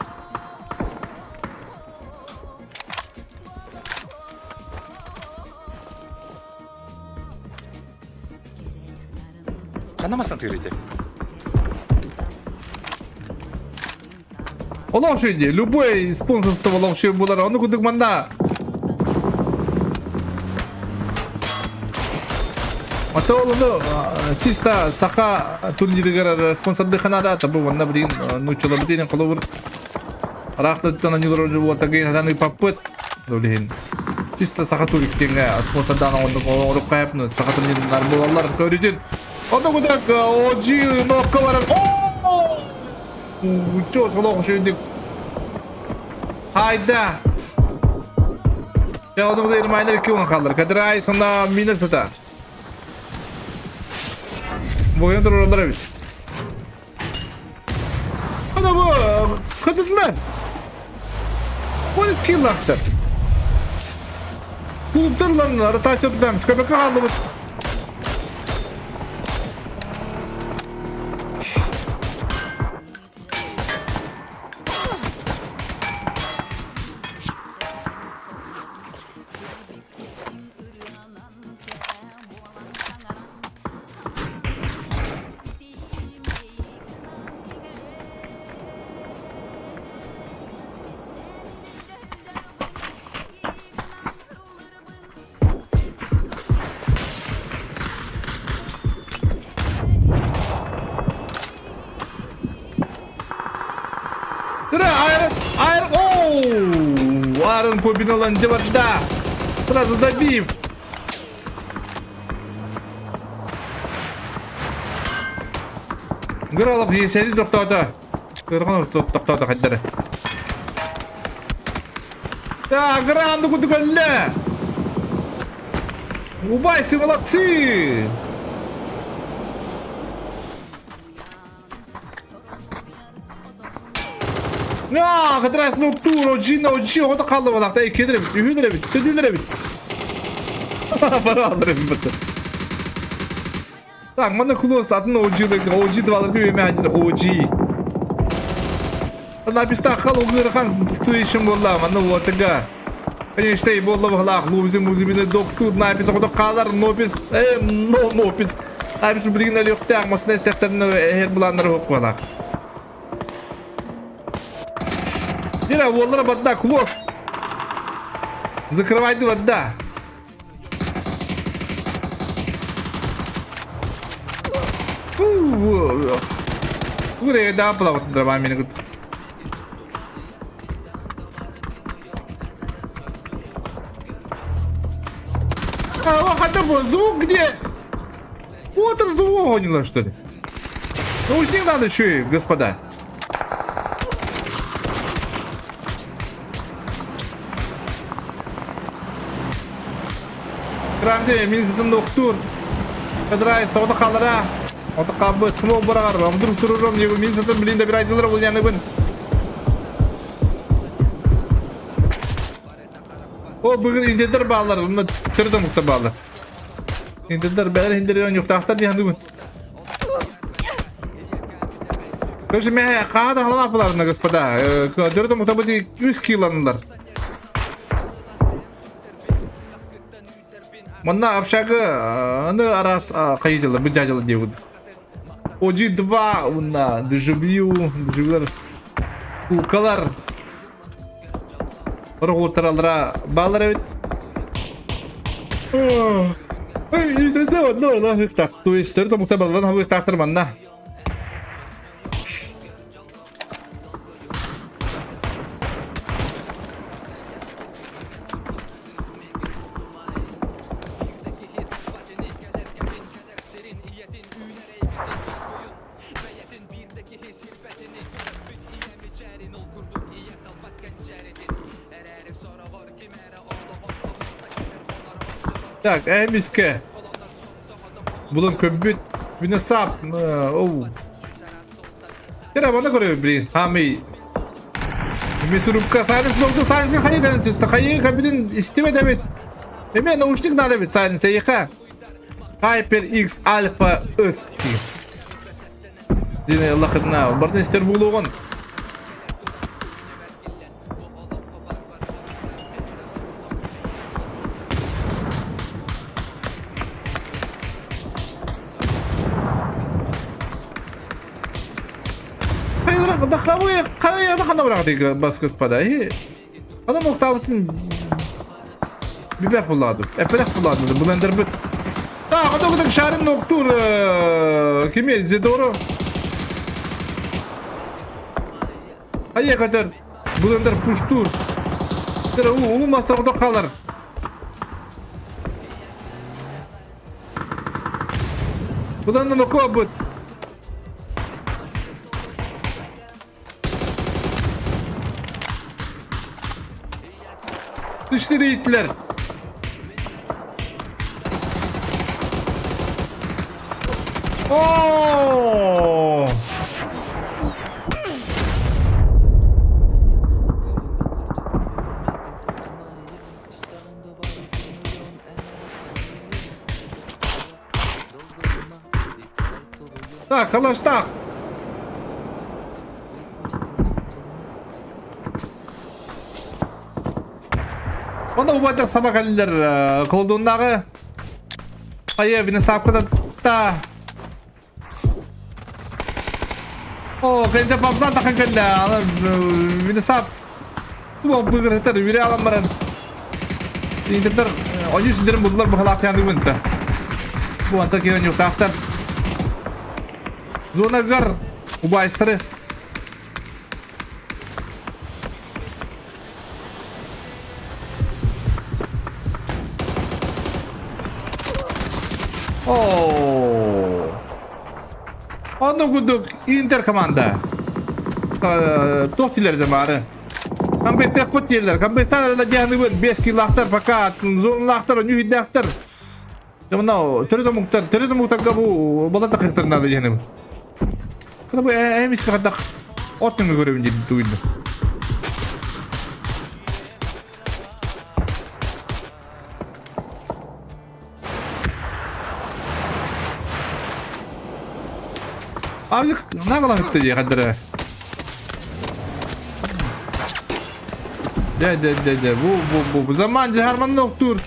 Канамастан тыгырыйты. Олошуйди, любой спонсорство олошуй булар, оны кудук манда. Ата олуну чисто саха турниригер спонсорды ханада табу ванна блин, ну чола блин коловур. Рахта тана нилор вот таген ханы паппыт. Долин. Чисто саха турик тенге спонсордан онду оруп кайыпны саха турнирдер болалар көрүдүн. Оны кудук OG нокка баран. Чо солошуйди. Hayda. Ya onu da irmaylar iki on kalır. Kadir ay sana miner sata. Boyun dur oralara bir. Ana bu Kadirler. Polis kill aktır. Kulüptürler rotasyon demiz. Köpek kaldı bu. Аарон победил Деварда. Сразу добив. Гралов есели тоқтады. Кыргын тоқтады қайдары. Да, гранды кудыгөлле. Убайсы, молодцы. Ya kadar noktur OG o da kaldı bana. Da ikidir bit, üçüdür bit, dördüdür bit. Para alırım bit. Tak, bana kulağız adını OG davaları diyor ya OG. Ana biz tak kal olur kan situation bolla, bana ortaga. Конечно, и болла вахлах, лузим доктор, напис о докалар, нопис, нопис. Напис блин yok так, масне сектöründe her bulanları yok valla. Дира, воллара бадда, клос. Закрывайте бадда. Уре, да, плавать дровами не гуд. А, хотя бы звук где? Вот раззвонило, что ли? Ну уж не надо еще, господа. Крамде, минзитин доктор. Кадрайса, ота қалара. Ота қабы, смол барағар. Амдур тұрырым, егі минзитин білінде бір айдылар бұл яны бін. О, бүгін индендер бағалар. Бұны түрдің ұқса бағалар. Индендер бәлі индерден жоқтақтар дейінді бін. Көрші мәе қағады қаламақ бұларына, господа. Түрдің ұқта бұды 100 киланылар. Мына общага аны арас кайдылы бижажылы деп. OG2 уна дежавю кулкалар. Роготаралра балар бит. Эй, да, так. То есть төртө муктабалдан хабы тактыр манда. Так, миске. Булын көббүт. Бүні сап. Оу. Кера, бана көрі, блин. Хамей. Месурубка. Сайнес нокты. Сайнес мен хайы дәнін тесті. Хайы көббүтін істеме дәмет. Эме наушник надо бит. Сайнес ейқа. HyperX Alpha S. Діне Аллахыдына. Бардың істер бұл оғын. da kavga kayada kana bıraktı bas kıspada. Adam oktavutun bir bek buladı. Epelek buladı. Bulandır bir. Ta kadar şarın noktur. Kimi zedoro. Hayya kadar. Bulandır puştur. Tıra ulu masrafta kalır. Bulandır oku bu. Dışları ittiler. Oo! Tak, kalaş tak. Onda ubada sabah geldiler kolduğundağı. Hayır, beni sapkıda da. Oh, kayınca papsan takın kanda. Beni sap. Bu bugün hatta yürü alanların. İnterler, acı sindirim buldular bu halak yandı bunda. Bu anta kiran yok tahtar. Zona gar. Uba istri. Oh. Onu guduk Inter komanda. Tohtiler de marı. Kampekte kut yerler. Kampekte da canı 5 kilaktar fakat zonlaktar onu hiddaktar. Tamam, teride muhtar bu bala takıklarında da canım. Kada bu emis kadar otunu görevin ciddi duydu. Abi ne kadar hıttı diye kadar. De bu zaman harman noktur.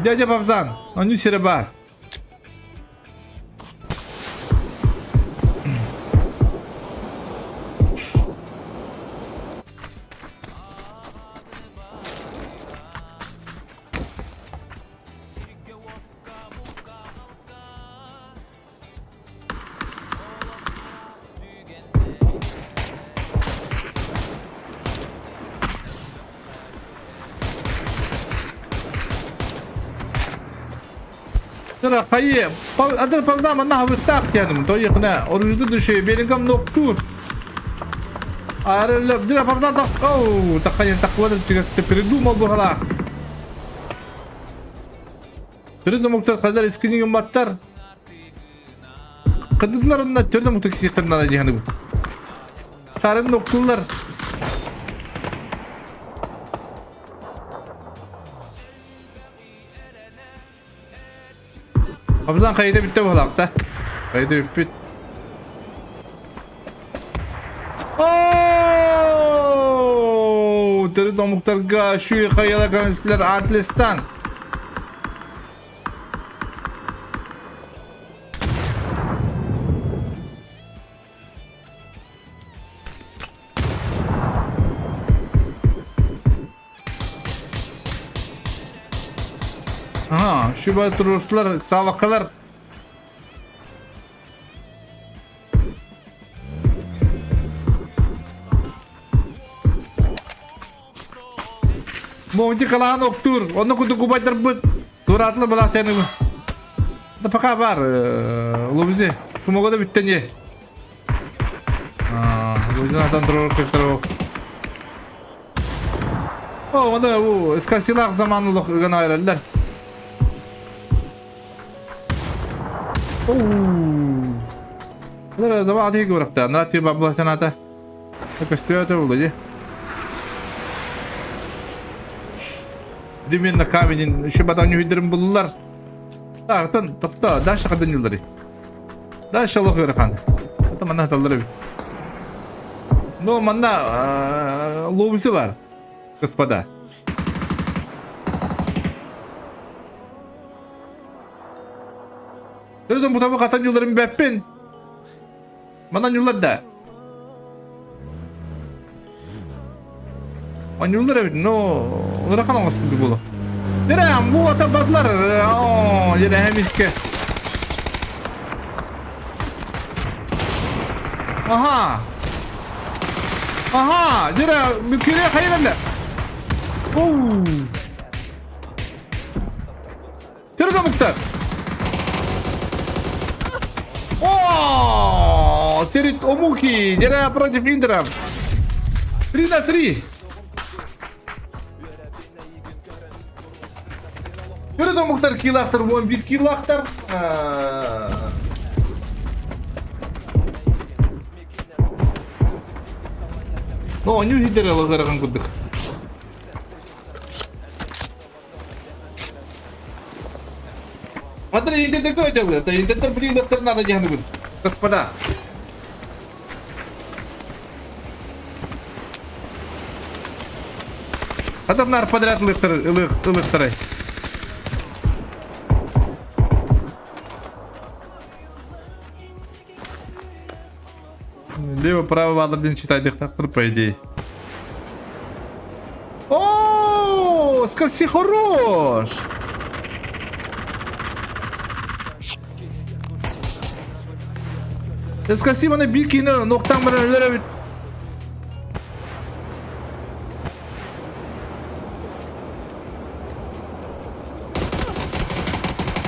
Dede babzan, onu sire bar. Sıra kayı. Adı fazla ama nah vurtak canım. Toyukna oruçlu düşüyor. Benim gam noktur. Aralab dira fazla tak. Oh, takayın takwa da çıktı. Perdu mal bu hala. Perdu muktar kadar eskinin yumbatlar. Kadılarında türlü muktar kişi kırnalar cihanı bu. Karın nokturlar. Abzan kayıda bitti bu halakta. Kayıda bitti. Ooo! Teri domuklarga şu kayala kanistler Atlistan. Aha, şu bazı Ruslar, savakalar. Monci kalah noktur, onu kudu kubat terbut. Duratlı belah seni bu. Apa kabar, Lubizi? Semoga da bitten ya. Lubizi natan terus. Oh, onda bu eskasilah zamanlılık gana ayarlar. Ada zaman hati gue rakta, nanti bablah sanata. Kestiyo tuh aja. Dimin nakaminin şu badan yuhidirim bulurlar. Tahtan tahta daş kadın yolları. Daş Allah kırkan. Hatta mana talları. No mana lobisi var. Господа. Terus bu tabu katan yıllarım beppin. Mana yıllar da. An yıllar evet no. Onlara kan olmaz gibi bulu. Derem bu atabaklar. Yine hem iske. Aha. Aha. Yine mükemmel hayırlı. Terus Muhtar. Terit Omuki, jadi против Интера. 3-3. Terus Muhtar kill aktar, 11 kill aktar. No, new hitter alagarakan kudik. Смотри, интернет такой у тебя, интернет прилетел надо где-нибудь, господа. Adamlar подряд лыхтыры. Лево-право один читать диктатор, по идее. О, скользь хорош! Eskasi bana bir kine noktan bana öyle bir.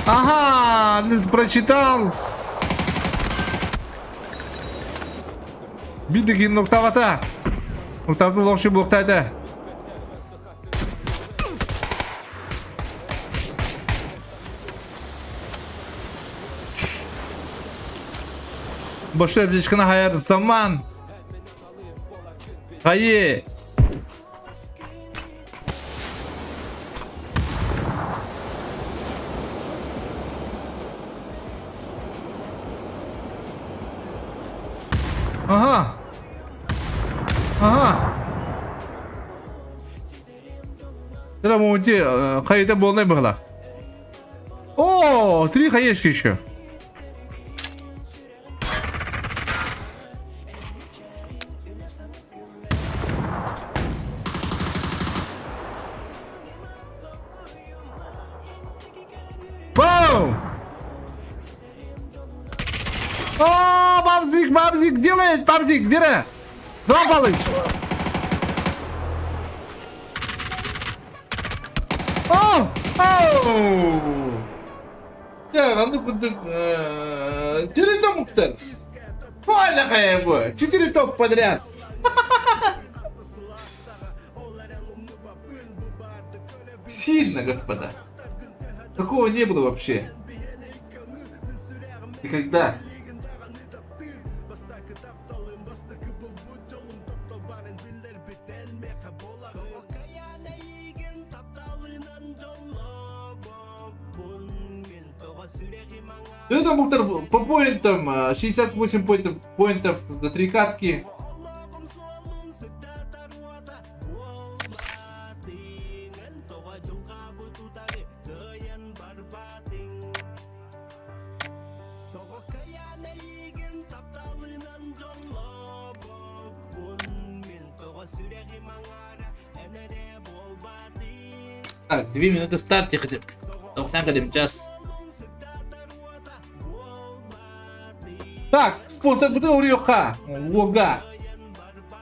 Ага, ты прочитал. Бидики ноктавата. Ноктавты лоши блоктайды. Boşver aplicasyona hayır zaman. Hayır. Aha. Aha. Sıra muhti kayıta bolnay bakla. Oo, 3 hayır еще. Вау! О, Бабзик делает, Бабзик, где? Два балыч. О! Я, ну куда? Четыре топ Мухтар. Валя хая 4 топ подряд. Сильно, господа. Такого не было вообще. Никогда. Это Мухтар по поинтам 68 поинтов за 3 катки. Так, 2 минуты старте хотя бы. Там годим час. Так, спонсор бутыл урьёха. Лога.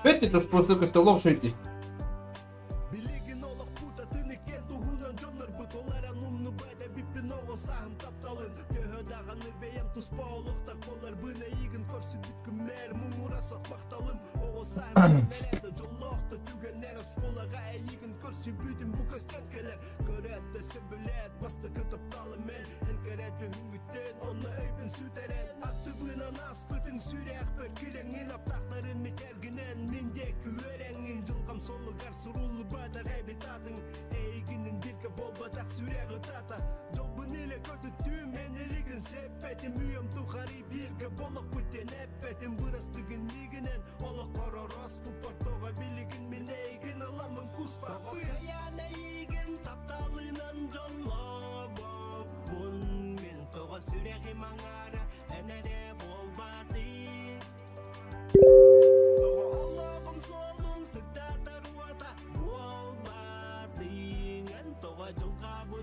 Это спонсор костолов шойти. Sürekli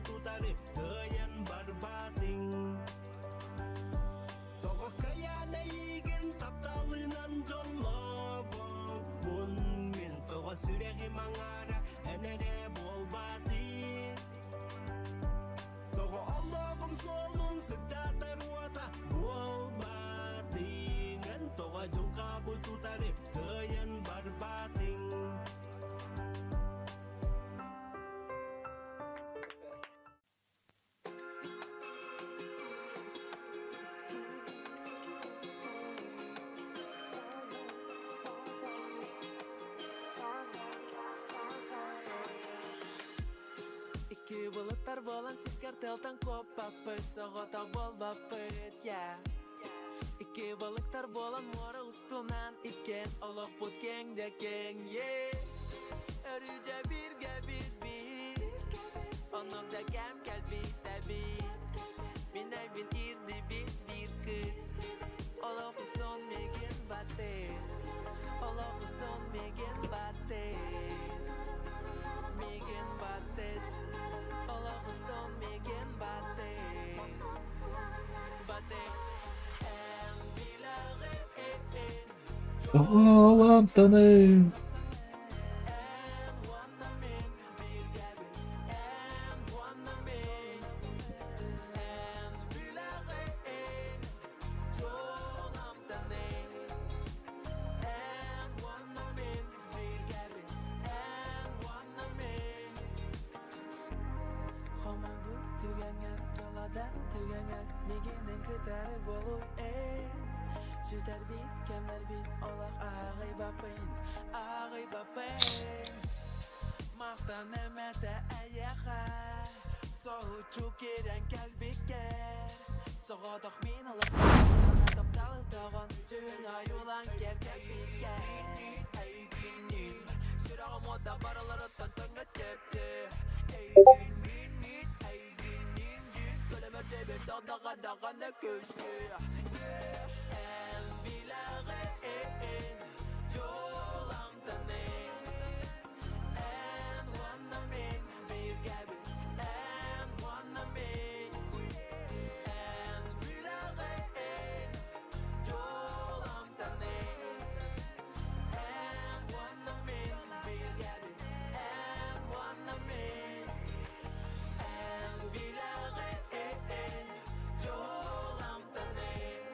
tutari Tøyen barbating Togo kayana igin taptalınan jollo Bun min togo süregi mangara Enere bolbati Togo Allah'ım solun sıkta tarwata Bolbati Ngan togo julka bultutari Tøyen barbating İki bulutlar bolan sitkar teltan kopapıt Soğota bol bapıt ya İki balıklar bolan mora ustunan iken Olak put keng de keng ye Örüce bir Onok da kem kalbi tabi Binay bin irdi bir kız Olak uston megen bates Olak uston megen bates Megen bates Olak uston megen bates Bates En bilare Olam tanım. Süter bit, kemler bit, olak ağay bapayın Maqtan emete ayağa Soğuçu keren kalbike Soğudak min alak Sana taptalı tağın Cühün ayulan kerkek bitken Ey günün Sürağım oda baralarından tönget kepti Ey günün cün Kölemerde bir dağdağa dağında köşkü En bilare Jolam tanen En wanna min bir gabi En wanna min En bilare Jolam tanen En wanna min bir gabi En wanna min En bilare Jolam tanen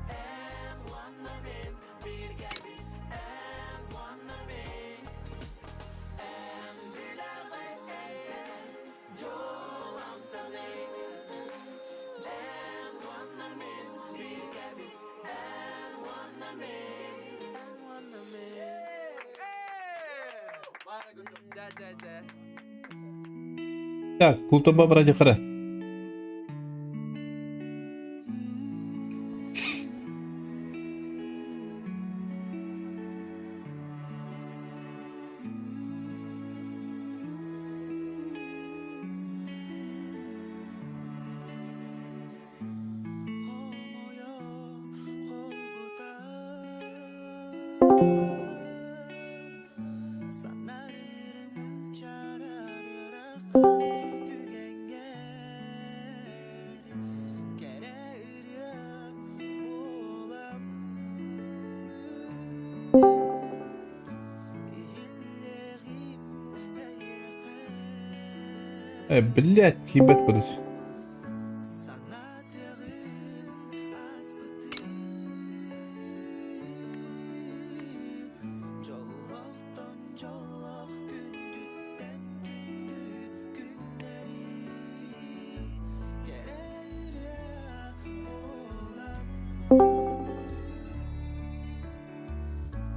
En wanna min bir gabi En wanna min En bilare Jolam tanen En wanna min bir gabi En wanna min En wanna min Ya kultuba beraja kara. Блядь, ебать короче.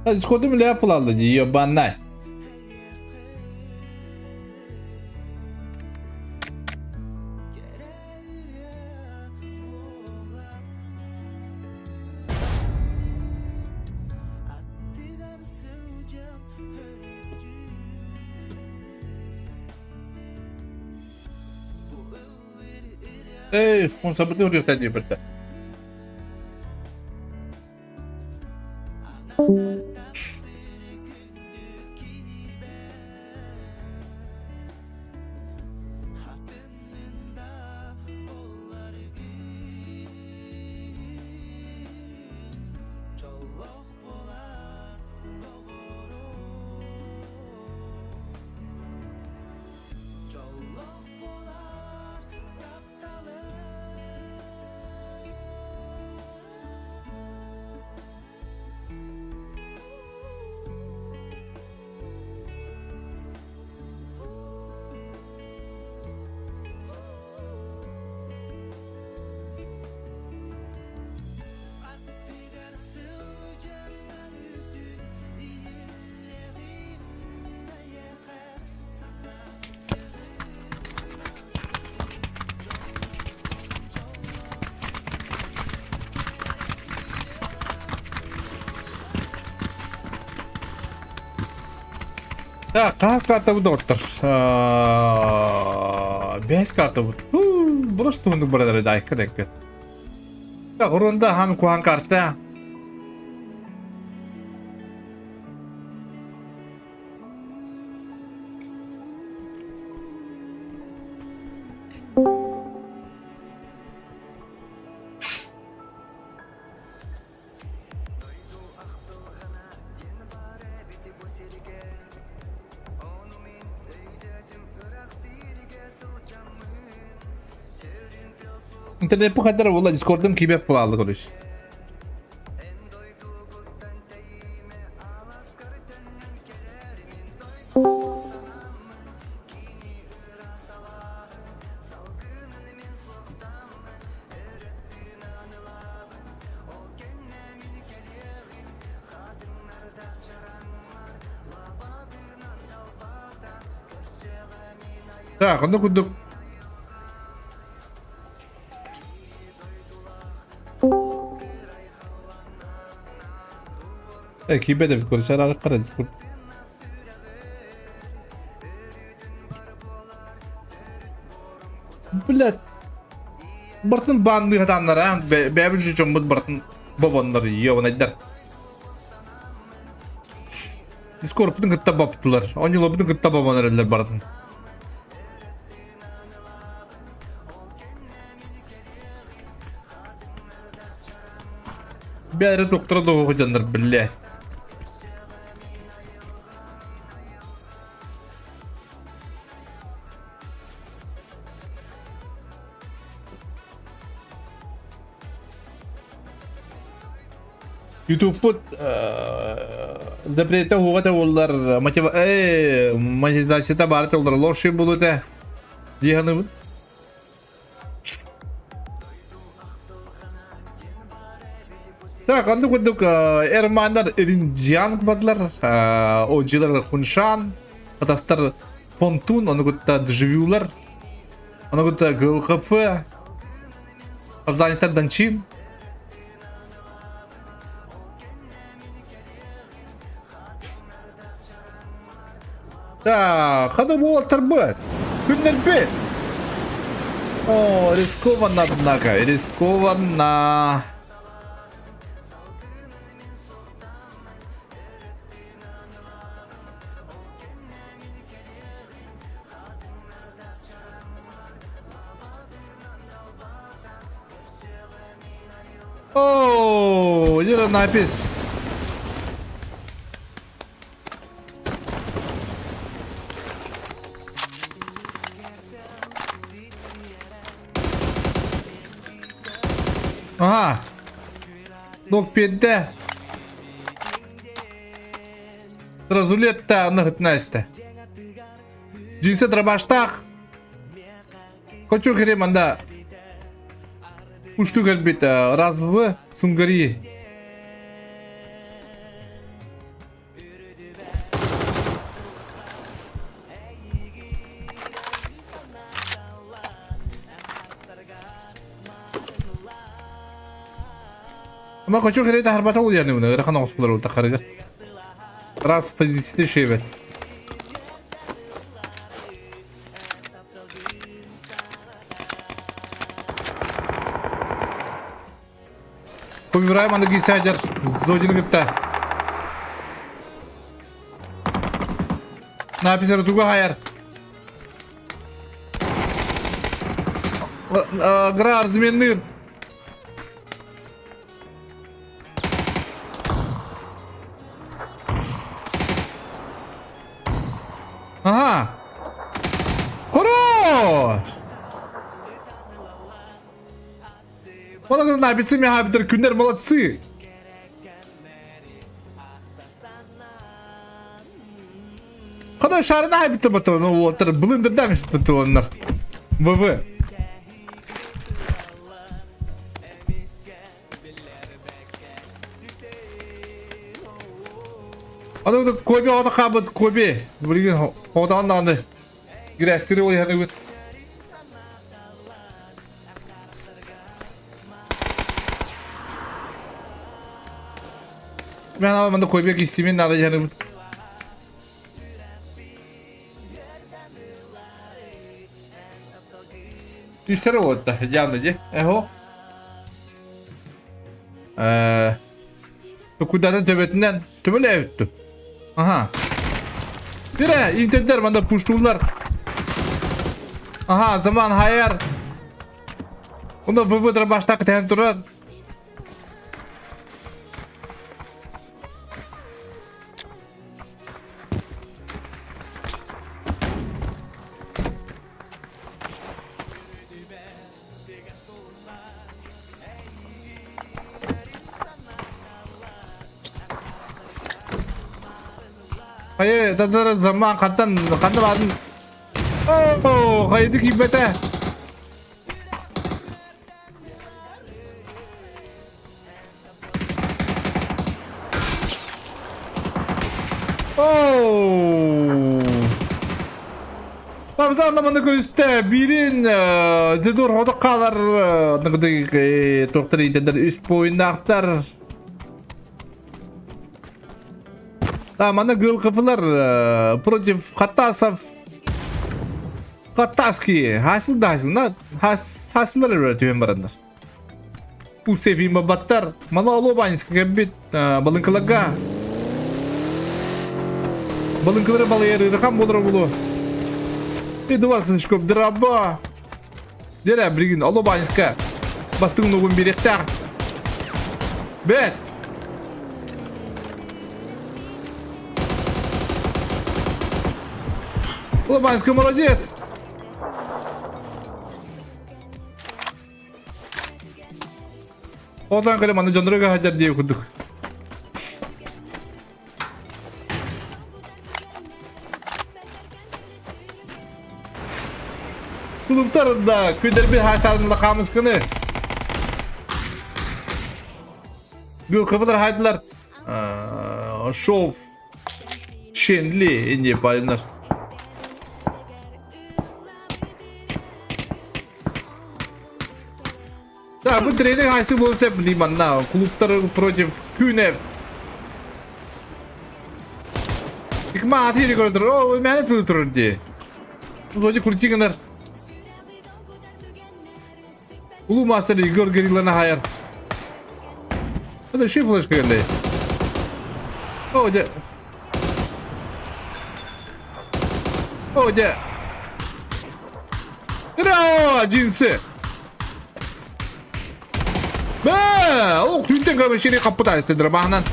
Discord'da mı yapılalım ебаный. Sponsor betul dia tadi betul. Ya kaç kartı bu doktor? 5 kartı bu. Burası tundu burada da dakika dakika. Ya orunda ham kuan kartı. İnternet bu kadar valla Discord'um kibep pahalı konuş. Ya kanda kuduk. Ekibe de bir konuşar arkadaşlar Discord. Блядь. Бартын банды хатанлар, бәбір жүчім бұд бартын бабанлар, еуін айдар. Discord бұдың гытта баптылар, 10 yıl бұдың гытта бабанлар әлдер бартын. Бәрі доктора да оқыдандар, блядь. YouTube put запрета хугата олар монетизацияда бар олар лоши болуды дегені бұл. Так, анда көдік эрмандар иринжан бадылар, ойжылар хуншан, қатастар фонтун, оны көтті дживюлар, оны көтті ГЛХФ, Афганистан данчин. Да, хада бұл тарбы, күннер бе. О, рискованно, однако, рискованно. О, где напис? Ага. Ног педде. Разулетта нахтнасте. Джинсы драбаштах. Хочу хреманда. Ушту гальбита раз в Сунгари. Ama koçuk herhalde harbata oluyor yani bunu. Rakan osplar oldu karıga. Раз позиции шевет. Побираем ана гисяджер зодин гытта. Написано туга хайер. Гра разменный. Ага. Хорош. Ona da bitsin ya habidir günler молодцы. Kada şarına habidir batılan o otur blinder'da mı sıkıntı onlar? VV. Ana da kobi o da kabut kobi. Bugün o da anlandı. Girestiri o yani. Ben ama da koymak istemeyin arayacağım. İşleri oldu. Yanlıcı. Eho. Kudadan tövbetinden tümüle evittim. Aha. Dire internetler bana puşturlar. Aha zaman hayır. Onda vıvıdır başta kıtayan durar. Hayır, tadır zaman katan varın. Oh, haydi kibete. Oh. Babza anlamında görüşte birin dedur hoda kadar nıgdı doktor intender üst boyunda aktar. Mana gol kafalar proje Kataski hasiller üretiyor baranlar. Bu seviyime battar. Mana olobansk gebit balınkalaga. Balınkları balayarı rakam bolra bulu. Edvarsın şkop draba. Dere brigin olobanska. Bastın nogun biriktar. Bet. Лобанска молодец! Одан кале мана жандырга хажар деп кудук. Kulüplerinde küder bir hasarında kalmış kını. Gül kafalar haydılar. Şov. Şenli ince payınlar. Ya bu training hasil bolsa di mana kulüpler proje Künev. İkma hati rekorder. O mana tutur diye. Zoji kurçigener. Ulu master Igor Gerilana hayır. Hadi şey flash geldi. Oje. Oje. Bravo cinsi. Be, o küçükten gibi şeyi kapıda istedir bahnen.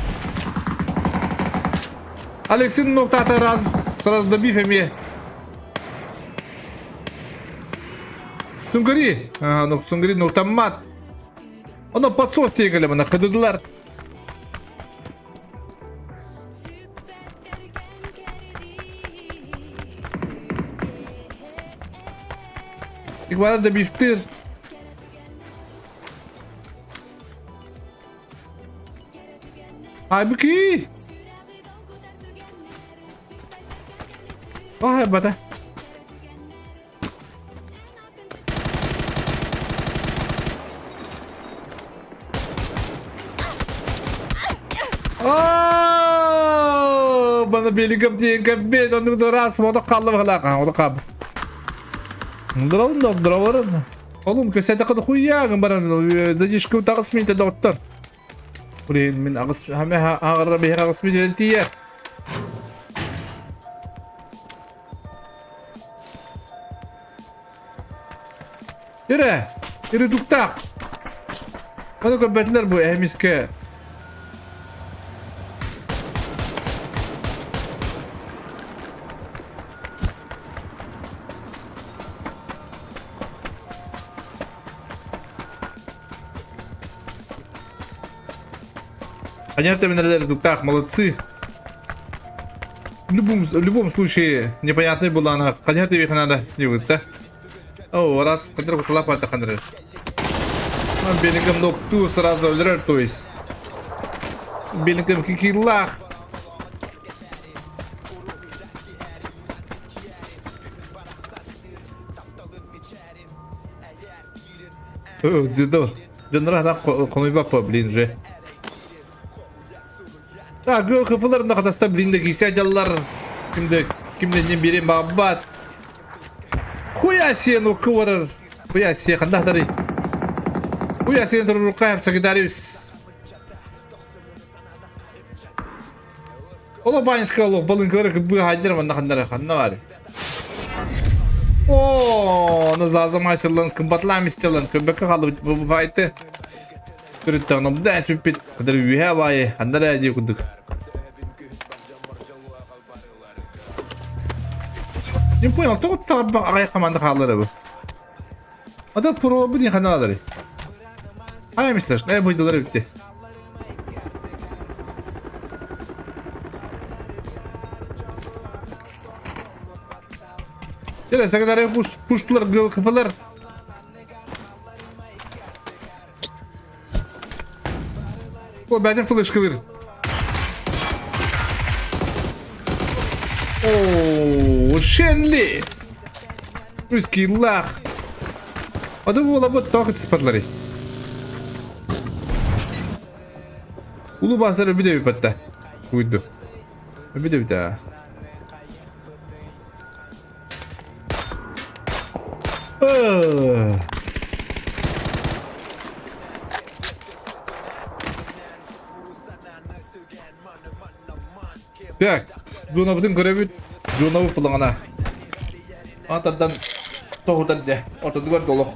Alex'in noktata raz sırada bir femiye. Sungari, Sungari nokta mat. Ona patsos diye gele bana kıdıdılar. İkbala da biftir. Halbuki. Oh hebat ha. Bana beligam diye kabet onu da ras moda kaldı halaka o da kab. Drawın. Oğlum kesete kadar kuyağın bana da dişku taqsmite doktor. Urin min aqs hamaha aqrab biha qasmi diltiya. Ire duktak. Bana kabetler bu ehmiske. Понятно, минералы так, молодцы. В любом случае, непонятная была она. Понятно, их надо делать, да? О, раз, который клапа это хандры. Белингом нокту сразу өлер, то есть. Белингом кикилах. О, дедо. Донра так комибапа, блин же. Ha gol kafalarında katasta bilindeki isyancılar kimden birinin babat. Хуя себе ну кывырыр. Bu ya siye kandahtari. Bu ya siye tururukka hep sekretarius. Ola banyiska olu balınkaları ki bu hajlar mı nakandara kanna var. Ooo, nazazım haşırlan, kımbatlam istiyorlar, köbeke kalı bu fayette. Kırıttağına bu da esmi pit, kadar üye bayi, kanlara acı kuduk. Yumpu yok, toğut tabi ağay kamanda kalları bu. Ada pro bu diye kanalları. Haymışlar, ne buyduları bitti. Gel sekretariye puştular, gıl kıfılar. O benden flash kılır. Ooo, şenli. Üskillah. Adı bu ola bu takıt ispatları. Ulu basarı bir de bir patta. Uydu. Bir de bir daha. Так, зона bütün görevi zona bu pulağına. Atadan tohudan de, ortada var dolu.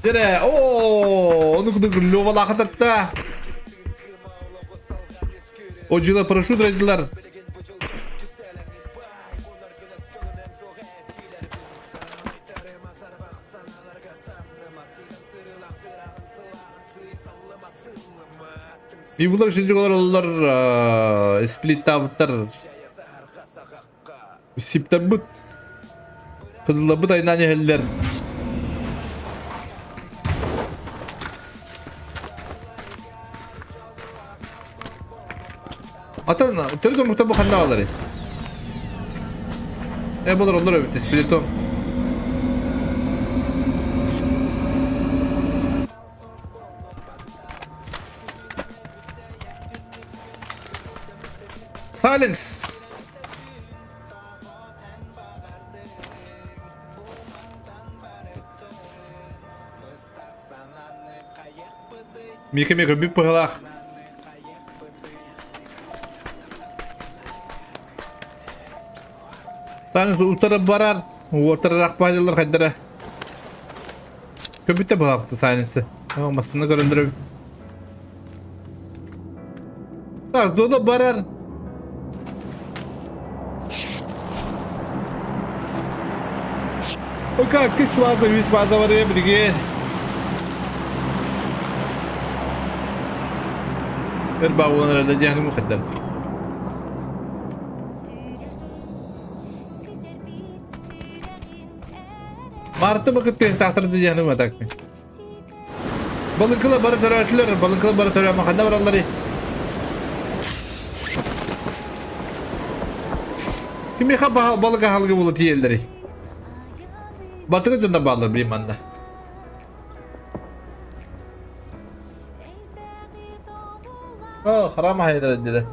Jere, ooo, onu kudu lovala katatta. Ocuyla paraşüt verdiler. Bunlar şimdi kadar olurlar. Split tavuklar. Sipten but. Kızıla but aynen yeller. Atan, terus muhtemelen bakın ne alır. Bunlar olur evet, splitom. Silence. Mika bir pıhlak. Silence ultra barar. Ultra rakbacalar kaydara. Köpütte pıhlaktı Silence'ı. Ama aslında göründürüyor. Tak, doda barar. Как ты связан, весь базовый бригад. Эрбауан радиан мухаддам. Martı bakıttı tahtırdı canım atak. Balıkla barı tarafçılar, balıkla barı tarafı makanda var onları. Kimi kapı balık halgı bulut yerleri. Batık üzerinde bağlar bir manda. Oh, haram hayırlar dedi.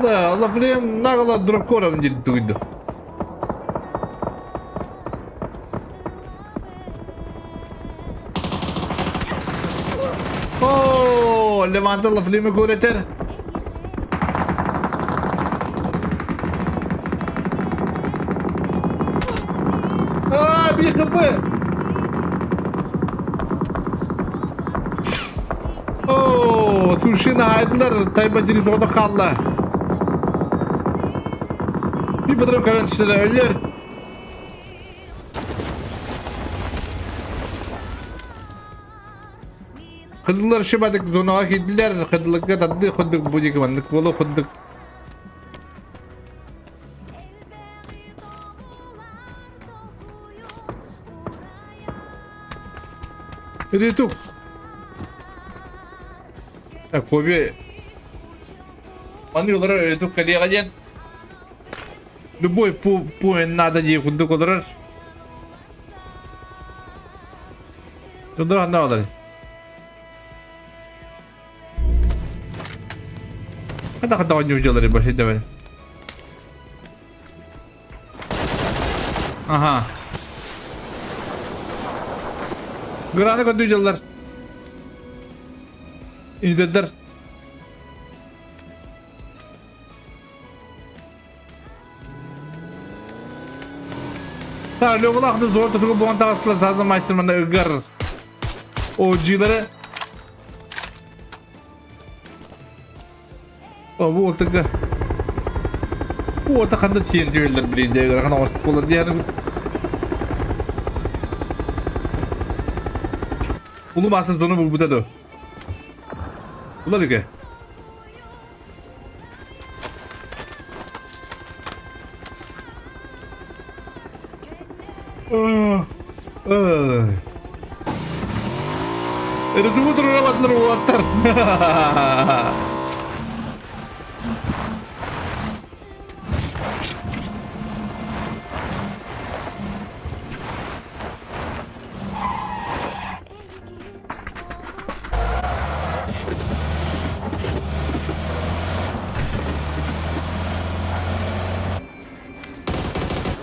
Da Allah filan ne kadar drop koram ciddi duydu. Oh, levanta Allah filan mi koreter? Aa, bir kapı. Oh, sushi hayırlar taybacınız orada kaldı. Bir bıdırım kalan işte ölür. Kızıllar şıbadık zonaya gittiler. Kızıllıkta tadı kuduk bu yıkımanlık bolu kuduk. Rituk. Kobi. Mani olarak rituk kaliya kajian. Любой поинт надо diye kunduk olur. Şunları ne alır? Hadi oyuncuları başı demedim. Aha. Granı oyuncular. İndirdiler. Tarlı oğlaklı zor tutuğu bu anta asla sazın maçtırmanda ıggar. OG'ları. O bu ortada. Bu ortada TNT öldür bilince göre kana vasıf olur diye. Ulu masası sonu bu da. Ulan ki. Это тут ротор.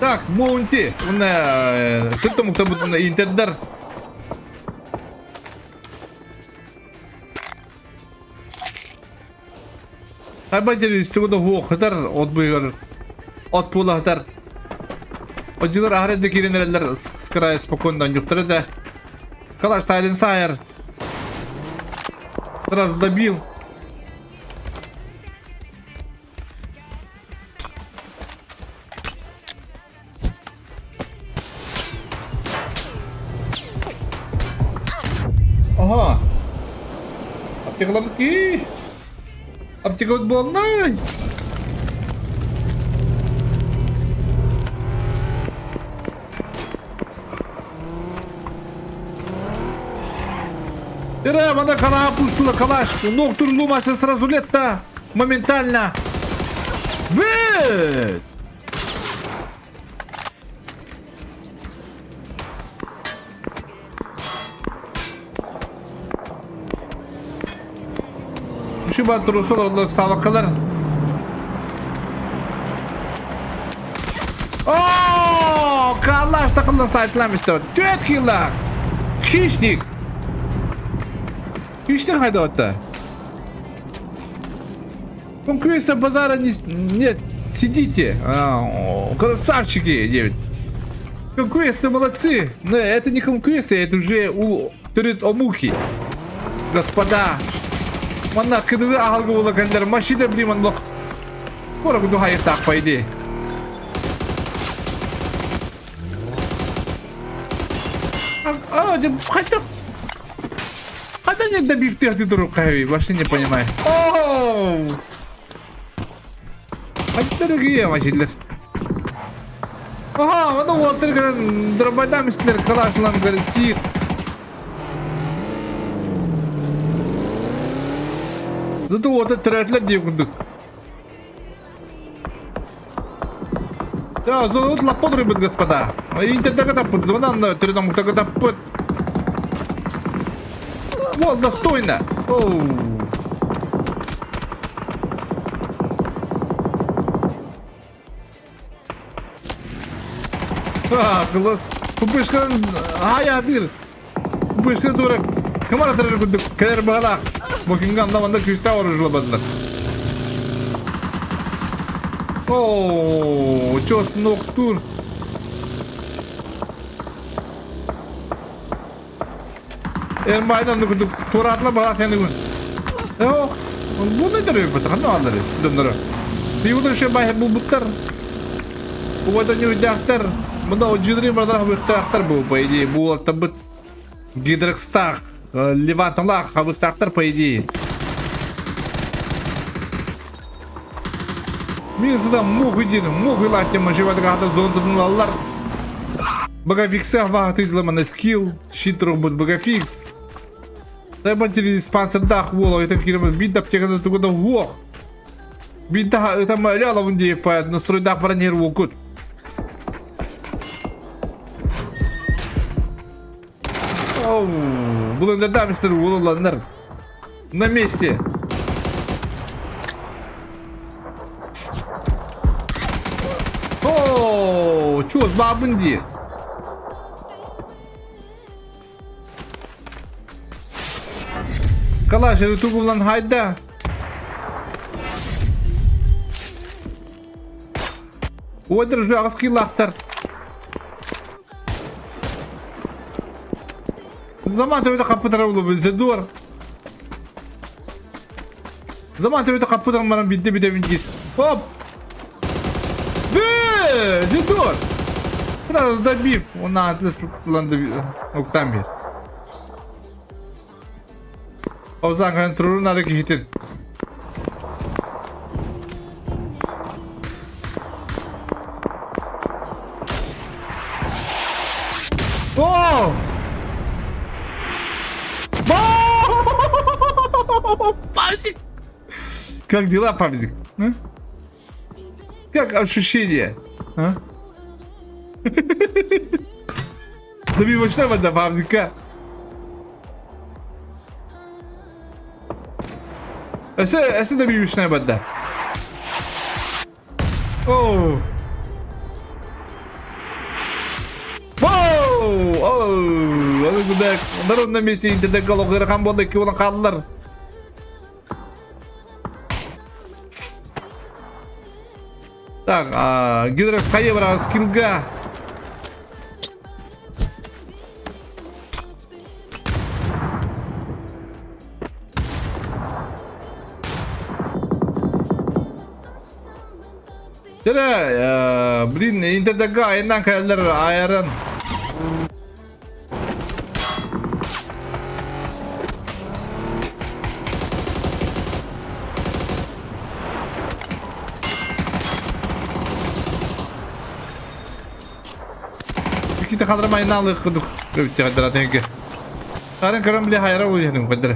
Так, Монти, кто мог там интердер? Haybancı istiyordu bu kadar ot buyur. Ot pula kadar. Acılar ahirette girenler sıkıraya spokondan yoktur da. Kalar silent sayar. Biraz da bil. Aha. Apçıklam ki. Apçıklam bolnay. Надо кала пустила калаш. Ноктур лумаса сразу лето. Моментально. Бэт! Şu batırısı olarak savakalar. Ooo! Kalaş takımdan saytlamıştı. 4 killer. Хищник. Хищник haydi hatta. Конкуренция базара нет. Сидите. Красавчики, девять. Конкуренты молодцы. Но это не конкуренция, это уже турит омуки. Господа. Манна кыдыры ахалгы бола кандер. Машина блиман лох. Кора куду хайыр так по идее. Хотя нет добив ты друг кави, вообще не понимаю. Оу! А дорогие машины. Ага, вот вот только дробайда мистер Калашлан говорит сир. Зато вот это тратля девку. Да, зовут лапон рыбы, господа. Интернет тогда под звоном, тридом тогда под. Вот, достойно. Оу. Класс. Пупышка, я бир. Пупышка дурак. Камара дурак, кадер бала. Букингам даванда кристалл разжлобадла. Ооо, чё с ноктур? Ermaydan nukuduk turatla bak yani gün. Yok. Bu ne duruyor bu? Kanı alır. Döndürü. Bir bu da şey bayı bu butlar. Bu da ne uydaktar. Bunda o cidri bardar habıktaktar bu. По идее bu tabi Гидрексtak. Леванталах habıktaktar по идее. Мен сюда могу идти, могу лазить, мы живем когда зонтан лалар. Багафикса вахты на скилл, щит робот багафикс. Дай батареи спонсор дах воло, это кирма бит аптека за туго вох. Вида там рядом где по настройдах бронировал кут. Оу, bunu neden Mr. Wool'lanır? На месте. Ооо, чё с бабынди? Калаш, ютубулан хайда. Одыр жағы скиллақтар. Zaman tövbe kapıdan oldu bize dur. Zaman tövbe kapıdan bana bitti bir de binci. Hop. Bize dur. Sırada da bir. Ona atlaslandı bir noktan bir. O zaman kontrolün hareketin. Oh! Павзик! Как дела, Павзик? А? Как ощущения? А? Добивочная вода, Павзика. Эсэ добивочная вода. Оу! Оу! Аны кудак. Народ на месте интернет калогыры кам болды, ки улан калдылар. Так, Гидрекс қайы бар скиллга. Жарай, блин, интернетке айынан кайлар айран. Kita kadar nalı kuduk. Bitti kadar tenge. Karın karın bile hayra uyuyorum kadar.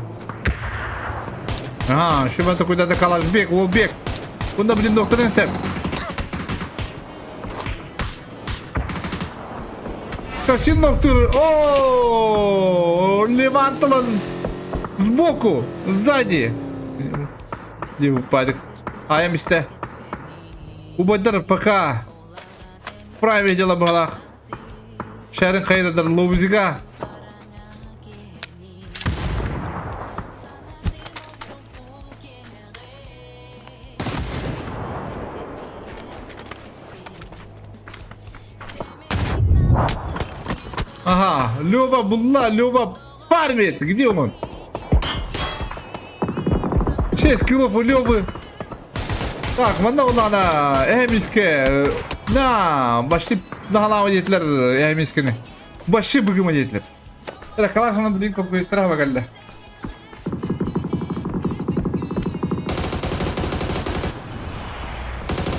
Aha, şu ben de kuyuda kalan bek, o bek. Bunda bir doktorun sen. Kasih doktor. Oh, леванталан сбоку, сзади. Где упадет? А я месте. Убадыр пока. Правее дело было. Şehrin kayıdadır Lubziga. Ага, Лёва Булла, Лёва пармит. Где он? 6 килов у Лёвы. Так, бана надо. Эмиске. На, başlı daha editler emiskini. Başlı bugün editler. Tera kalan sana bir koku istirahat bakalım.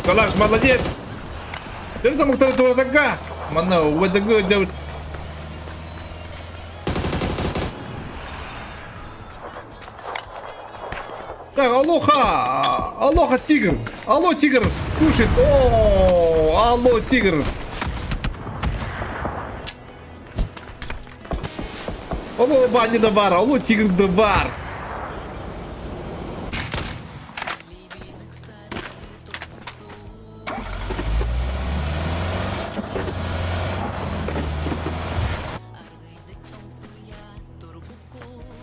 Kalаш, молодец. Ты там кто-то туда такая. Мана, вот такой делать. Так, алоха! Алоха, тигр! Алло, тигр! Кушает! О, алло, тигр! Алло, бани да бар! Алло, тигр да бар!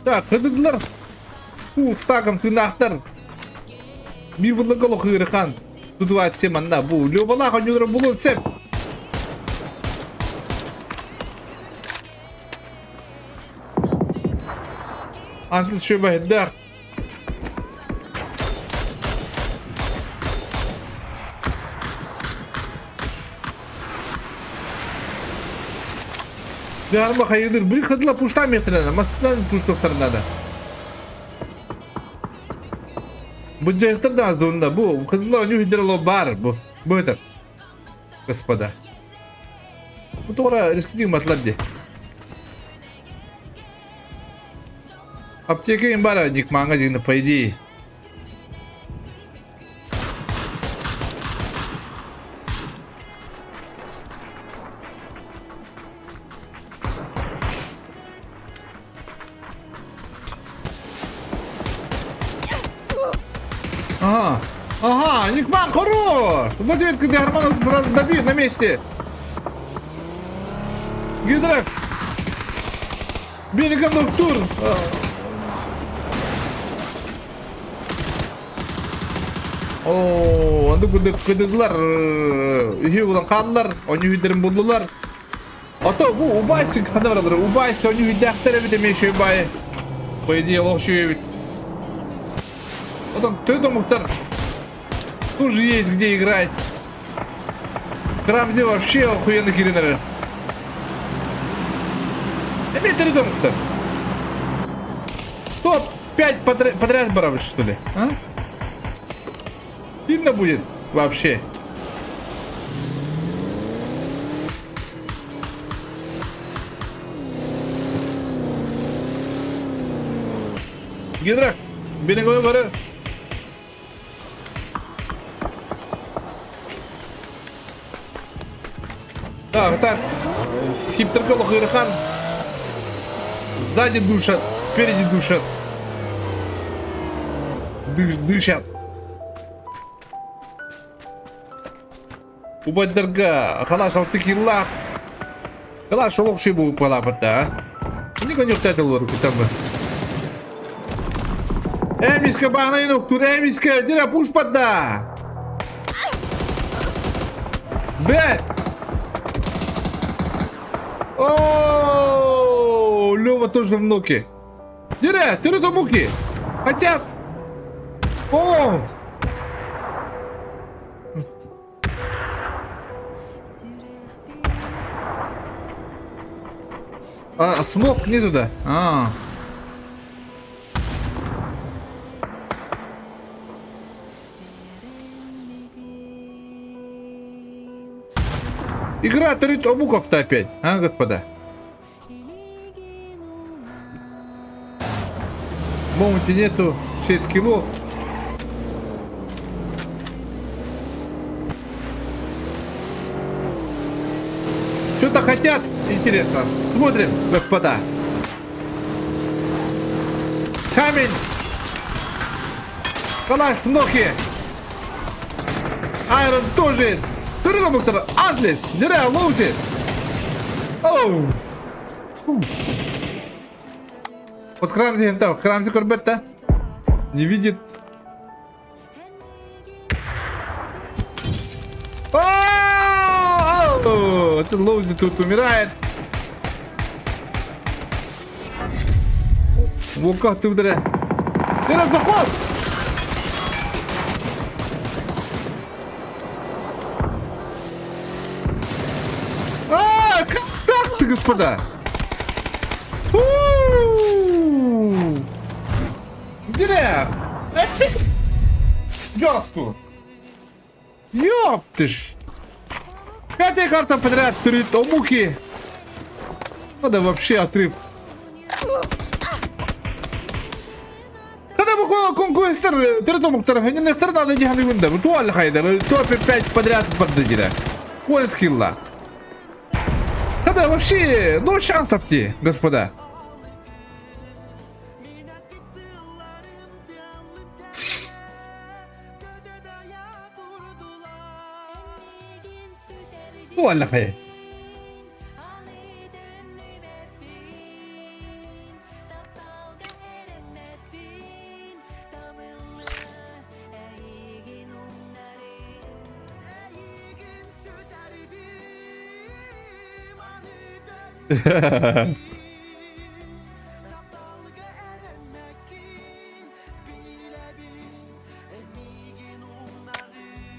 Так, хыдыдылар! Стагам тынақтар. Bir vurla kolu kıyırıkan. Tutu atsem anda bu. Lövala kanyuları bulun sen. Antız şöbe hedder. Yarma hayırdır. Bir kıdla puştan metrene. Masından puştuklarına da. Bu cehter da azında bu. Kızlar önce hidrolo бар bu. Bu это. Господа. Bu doğru riskli matladı. Аптека им бар, ник магазин по идее. Никман, хорош! Вот ведь когда Арман сразу добил на месте. Гидракс. Берегом Ноктур. О, аны кыдыдылар. Үйе болан қалдылар. Оны үйдерін болдылар. Ото, bu Убайсы қандай барадыр? Убайсы, оны үйдәқтері біде меші Убайы. По идее, лошью ведь. Потом, ты Мухтар. Тоже есть где играть. Крамзи вообще охуенный киринер. Опять ты Мухтар. Топ-5 подряд барабишь, что ли? А? Видно будет вообще. Гидракс, benim oyun var. Так. Сиптерка Лохирхан. Сзади душат, спереди душат. Дышат. Убадырга, халаш алтыкиллах. Халаш олокши бу палапата. Не конёк тетелор китамы. Эмиска бағнайын оқтур, эмиска, дира пуш падда. Бәт. Ооо, Лёва тоже в ноке. Дира, ты то муки. Хотят. О. Смог не туда. Игра трит обуков-то опять, а, господа? В моменте нету 6 киллов. Что-то хотят? Интересно. Смотрим, господа. Камень. Калаш в ноги. Айрон тоже. Дорога Мухтар, Атлес, Дира, Лоузи. Оу. Вот Крамзи Корбетта. Не видит. Это Лоузи тут умирает. Вот как ты ударяешь. Дира, заход! Как ты, господа? Диря! Газку! Ёптыш! 5-я карта подряд турит муки. Надо вообще отрыв. Когда бы конкурентер Мухтар, они не надо не винда. Туаль хайда, топ-5 подряд поддадили. Уолл скилла. Когда вообще, ну шансов-те, господа. Вуаля хай.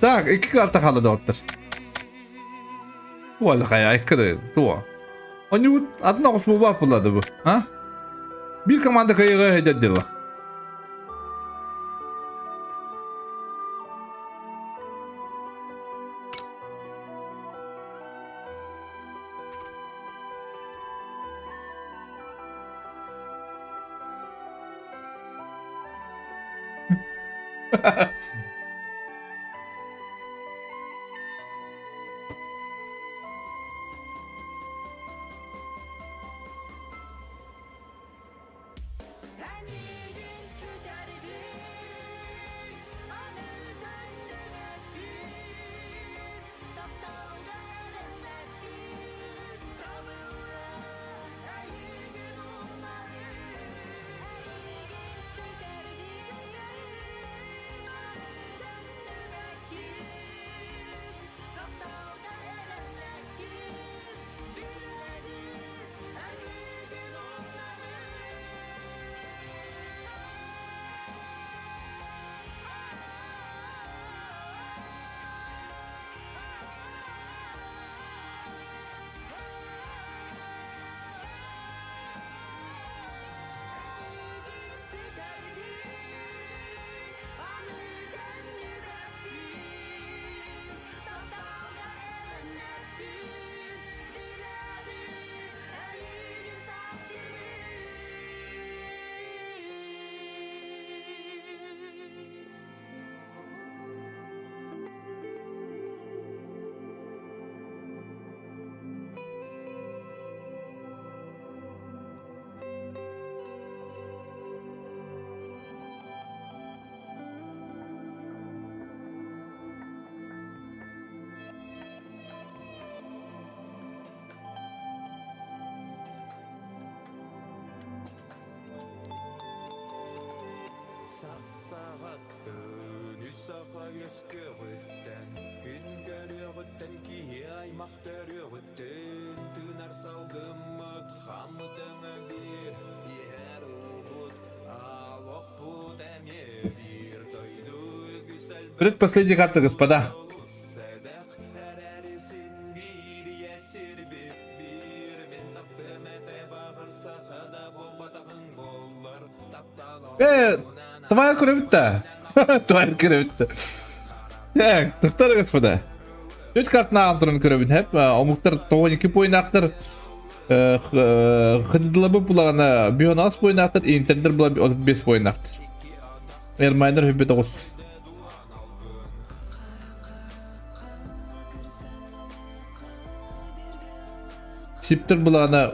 Так, 2 karta kaldı ortadır. Vallahi aykırı. Tuğa. Onu adına kusmu var buladı bu. Ha? Bir komanda kayığı hedefdir bak. Предпоследняя карта, господа. Твоя кровь-то. Твоя кровь-то. Так, тоқтар, господа. 4 картаны алтырын көрөбүн хеп. Омуктар 92 поинактыр. Хыдылабы булағана 19 поинактыр. Интердер була 35 поинактыр. Эрмайнер хөббе 9. Сиптер булағана...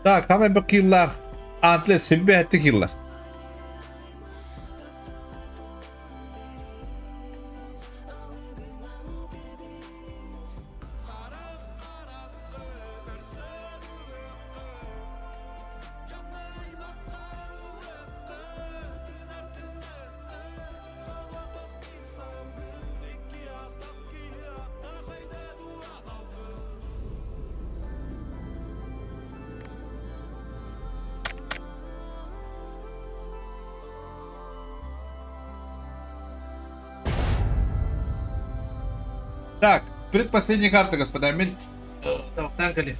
Так, hemen bir kıyırlar. Antles hübbe etti kıyırlar. Так, предпоследняя карта, господа. Танкали.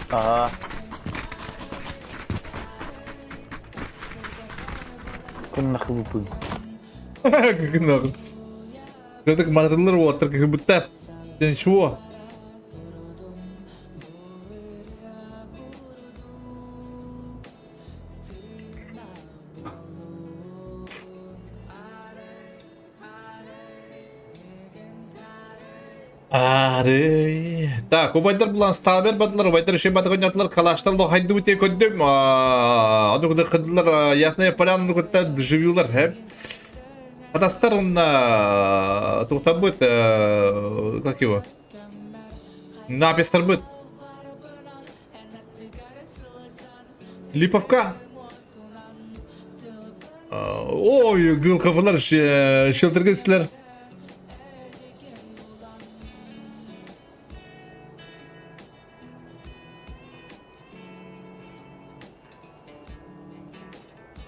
Kenapa? Kita kemarin lu water kebetar dan show. Аре. Так, убайдар булан стабер батлар, убайдар ще батган ятлар калаштар ло хайду бите көддөм. Аны куда кыдылар ясная поляна куда живюлар хеп. Адастар он тухтабыт, как его? Напистарбыт. Липовка. Ой, гылхафлар шелтергеслер.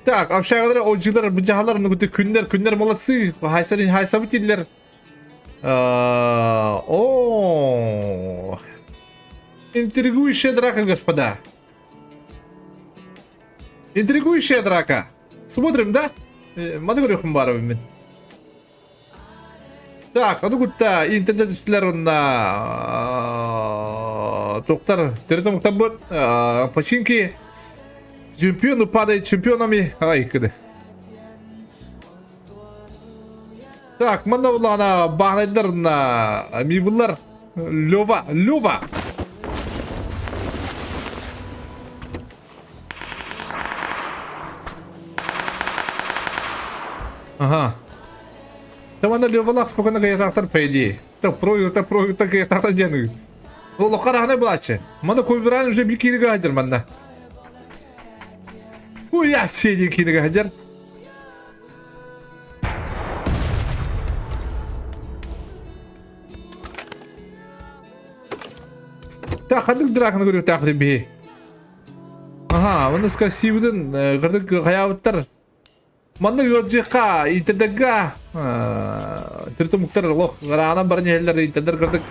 Так, общагалар, ойчылар, быжахалар, нугуты күннер молодцы, хайсабы тидлер. О, интригующая драка, господа. Интригующая драка. Смотрим, да? Мадыгурюхм баровым. Так, нугутта интернет-стлер на доктор Теритом Ктабот, починки. Чемпионы падают чемпионами. Ай, кыды. Так, манавлана бағнайдар на мивылар. Лёва. Ага. Там она лёвалах спокойно гаятақтар по идее. Так, так гаятақтар дену. Лохарахны булачы. Мана көбірән уже бикири гадер манда. Ой, я сидел киногадер. Так, хадык дракны көріп тақырып бей. Ага, оны скасивден ғырдық ғаябыттар. Манда көрджеқа, интердегға. Түрті мұқтар лох ғарағынан барын елдер интердер ғырдық.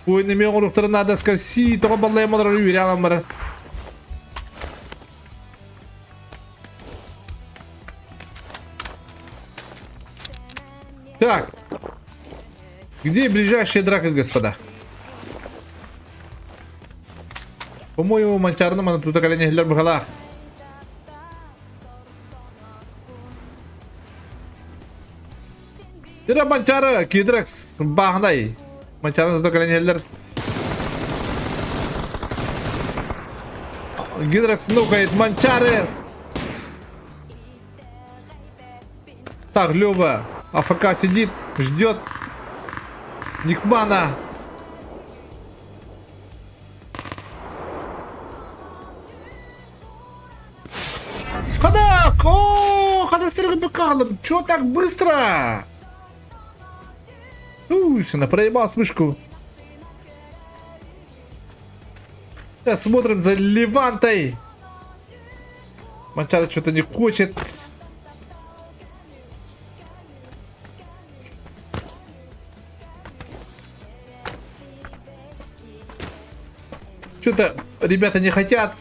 Ойны мен ғырықтырын ада скаси, тоға балайым олар үйері алам бары. Так, где ближайшая драка, господа? По-моему, манчарным она тут колени хиллер бхала. Ира манчара, кидракс, бахдай. Манчарным тут колени хиллер. Гидракс нукает манчары. Так, Лёва. АФК сидит, ждет Никмана. Ходак! О, ходострелы быкалом. Чё так быстро? Сына, проебал смышку. Сейчас смотрим за Левантой. Мачадо что-то не хочет. Что-то ребята не хотят.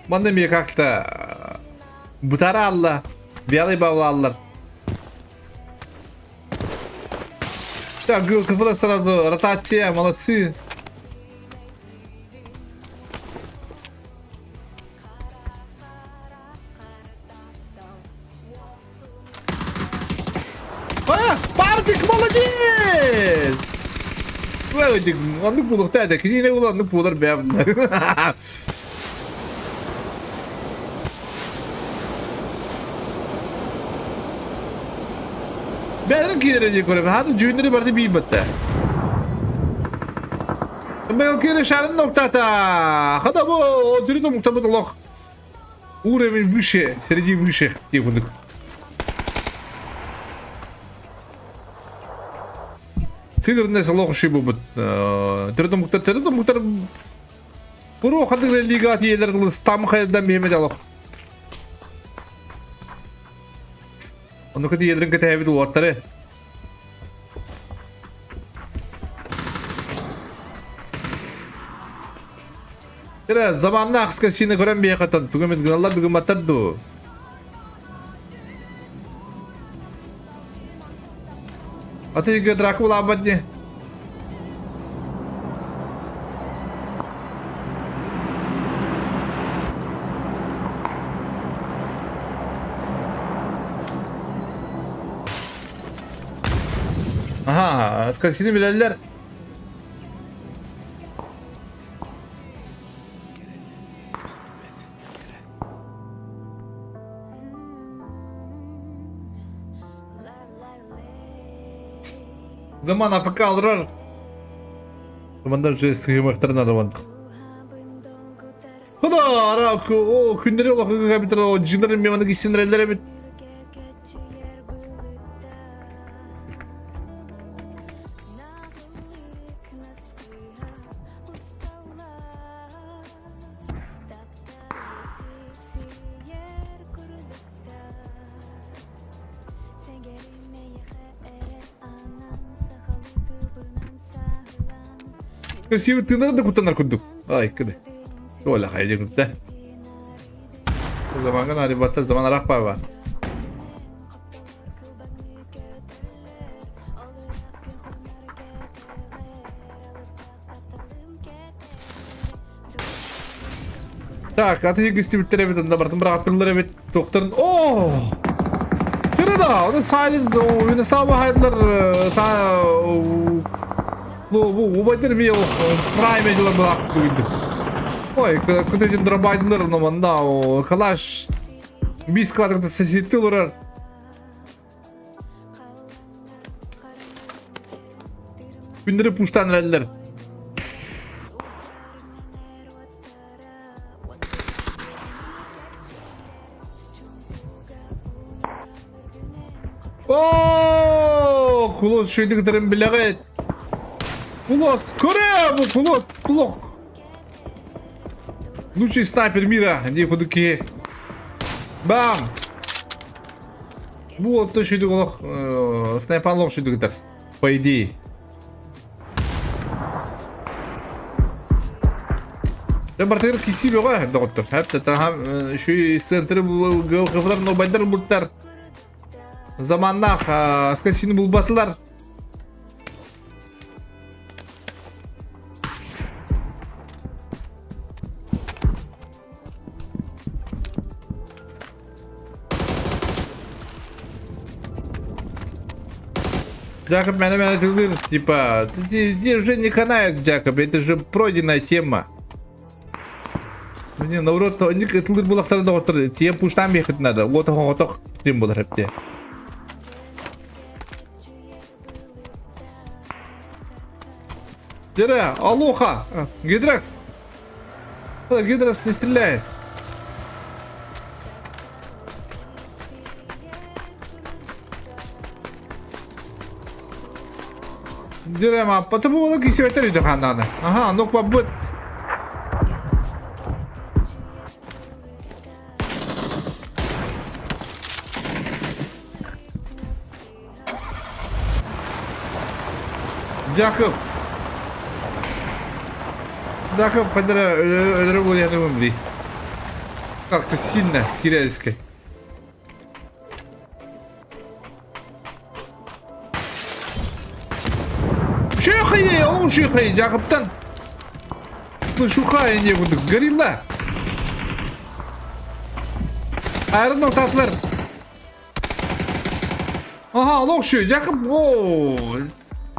Манами как-то бутаралла, вялый бавлаллар. Так, ГЛКФ сразу ротация, молодцы. Партик, молодец! Вэлдик, он не пулар тайдак, не улан, не пулар бэв. Бэдрэн кидэрэ дэ курэ, хату джуйнэрэ барды бий бэтэ. Бэл кидэрэ шарэн ноктата. Хата бо, дырито муктабэт лох. Уровень выше, среди высших. Сидернес лох шибу бэт. Дырито муктар. Буру хатыгрэ лигат елэр стам хайдан беймэд алох. Он ну-ка елэрэн кэтэй хэвэд уаттарэ. Kere zamanla kıska sini gören bir yakatan. Tügemet gınallar dügüm atardı. Atı yıkı drakı ula abadni. Aha, kıska sini bilerler. Zaman AFK alırlar. Zamanlar şey sığınmaklarına zaman. Hıda ara o künderi ola hıgı bitir o cillerin memanı gitsin redlere bit. Красивый ты надо кутанар кудук. Ай кыды. Оля хайди кутта. Zamangan hari batal zaman arak pa var. Так, atı gisti bittere bit anda bartın bırak atırları bit doktorun. Oh! Kırada, onu silence o yine sabah hayırlar sa bu baydır bir o prime edilen bırak duydu. Oy, kıda jindra baydılar namanda o kalaş. Biz kvadratı sesiti olur. Gündürü puştan eller. Ooo, kulos şeydi giderim bileğet. Kulos, Kore bu kulos, kulok. Лучший снайпер мира, где кудуки. Бам! Вот то, что иду снайпан лох, что иду по идее. Да, братер, киси бега, доктор. Это там еще и центр был, говорил, но байдар бултар. Zamanlar askasini bulbatlar. Джакоб меня говорит, типа, ты уже не канает, Джакоб, это же пройденная тема. Мне наоборот, они это было второй доктор, тебе пуштам ехать надо, вот тем было хапте. Дера, алоха, Гидракс. Гидракс не стреляет. Дерема, потому логи светили до ханана. Ага, ну побыт. Джакоб. Джакоб, подругу я не умри. Как-то сильно, кирельской. Шухай, он шухай, Джакобтан. Ну шухай не буду, горилла. Айрон татлар. Ага, локшу, Джакоб. О,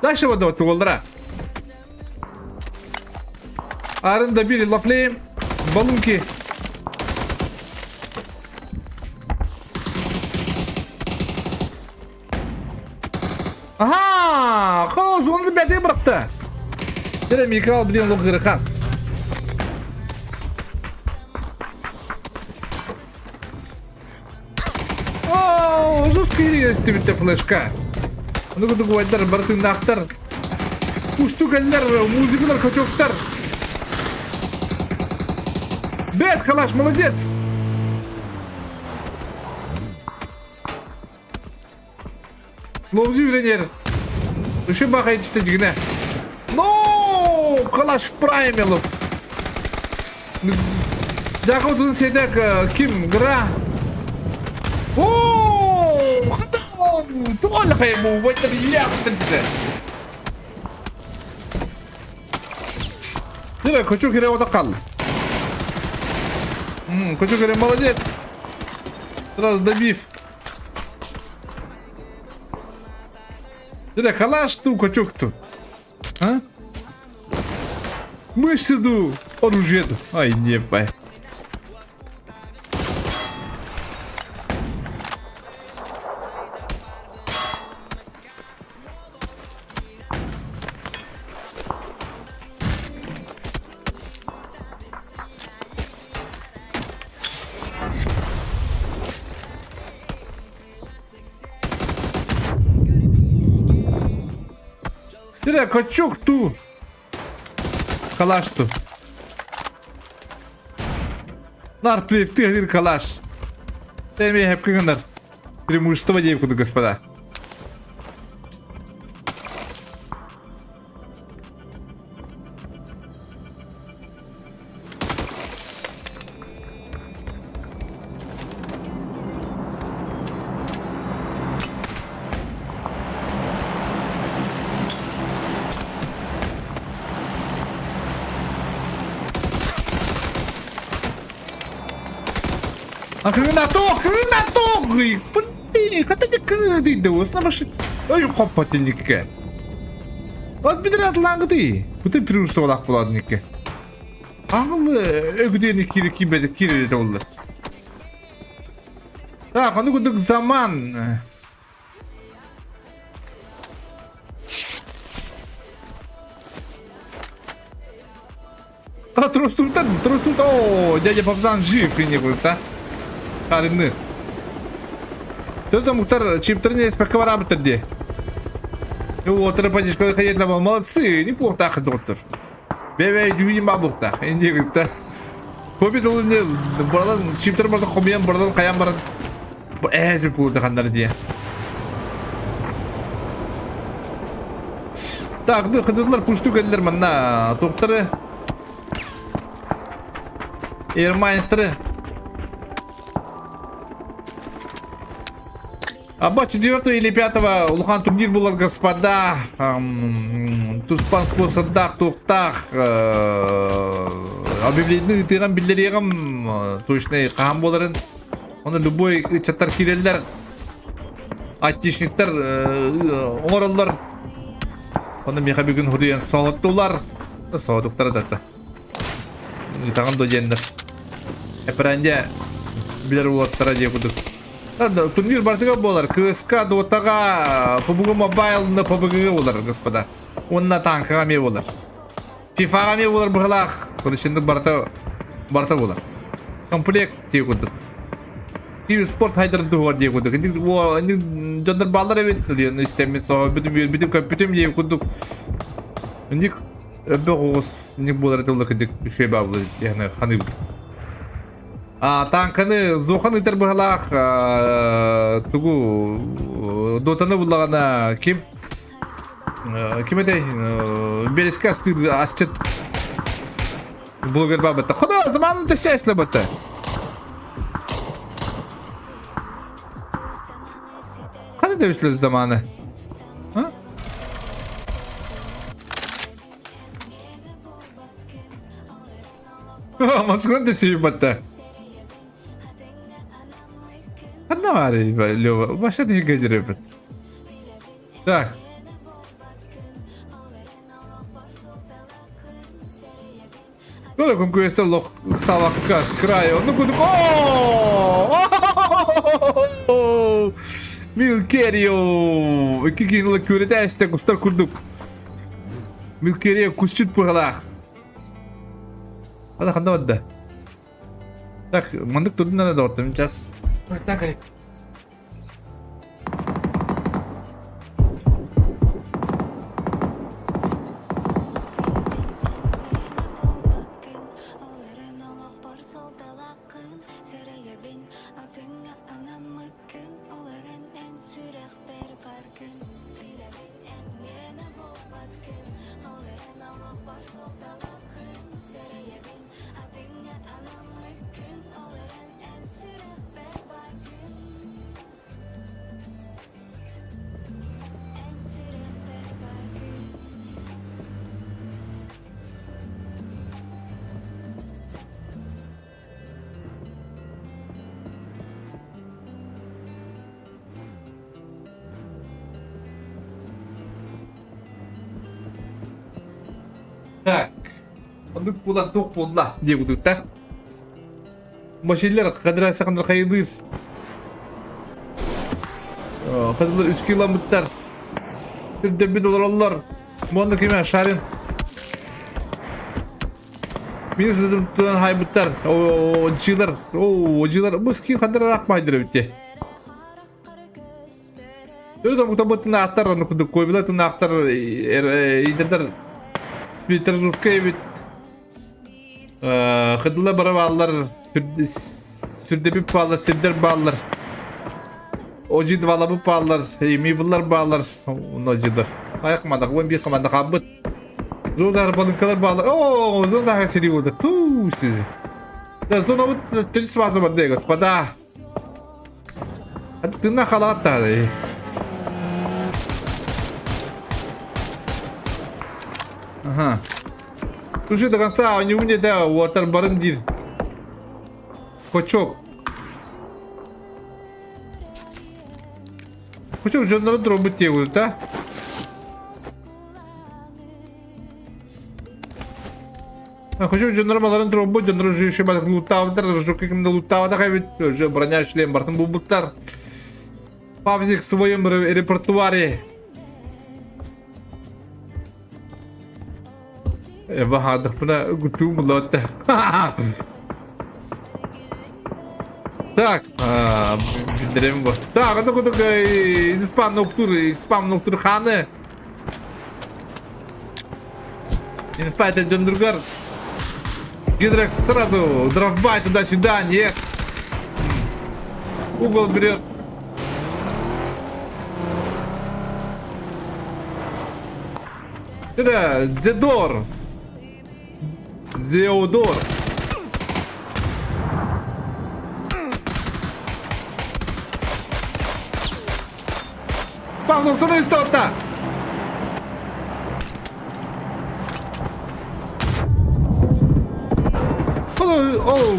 дальше вот давай туголдара. Айрон добили лафлейм, балунки. Ага, خلاص onu bende bıraktı. Dedim yıkal bir diyen kırıkan. Ooo, жестко есть bitti flaşka. Onu kutu kuvvetler, baratın aktar. Kuştu geller, muzikalar kaçoktar. Бес, калаш, молодец. Ловзи юленер. Еще бахайте что-то. Ну, калаш праймелов. Jakub tun sedek kim gra. Oo! Kadam! Tuwala kayo mo. Wait na riyak. Dire, koçuk hire oda kal. Koçuk hire молодец. Сразу добив. Dire, калаш ту, koçuk ту. А? Мышцы ду. Оружие ду. Ай, не пай. Dire, koçuk tu. Калаш ту. Нар плевты один калаш. Это имею хеп кыгындар. Преимущество дейм куды, господа. Хренаток! Пути, катаня кырды дос на ваши. Ой, хоппатеннике. От бидрат лангды. Бүтүн преимущество лак болоднике. Аңылы өгдени кире кире болду. Так, аны күндүк заман. Та трусултан. О, дядя Павзан жив принесли, та? Карины. Кто-то Мухтар чиптерне из парковара бтерде. Вот, рапанишка ходить на молодцы, неплохо так, доктор. Беве дюйм бабухта, инди говорит-то. Хоббит он не, бардан чиптер бардан хоббиям бардан каям бардан. Эзи пулда хандарде. Так, да, ходилар пушту geldiler манна, докторы. Эрмайстеры. Оба 4 или 5 Улхан турнир был, господа. Туспан способдах, тухтах. Объявлены тыган билдерегам. Точно кахам боларын. Оны любой чаттар киреллер. Айтишниктер. Оңороллар. Оны меха бүгін худуян соғыттылар. Соғыттықтары датта. Тағын дойендер. Эпіранде білер олаттара де күдік. Турнир бартыга болар. КСК Дотага, PUBG Mobile на PUBG болар, господа. Онна танкыга ме болар. FIFA-га ме болар бұғылақ. Көрішінді барта болар. Комплект де күдік. TV спорт хайдыр дуғар де күдік. Инди жондар балар евет. Истемет соға бүтім көппітім де күдік. Инди өбі қоғыз. Инди болар етілді күдік. Үшей бабылы. Яғни қаны бұл. Танканы зохан итер быгалах тугу дотаны буллагана ким этой белеска стыр асчет блогер бабата хода заманын тесесле бата кандай девишлер заманы Москван тесею бата Одна варя, Лёва, вообще не гади репет. Так. Ну, конкуренция лох салака с краю. Ну, куда? О! Милкерио! Какие на куритайс так устар курдук. Милкерио кусчит пугалах. Ада ханда вадда. Так, мандык турдун надо вот, сейчас. Так, Так. Andık bulan tok bolla diye gudukta. Maşiller kadar sakındır hayırdır. Kadınlar 3 kilometrer. Bir de $1 Monda kime şarin. Beni sızdım tutan haybutlar. O cılar. Bu skin kadar rakmaydır bitti. Dörü de muhtemelen aktar onu kuduk koybiler. Tuna aktar iderler. Twitter rutkaya bit. Kıdıla bara bağlar. Sürde bir bağlar. Sirder bağlar. Oji dvalabı bağlar. Meyveler bağlar. Onu acıdır. Ayakmadak. Ben bir kamanda kabut. Zorlar balınkalar bağlar. Ooo. Zorlar seri oldu. Tuuu sizi. Da zona bu tülis bazı badde господа. Hadi tırnak kalavat da. Ага. Слушай, до конца у него нет water Кочок. Кочок жонları дробы тегут, да? Кочок жонları маларын дробы, жонları жүйші балық лутавдар, жокы кімді лутавада қайбет, броня шлем, бартын бұлбұттар. Павзик в своем репертуаре. Bahadıq buna kutuğum ulattı. Так, bildireyim bu. Так, это куда спам ноктур ханы. Инфайта Джандругар. Гидрекс сразу драфбай туда-сюда, нет. Угол берет. Это Зедор. Зеодор. Спавнул кто из торта. Оу.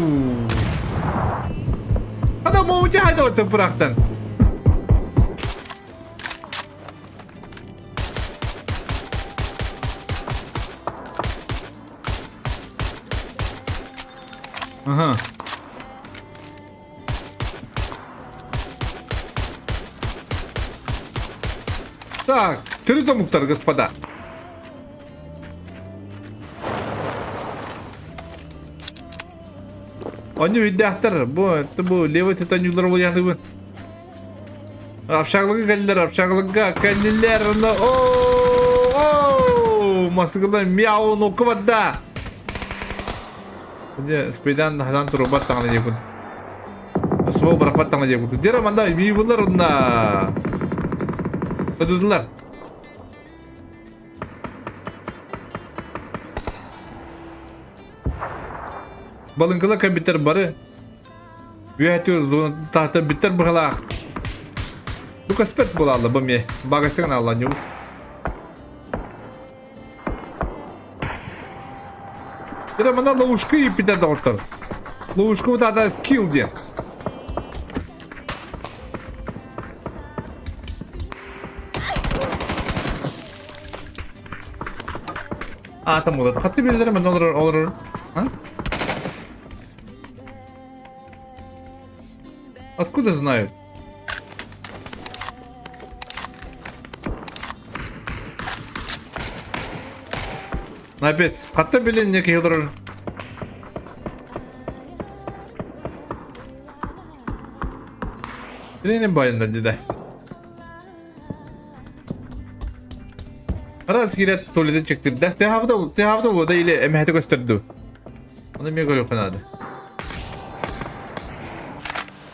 Adam mau cahaya orta bıraktın. Ага. Так, территория Мухтар, господа. Они видяхтар, bu levy titanyular olayardı. Apşaklığı geldiler, apşaklığı kendiler. Ooo, masıklar miyav nokuvadda. Jadi sepedaan hasan terobat tangan aja pun. Semua berapa tangan aja pun. Dia mana ini bener na. Betul. Balınkalar kan biter barı. Büyütüyoruz tahta biter bırak. Bu kaspet bolarlar bu me. Bagasın Allah nyu. Dia mana ловушка и бiter doktor. Ловушка вот это kill dia. Там вот. Хатты билдер мен olur. А? Откуда знают? Опять, хатта билен не килдер. Билен bayında dedi. Раз гирет туалете çektirdi. Tehavda o da ile emhete gösterdi. Onu mi görüyor kanadı?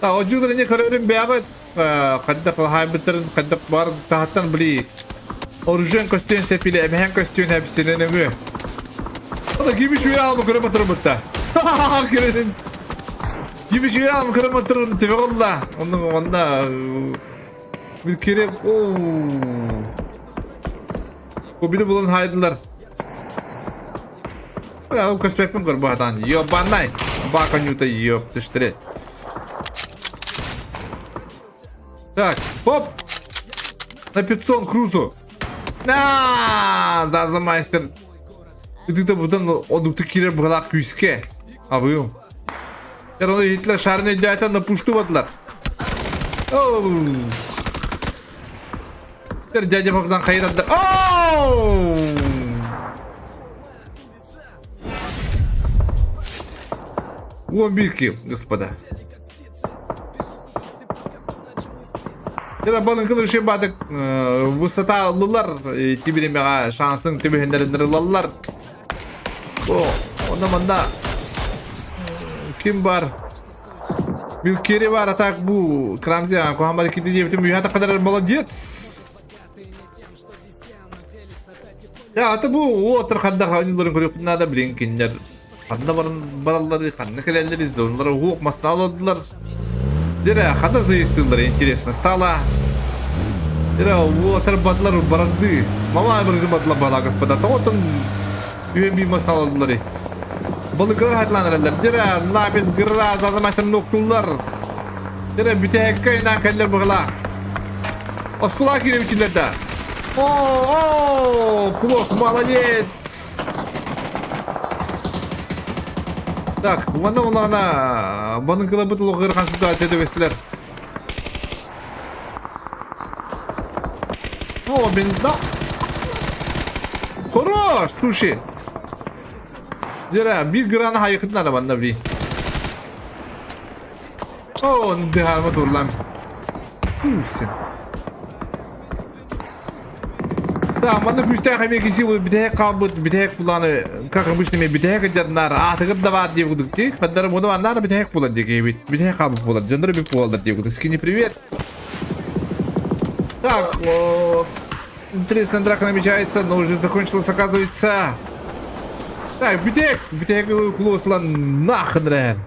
Ta ocular ne kararın beyabet. Kadda haybetlerin kadda var tahttan bili. Orijinal kostüm sepile emhen kostüm hepsini ne mi? O da gibi şu ya mı kilometre mutta. Kirenin. Gibi şu ya mı kilometre tevallah. Onda bir kere o bir de bulan haydılar. Ya o kostüm var bu hatan. Yo banay. Bakın yuta yok tıştırı. Так, хоп! На 500 крузу. Да, за мастер. Gıdıkta buradan odukta kirer bırak küske. Abıyım. Yani onu Hitler şarını elde eten de puştu batılar. Oh. Ter caca papazan hayır adlar. Oh. Вон битки, господа. Тера балын кылыр şey badık vысота aldılar. Tibirime şansın tibirhenlerinde aldılar. Onda manda kim var? Bilkiri var atak bu. Kramzia Kuhamar 2 diye bütün büyüğe kadar молодец. Ya hatta bu o tarafta hayırların kulüplerinde da bilinkinler. Kanda baralları, kanda kelelleri, onları hukuk masna aldılar. Dira, kanda zayıftılar, интересно стало. Dira, o taraflar baraldı. Mama bir batla bala господа. Tamam, bir masna aldılar. Balıklar hatlanırlar. Dira, nabis gırra, zazamaştan noktular. Dira, bir tek kaynak eller bağla. Oskula kirim içinde. Клосс, молодец. Так, вон она, банын кылабыт логырхан ситуацияда өстілер. О, бенда. Хорош, слушай. Дера, bir granı hayıkıdın arabanda bir. О, дыхарма турламыз. Фу, Да, мана күстә хәме киси битәк кабыт, битәк буланы, как обычно битәк җаннар, атыгып да бар дип гудык ти. Хәдәр мода аннар битәк булады диге бит. Битәк кабыт булады, җаннар бит булды дип гудык. Скини привет. Так, интересная драка намечается, но уже закончилась, оказывается. Так, битәк клослан нахрен.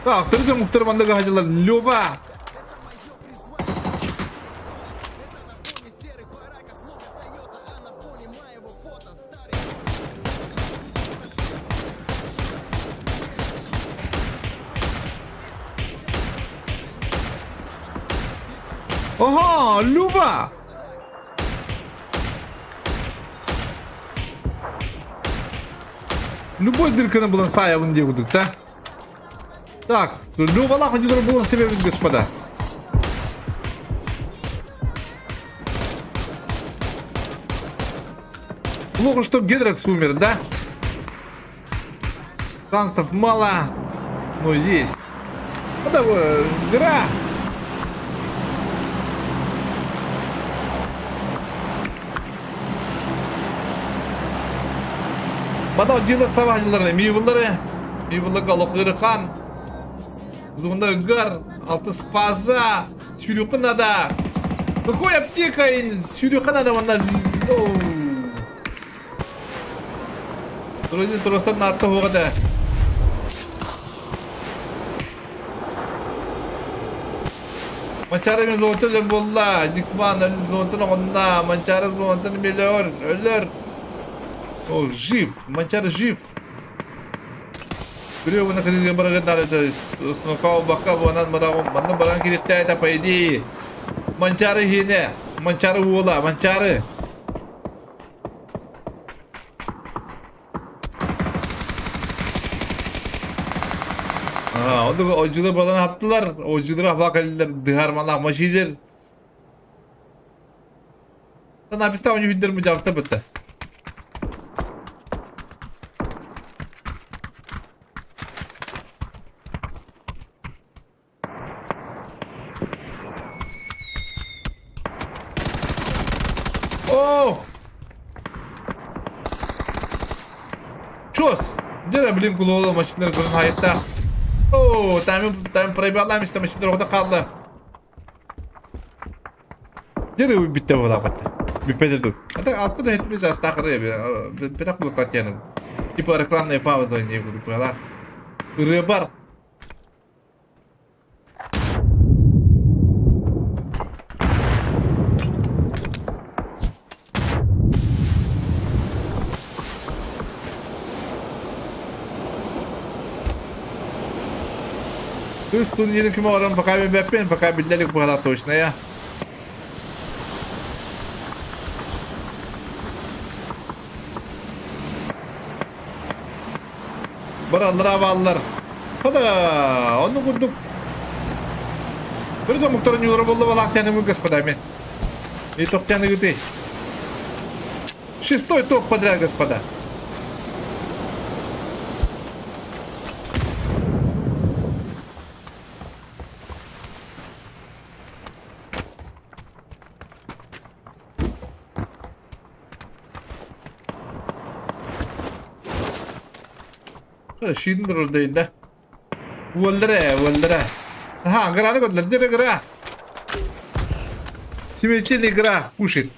Так, тырды мухтармандагы хажылар Лёва. Ага, Люба! Любой дырканы булан саябын деп удук, да? Так, Люба ходила было себе, господа. Плохо, что Гедрекс умер, да? Шансов мало, но есть. Ну давай, игра. Бадал жылы саванилары, мивылы галокыры қан. Зугunda гар, алты спаза, сюрюкы надо. Какой аптека, сюрюкы надо, вона. Друзья, тростан на атты хоғыда. Манчары мен зонтын болла, Дикман, зонтын оғында, манчары зонтын мелер, өлер. О, жив, манчары жив. Біреу бұны қылыңға барағындар еді, ұсынықау баққа бұнан барған керекті айта пайди. Манчары хене, манчары уола, манчары. Ондағы ойжылы балан аптылар, ойжылы афлақ әлілер, дығармалақ машилер. Sana bir tane bildirme cevapta bitti. Oh! Çöz! Dere bilin kulağı maçları kurun hayatta. Oh! Tamam proyballam işte maçları orada kaldı. Dere bitti bu da bitti. Bitti. Hatta altta da hepimiz astakırı bir tak bu tatyanın. Типа рекламная пауза не буду правда. Рыбар. То есть тут не рекомендую пока бепен, пока бедлик была точная. Barallar avallar. Hada, onu kurduk. Bir de muhtarın yolları buldu balak canımı господа men. И топтяны гты. 6-й топ подряд, господа. Шиндер ордайда. Валдыра. Ага, граны годлар, дыра гра. Смельчельная игра, пушит.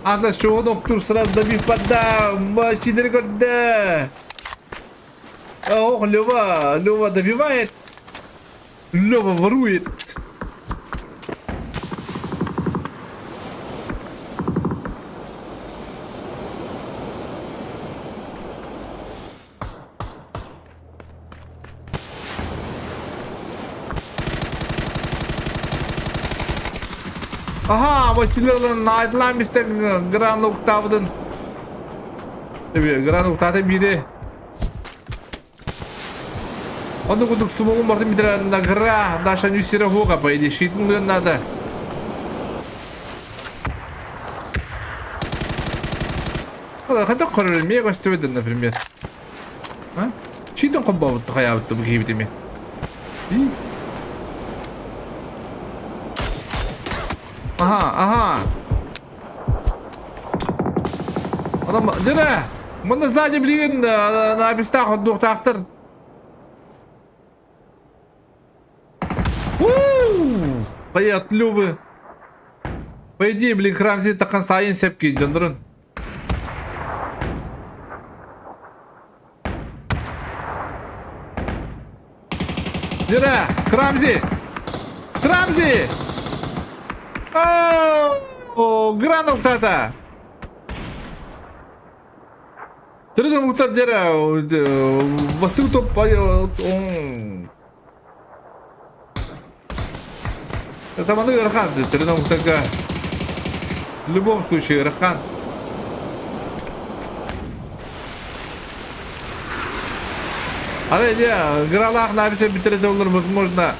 Anda şu doktor sırada bir pada başileri gördü. Ох, Лёва добивает. Лёва ворует. Aha, maçlarının aydılan bizde Grand Octave'dın. Tabii Grand Octave'da biri. Onu kuduk sumolun vardı bir tane nagara. Daşan yüzüre hoga paydı. Şiitin надо. Хотя король мега стоит, например. А? Шиитин комбо тахаябытты bu кейбитеме. Ага. Adam dene. Bunda sadece bilin на местах отдохтактыр. Поят Лёвы. По идее, блин, Крамзи такан сайын сепки жондырын. Дene, Крамзи. Гран уктата. Трудно уктат дера. Востык топ. Это маны Рахан. Трудно уктага. В любом случае Рахан. А не, гралах на все $3 возможно.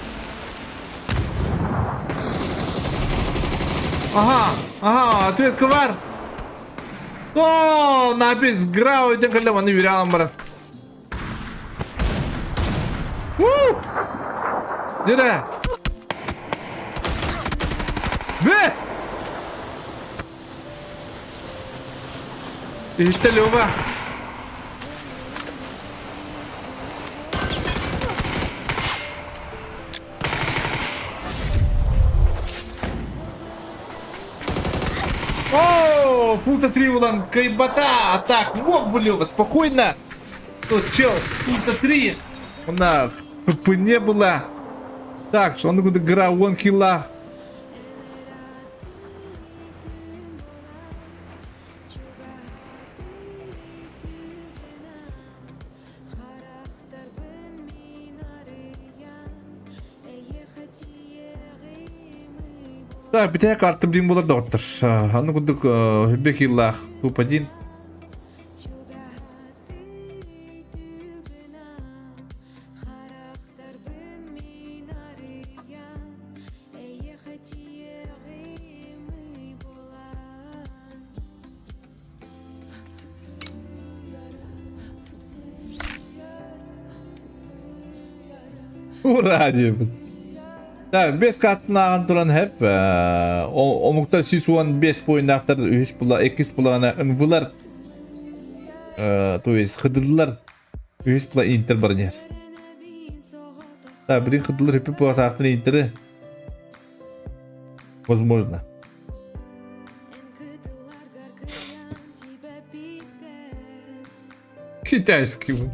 Ага, ответка var. О, напис грау идем когда мы веряем, брат. Где? Бе! İşte Lёва. Фунта 3 улан кайбата. А так, мог бы Лёва, спокойно. Тут чел, фунта 3. Она в не была. Так, что он куда играл, 1 килла. Так, bir tane kartı bilim bular da otur. Onu kuduk hübbek yıllah tupadin. Uğra diyorum. Yani 5 kartına duran hep o muhtar sisuan 5 point aktar 3 pula 2 pulana ınvılar то есть хыдылар 3 pula inter barnyar. Да, блин, хыдылар hep pula aktar интеры. Возможно. Китайский.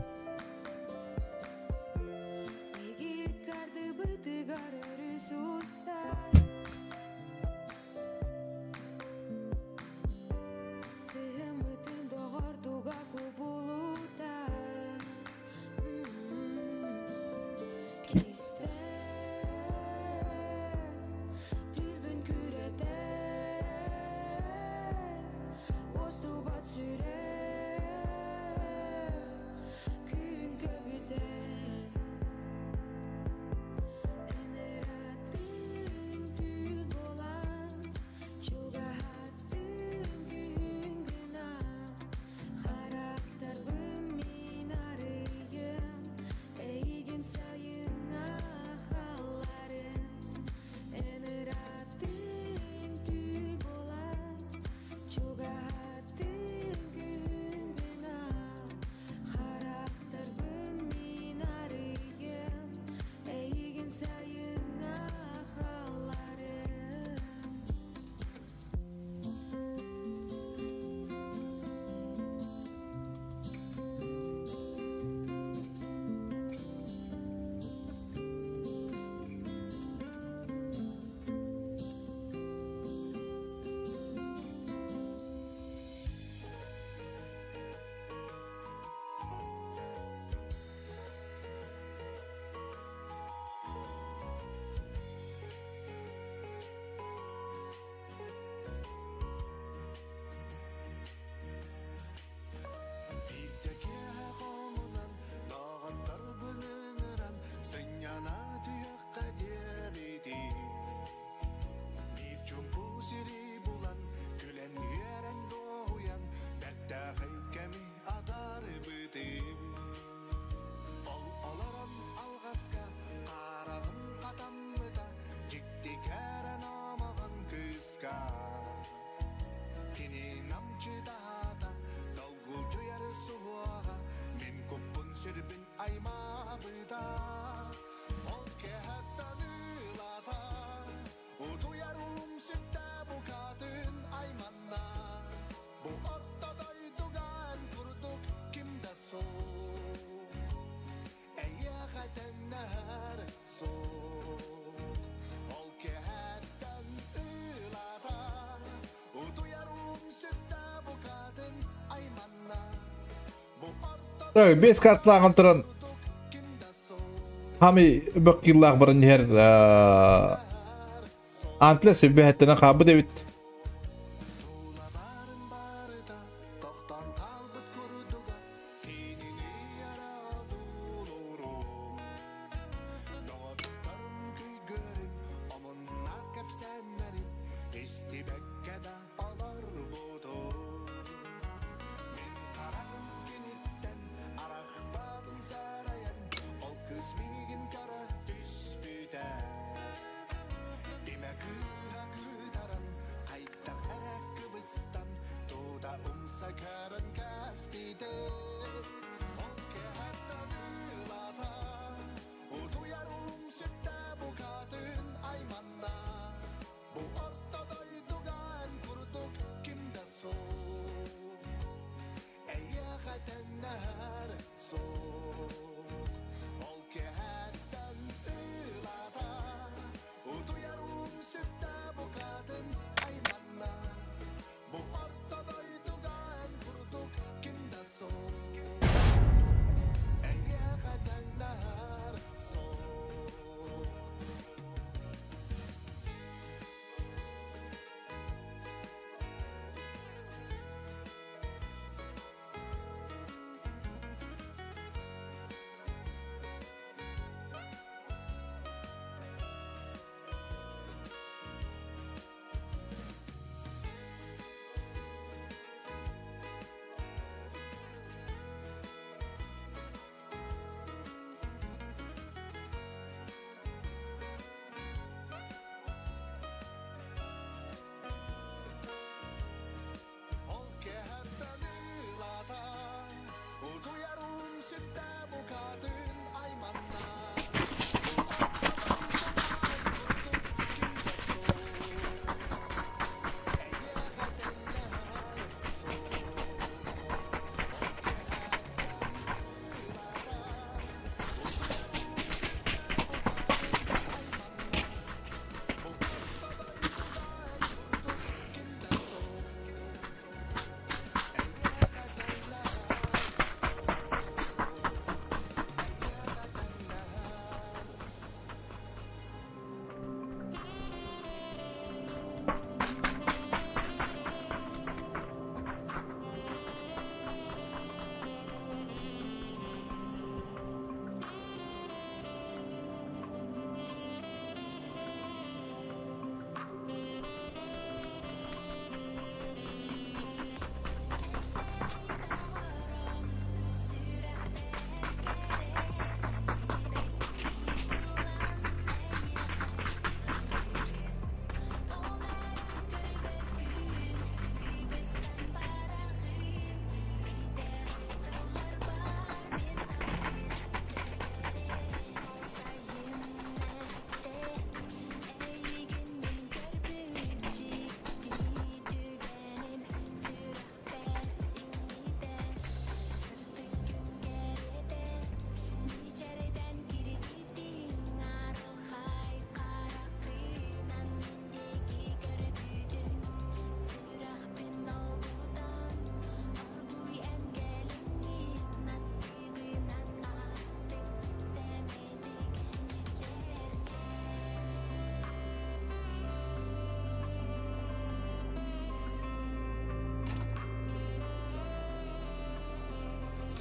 Tabii 5 kartlagan turan. Hami bakillah birinci her Antla sübbehetine kabı devit.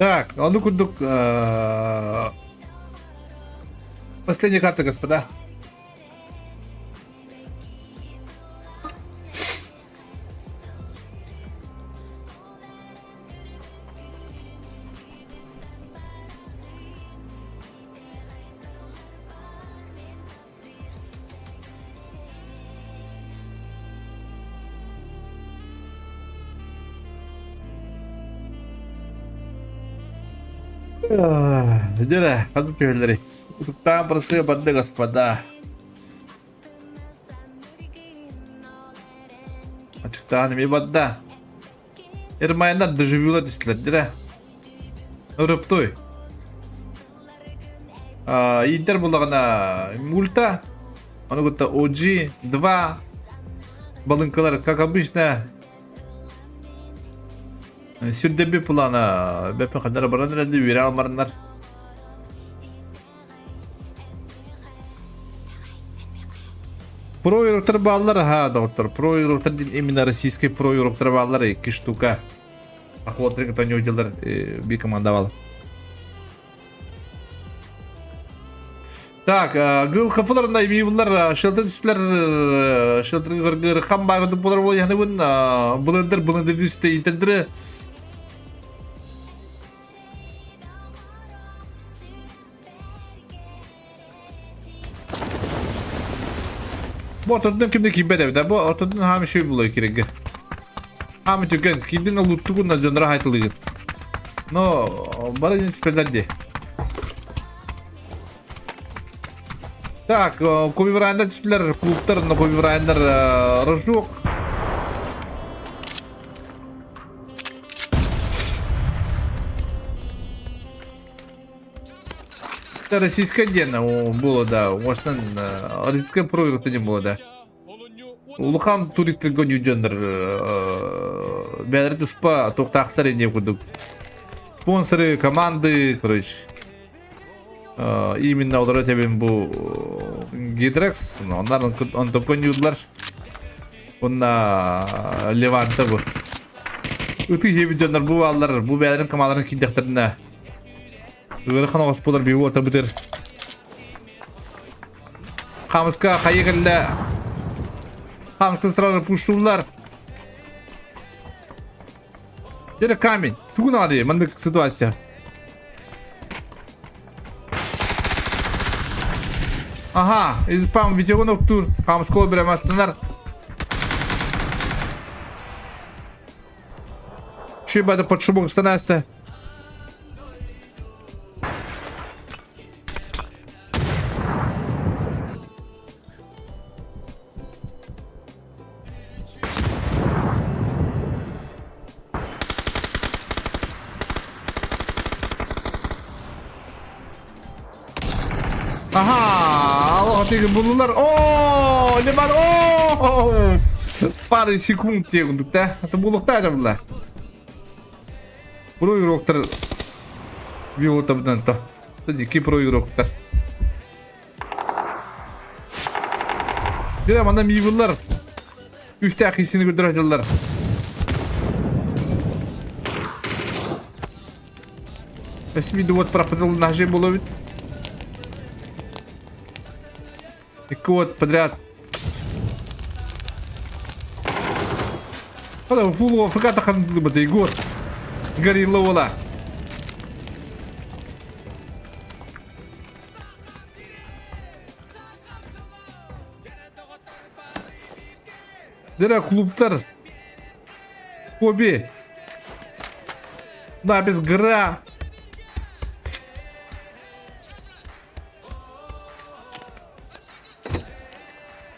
Так, а ну-ка, последняя карта, господа. Jadi kan pilih. Kita bersih pada господа. Açıkta anime badda. Ermaylar dojivula disler dire. Örüptoy. Интер буллагана мульта. Она говорит OG 2. Балынкалар, как обычно. Сүрдеби плана. Бепе кадar барандар да вире алмарындар. Про юроктар баллар, ха, доктор. Про юроктар именно российский про юроктар баллар 2 штука. Охотник это не уделал би командовал. Так, гыл хафларында мийлар шелтер хам багы булар бул яны бун булендер дисте интердер. Bu ortadan kimde kibede de bu ortadan hami şey buluyor kirege. Hami tüken kidin aluttuğunda canlara haytılıyor. No, bana ne spellendi. Так, ковиврайндар числер клубтар на ковиврайндар рожок. Это российское дело было, да. Может, российское проигрыш не было, да. Улухан туристтер гоню джендер. Бәдір туспа тоқтақтар ене күдік. Спонсоры, команды, короче. Именно олар өтебен бұл Гидрекс. Onlar Антоконюдлар. Онна Леванта бұл. Үті ебі джендер бұл алар. Бұл бәдірін командарын кейдектеріне. Örükan oğuzpular bir orta bitir. Hamska hayıgırla. Hamska sıraları puşturlar. Yere камень. Tukun adı. Mandık situasya. Aha. İzpam video noktur. Hamska öldüremezsinler. Şibada под шубок станасты. Aha, Allah tega bulurlar. Oo, leman. Oo. Пару секунд тегундукта. Это булукта да була. Про юроктар. Биотабдан то. Тоди ки про юроктар. Дера манда мивуллар. Үстә хисini көтөрәләр. Эсми вот проходил ножи было ведь. Вот подряд. Хада фулу факата ханды бадай гор. Горилла вола. Дера клубтар. Хобби. Да, без гра.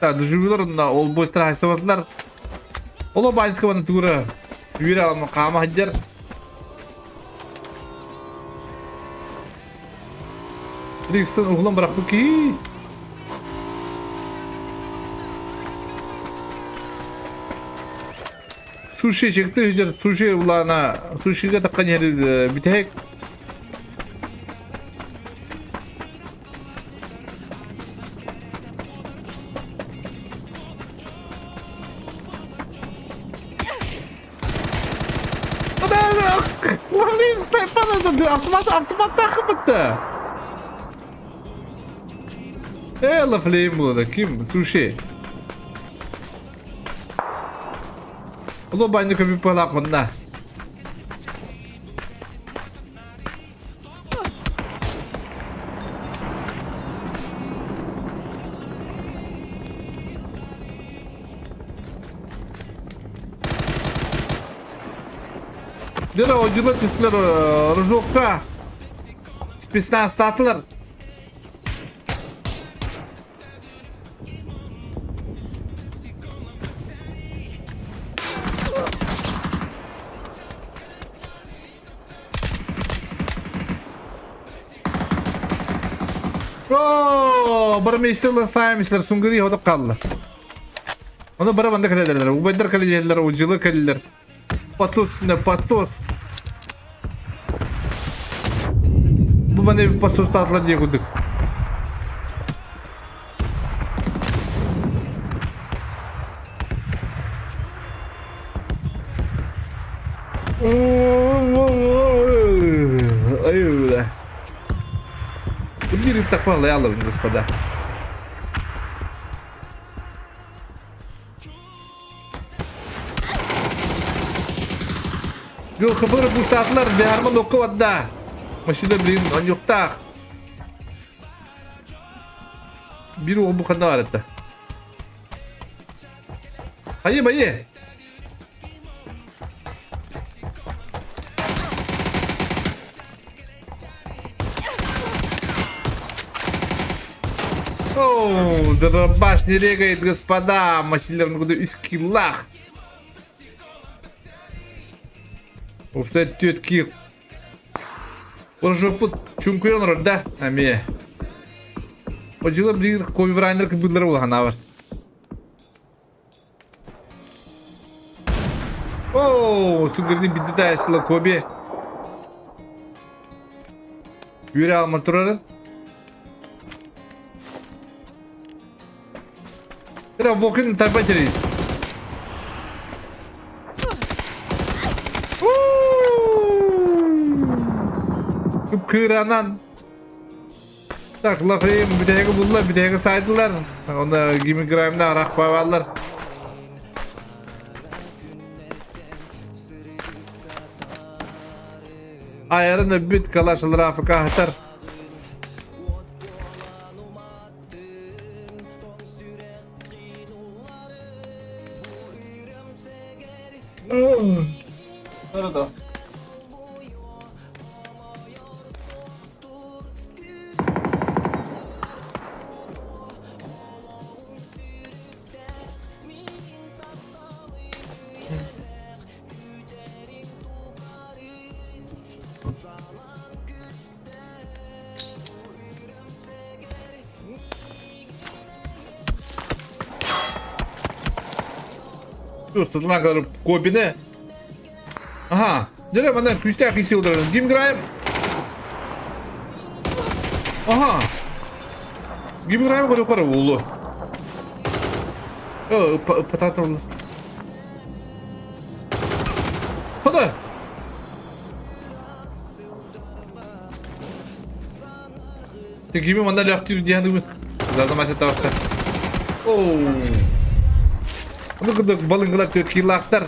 Доживелер на олбойстар хайсаватлар. Ола байскава натура. Вира мақама хаджар. Риксон углам бырақ бұки. Суши чекті хүдер. Суши улана. Сушиға таққан ері бітек. Автомат takımıttı. La flame bu da kim? Sushi. Ulo banyak kami pelak mana? Dia dah jual kisler rojokka. спецназ статылар. Bir meysterler saymışlar sunguri hodap kaldı. Onu bara banda kalırlar. Ubedler kalırlar, uculu kalırlar. Patos ne patos. Bu bana bir patos tatlı diye kuduk. Ayuh. Бери так пожалуйста, господа. Gel haber bu saatler değerli okuvada. Maşine bilin on yokta. Biri o bu kadar etti. Hayır. Оу, дробаш не регает, господа. Машинер на году из киллах. Офсайд тетки. Уже пут чункуен да? Ами. Ожилы бір коби брайнер кыбыдлары болған авар. Оу, сугырдың бидді тайсылы коби. Үйре алма тұрары. Era walking the batteries. Kıranan. Taklafayım bir tane buldular, bir tane saydılar. Onda Gimme Grime'da arak bavarlar. Ayarını büt kalaşılır Afrika hatar. Nerede? Dur sırtına kadar kobine. Aha. Nereye benden küçük akışı olduruyorum. Gimme Grime. Aha. Gimme Grime kadar yukarı oldu. Patata oldu. Hadi. Gimme mandal yaktırıyor diye hanım. Zaten maçta tavasta. Oo. Bunu kadar balıngalar tüyetkiyle aktar.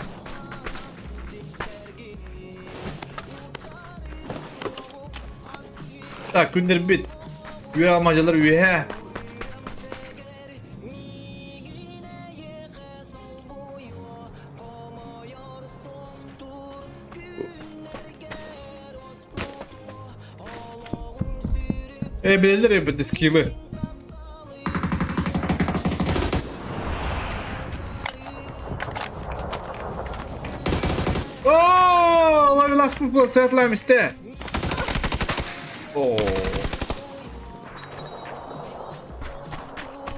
Tak günler bit. Üye almacalar üye. Belirler elbette skill'i. Ooo! Lan last move was setlam işte. Oo.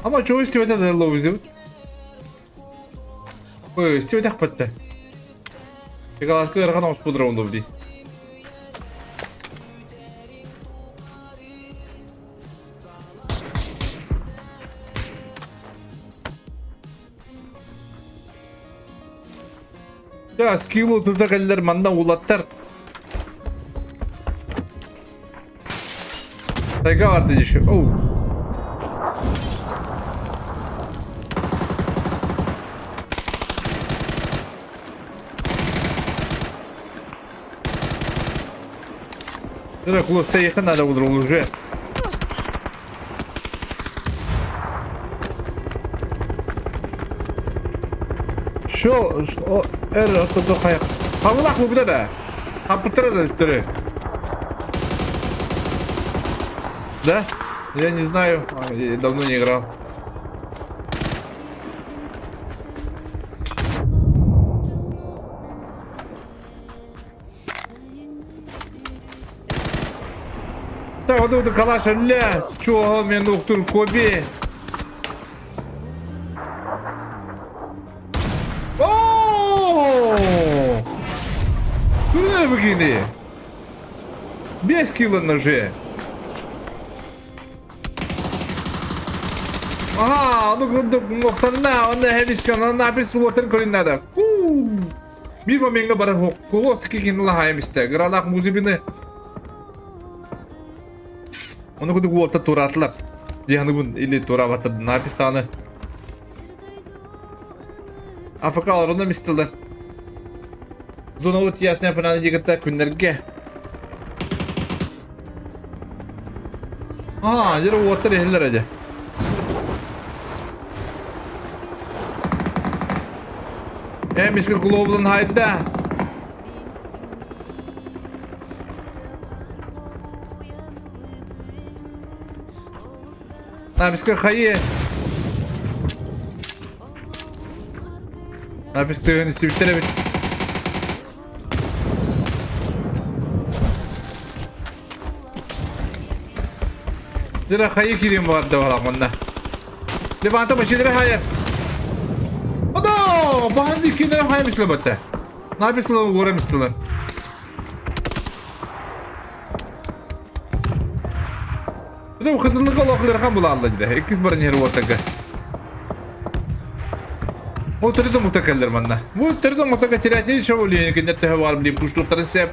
Ama çoğu istivete de low izliyor. Bu istivete akpattı. Pekala kırıkan olmuş bu round'u bir. Ya skill oturda kalırlar mandan ulattar. Tayga vardı işte. Oh. Direkt Klos'ta yakın ada olur уже. Şu o ortada kayak. Havlak mı bu da? Kapıtır da üstleri. Да? Я не знаю. Я давно не играл. Так, вот это калаша, ля. Чего мне доктор Коби? Ооо! Куда begini? 5 kilo ножи. Aha, onu noktana, onu heliskan, napis water kolinada. Bir momenga bara hok, kolos kikin lahayım iste. Gralak muzibini. Onu kudu water turatlar. Dihanı bun ili turavatı napis tanı. Afakalar onu mistiler. Zona ot yasne planı jigata kunnerge. Ha, jere water ehler aja. Miska Global hayda. Miska Khaye. Miska Institute bit. Jera Khaye kirim vardı varamanda. Levanta başıdere hayır. Bahan dikine haymışlar batta. Ne yapıyorsun lan uğramışlar? Bu kadınlık olakları kan bulalım da. İkiz barın yeri ortaka. Bu türlü de muhtekeller bana. Bu türlü de muhtekeller çerçeği şövalyeyi ki nette havalı bir puşlukların sep.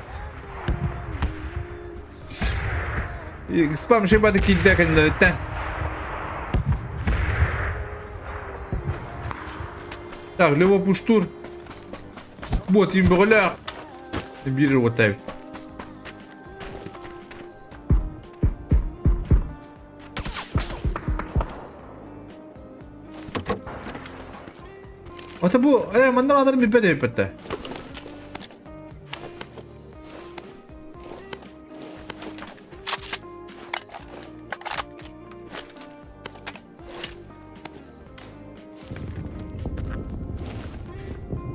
Spam şey badı kidde kendilerden. Так, лево пуштур. Вот им броля. Бери вот так. Ata bu mandan adarım bir pede pede.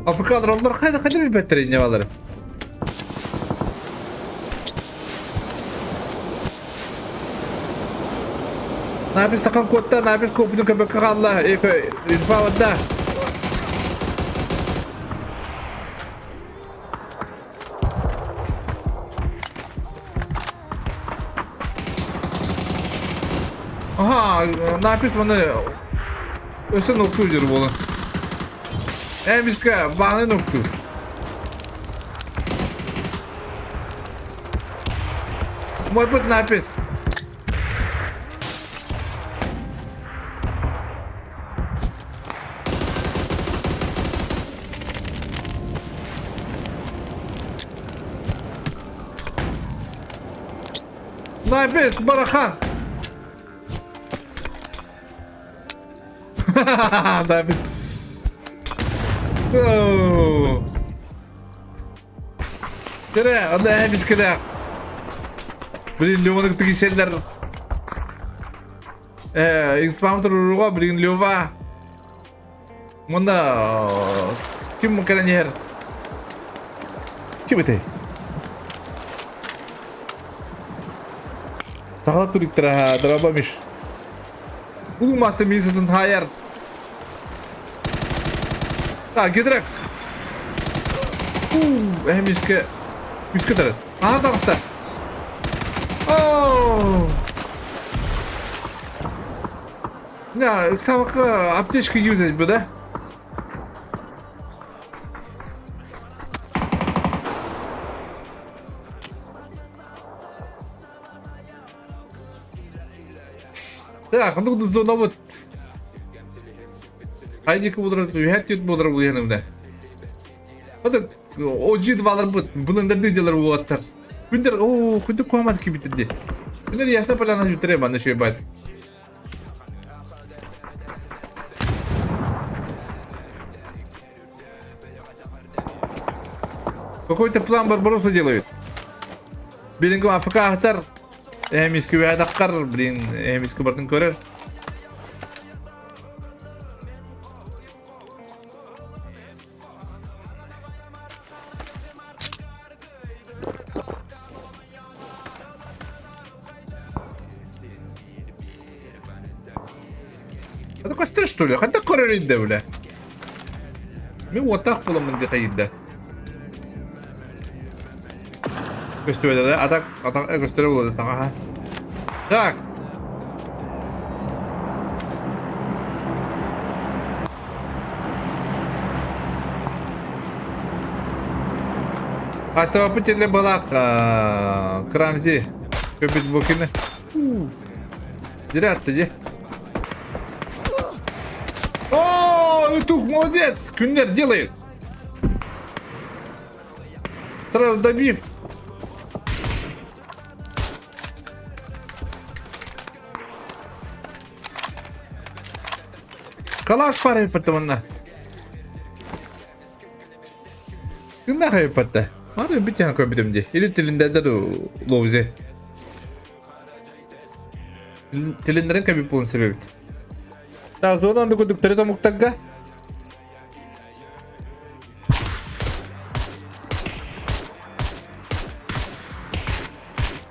Afrikalılar onlar kayda bir betterin yavaları. Nabis takam kotta, nabis kopunu kebeka Allah, infa wadda. Aha, nabis bana ösen okuyor bu olan. Miska, bana noktu. Muhabbet napis. Napis, barakan. Napis. Kira, ada habis kira. Beli lewat ketika seller. Expander ruga beli lewat. Mana kim makanan yer? Kim itu? Sakal turik terabamış. Bugün master mizadan hayır. Tak, getirek. Miska taraf. Aha tarafta. Oh. Ya, sabah apteşki yüzey bu da. Ya, kandı kudu zona bot. Haydi ki budur, hep budur bu yanımda. Hadi o cidvalar bu, bunlar diyorlar bu atlar. Bunlar o kudu kuamat ki bitirdi. Bunlar yasna plana jutire bana şey bak. Какой-то план Барбароса делают. Белингу АФК Ахтар. Emiski bir adakar bilin emiski bartın körer. Это костер, что ли? Хотя коррери девля. Мен вот так буламын де кайда. Көстөбөдө да атак көстөрө болот тага. Так. Асаба петеле балак Крамзи көпүт бокины. Дирятты де. О, Ютух молодец! Кюнер делает. Сразу добив. Калаш парой потомна. Кюнер хайпатта. Ары битен көбүдүмдү. Или тилиндеде лоузе. Тилиндерин көбүп болун себеби. Так, зодан да көдүк терето муктагга.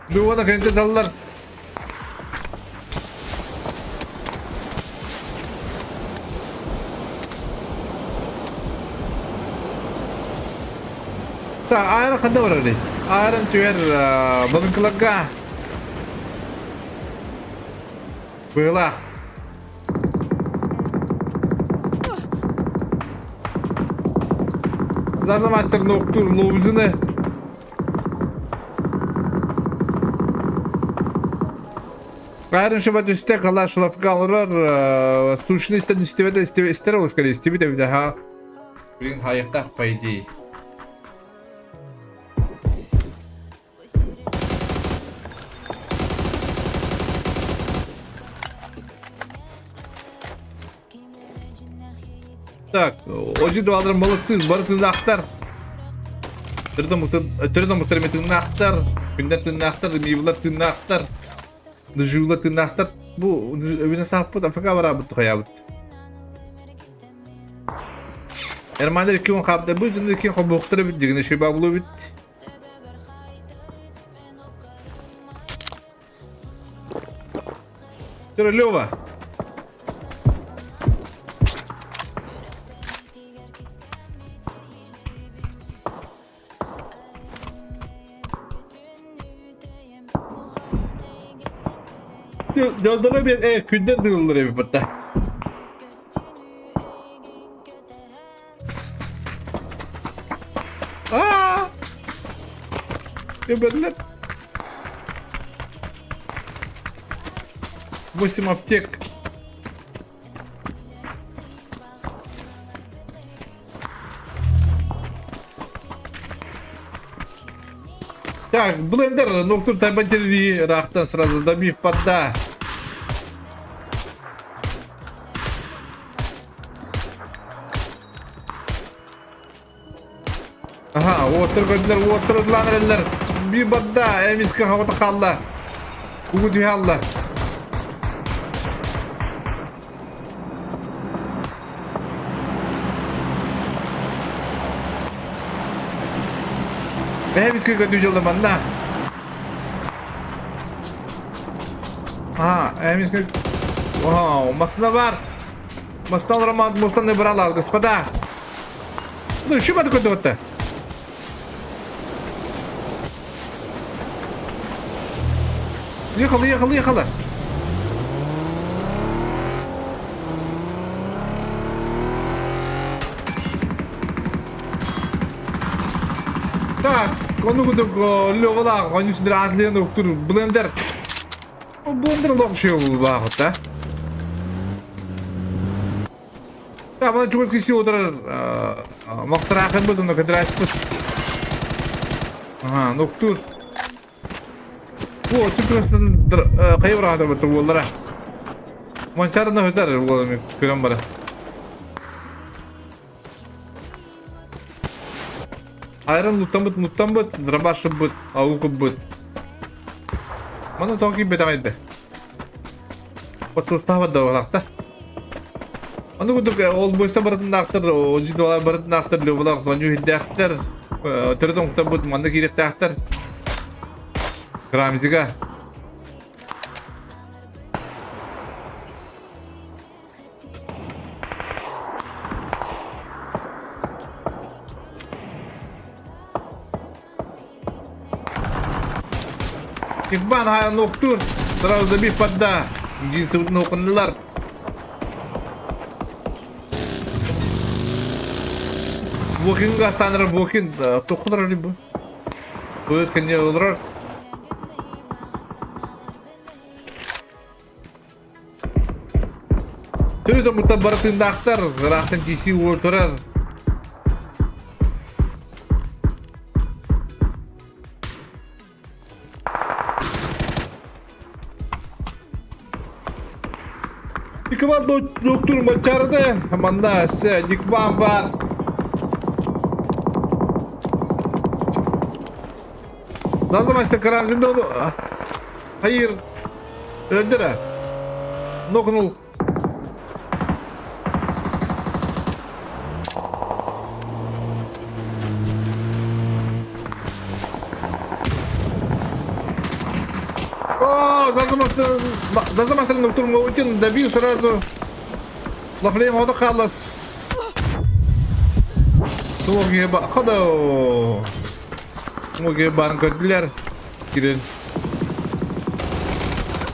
Дуwana кенте даллар. Так, айран кандай бар эле? Айран түер базынкыларга. Быйлах. Zaza master noktur lovuzunu. Айран шабат üstte kalan şlafgallar suşunu ister olsa kadar istiyor bir daha. Bugün hayatta paydi. Так, очень дуалар молодцы, барытын актар. Түрдө муктар метин актар, күндөн актар, мивлар тын актар. Дыжыла тын актар. Бу өбүнө саппыт, афка барабыт каябыт. Эрмандар 2 он капта, бу жөнүндө 2 кобуктар бит дегене шеба болуу бит. Лёва. Yolda bir künden duyulur evi burada. Aaa! Geberler. 8 аптек. Так, блендер, ноктур тайбатери рахтан сразу добив подда. Aha, water bir badda emiska havada kaldı. Bu diye Allah. Emiska götürüyorlar bana. Aha, emiska. Wow, masna var. Masna Роман, masna не брала, господа. Ну, что это такое-то? Ехала. Так, кону гудук лёгала, коню сидра атлен доктор блендер. Блендер локшил бахот, да? Так, бана чугас киси отыр мактыракын будум на кадрашпыз. Ага, доктор. О, ты просто кайбырада бата болдара. Манчарына өтөр болом көрөм бара. Айран нуттан бут, драбашы бут, ауку бут. Mana toki bedaydı. Koçusta havada olakta. Onu guduk ol boysta baratın aktır, o ciddi baratın aktır, lübulak zanyu hidde aktır. Tırıdın kutabut manda girette aktır. Kramiziga. Ikban hayal noktur. Sırası lebih pada jinsi nukunlar. Walking gas tanrı walking tokular ribu. Buat kenya olur. Tüy de mutabaratın daktar. Zarahtın kisi vurturar. Ikban doktor maçarda. Manda se ikban var. Ne zaman işte karantinada onu... Hayır. Öldür ha. Nokunul. О, зазамастер доктор Маутин добил сразу. Лафлейм хода халас. Смоги ба хода. Смоги банкотлер. Girin.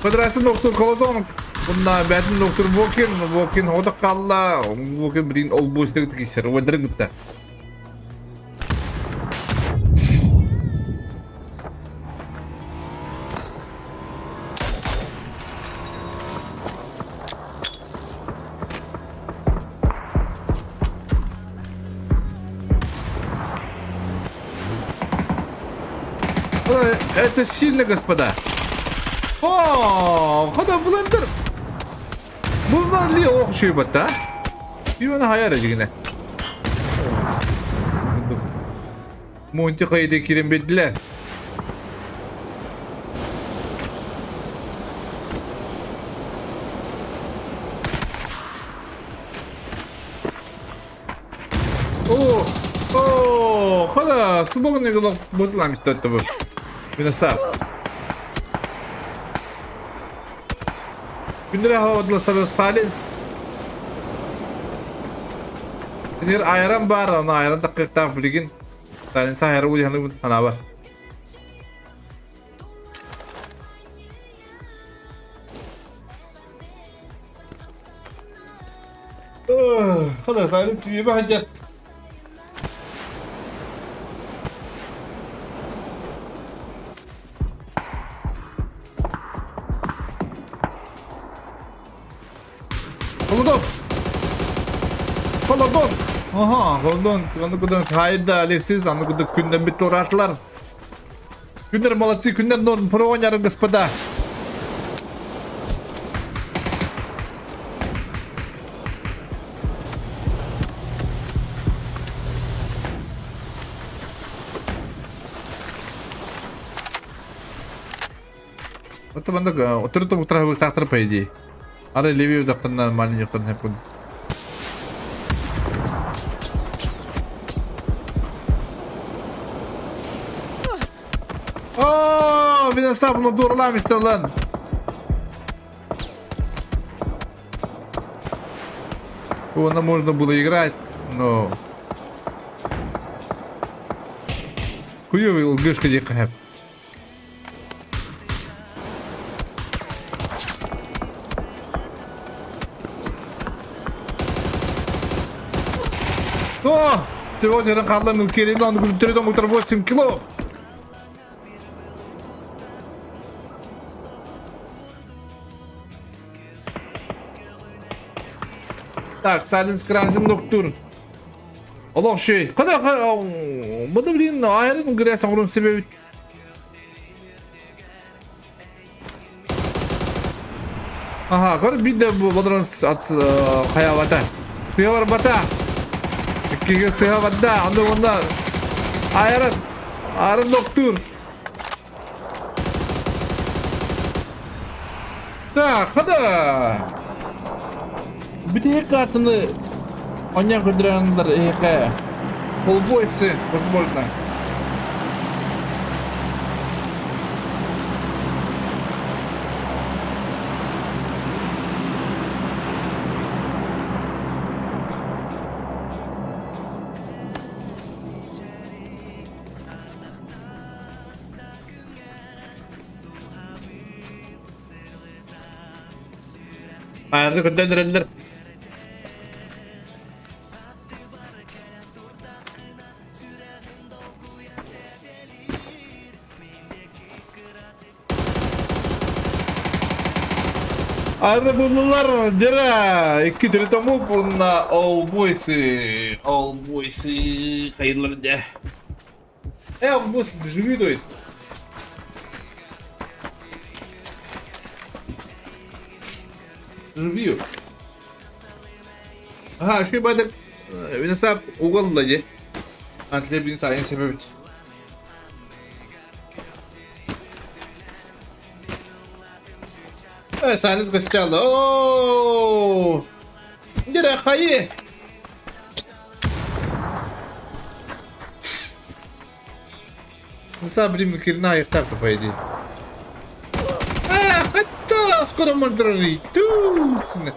Federasyon doktor Kolodon. Bunda betin doktor Wokin hoda kalla. Wokin birin ol bu istek kisir. Wadrin gupta. Это сильно, господа. О, хода блендер. Bundan li okşuyor batta. Bir bana hayal edin. Montikayı da kirim beddiler. Oo, хода, субогон не голов, ботлам история bu. Binasar. Gündüre havadla sarı salins. Dinir ayran var, ona ayran dakikten bilgin. Salins ayran bu yanı ana var. Hadi salim tüyü bir hacer. Kolodon. Aha, Kolodon. Kolodon. Hayda Alexis, anladık günden bitti oratlar. Günler молодцы, günler norm pro oynarım господа. Это банда оттырды буктар хабыл тактыр по идее. Ары левее жактан малин жактан хепун. О, Виносап, ну дурлами lan. Ona можно было играть, но... Хуёвый лгышка дика хэп. О! Ты вот я накладывал ülkelerinde onu götürdüm 8 kilo. Так, Silence Crimson Nocturne. Allah şey. Kadar bu da bilin ayarın girersen onun sebebi. Aha, kar bir de bu badran at hayavata. Hayvar bata. İki hayavata. Onda ayarın Nocturne. Так, хода. Bir de kartını oynayan kurduranlar EK. Olboysi, возможно. Hayırlı döndürüldür. Arda bunlar dira. İki tane tamu bunlar all boys. All boys. Hayırlı de. All boys живи, то есть. Review. Aha şu ibadet mesela uyguladı. Antler bir insan sebebi. Evet sahniz gazetelı. Ooo. Direkt hayır. Mesela bir mükirine ayıktardı по идее. Hatta скоро мордоры. Тусны.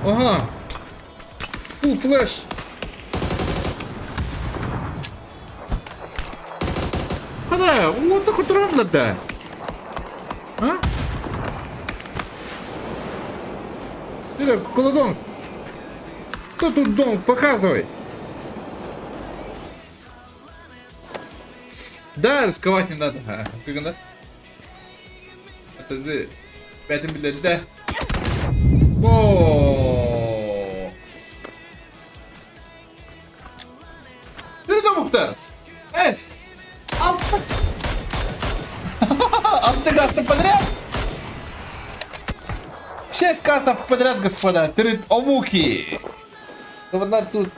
Ага. Full flash. Kada, вот так вот рано-то. А? Или колодон? Кто тут дом? Показывай. Да, рисковать не надо. Как надо? Это же... Пятым билет, да? О. Ты что, Мухтар? Эс! Алты карты подряд? 6 картов подряд, господа. Трит омуки. Вот тут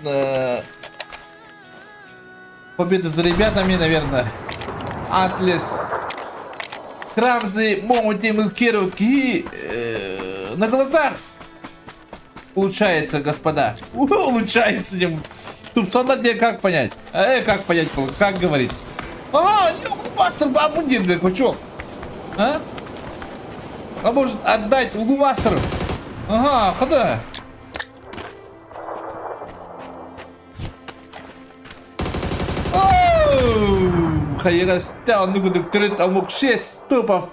победа за ребятами, наверное. Атлес. Крамзы, Моути, Милкируки. На глазах. Улучшается, господа. Улучшается. Тупсона тебе как понять? Как понять? Как говорить? Лугумастер, обмундированный кучок. А? А может отдать Лугумастеру? Ага, хода. Хайрастя, он нужно трет, а мог 6 топов.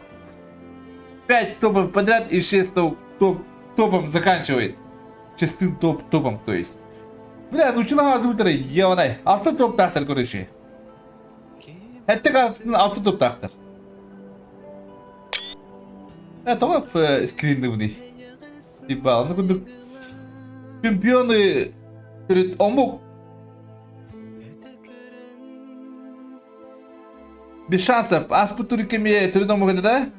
5 топов подряд и 6 топом заканчивает. 6 топом, то есть. Бля, ну человек утро, ебаный. Автотоп тахтар, короче. Это как автотоп тахтар. Это вот скринный. Типа, ну куда чемпионы перед омук. Без шансов. А с путуриками перед омук, да?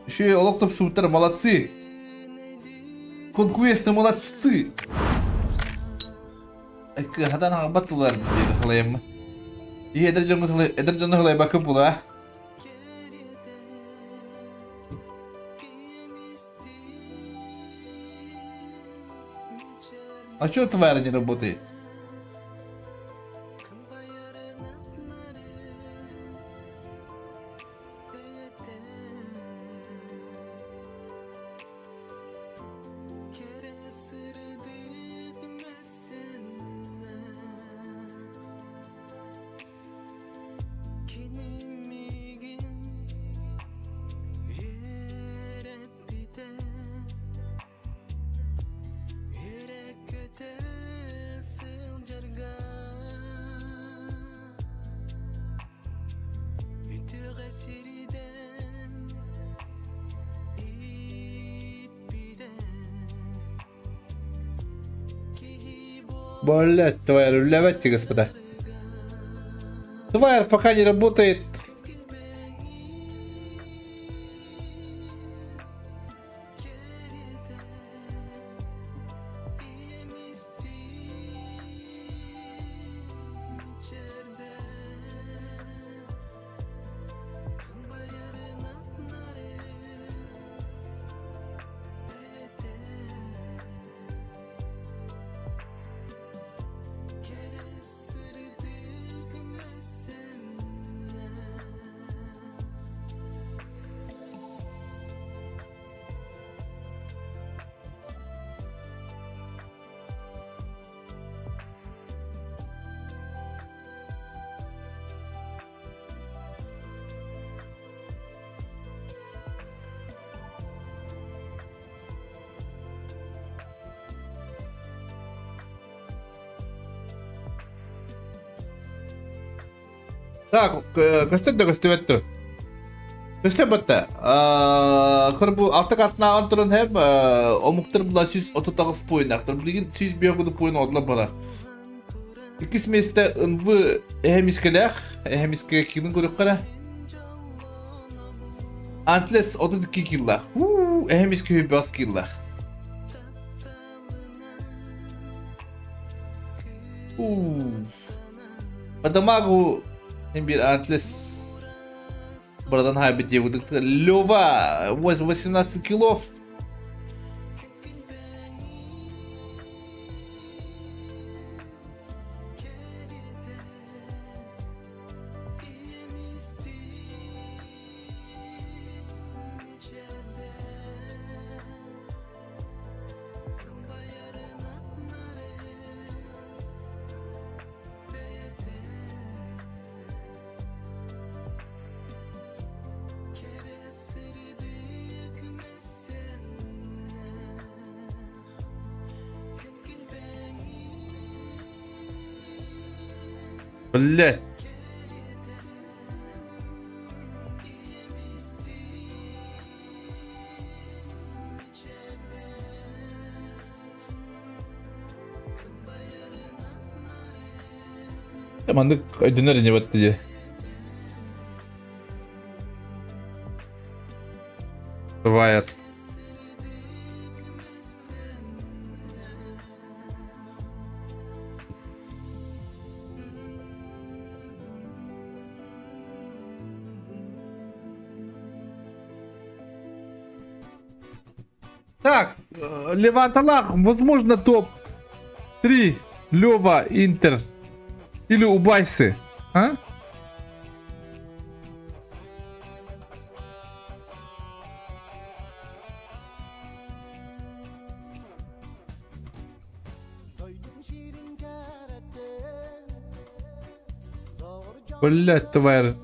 Еще и олоктоп сутер, молодцы. Конкуесты молодцы. Hadan battılar bir hılayım. İyi edercanı hılaya bakıp bula. А чё тварь не работает? Блять, тварь, рулевайте, господа. Тварь пока не работает. Так, көстөндө көстөбөттү. Көстөбөттү. Кырбу алты картына антырын hem омуктар була 139 поин актыр. Билген 100 поин одла бара. İkisi mesте ынвы эхемискелях, эхемиске кимин көрүп кара. Antlers 32 killах. Ehemiske bas killах. Adamagу hem bir Antlers buradan haybet yeguduk. Lova 18 killов. Блять. Mandık döner ne battı diye. Вайер. Так, Леванталах, возможно, топ-3 Лёва, Интер или Убайсы, а? Блять, тварь.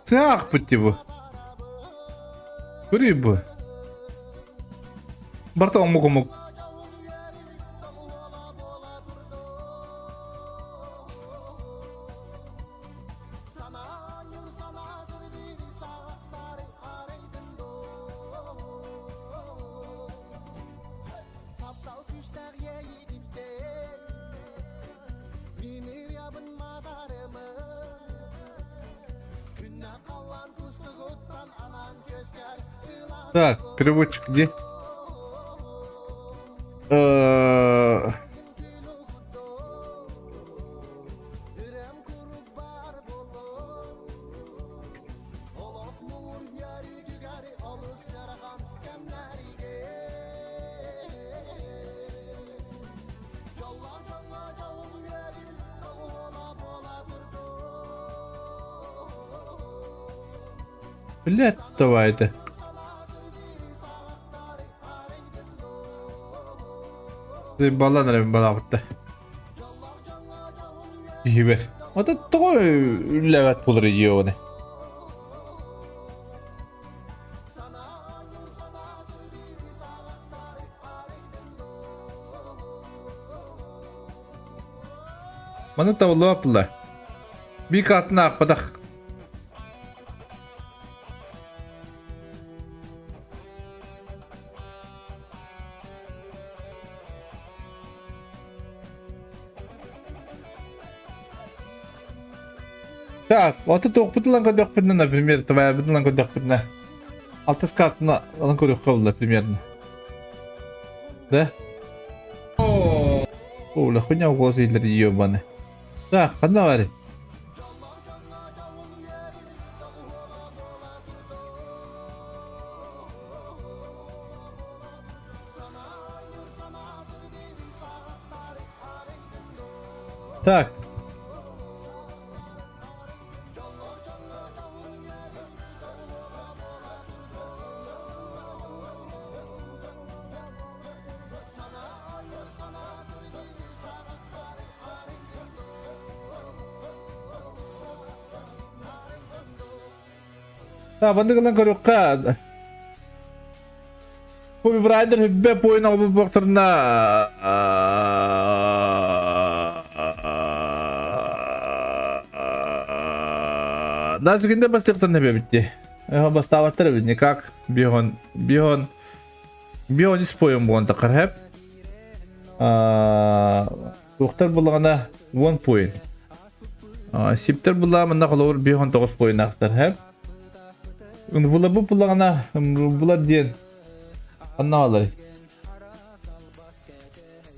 Сах по тебе. Рыба. Бартон мог. Так, переводчик где? Блять, давай это. Баланırım bana bitti. Hiber. O da toy levet bulur yiyor onu. Bana tavlu yaptılar. Bir katına akpadak. Так, вот это опытlan kodok pidna, например, твоя опытlan kodok pidna. Алтыс картына алан kodok кавла примерно. Да? О, ла хуйня угозилер ёбаны. Так, одна вари. Так. Tabandı kalan körükka. Bu Brayder hübbe poyun alıp baktırına. Даже когда бастыктан небе битти. Баставаттар бит никак. Бион испоем буган такар хеп. Уктар булагана 1 point. Сиптер була мында калыр бион 9 point актар хеп. Була бу булагана була ден. Анналар.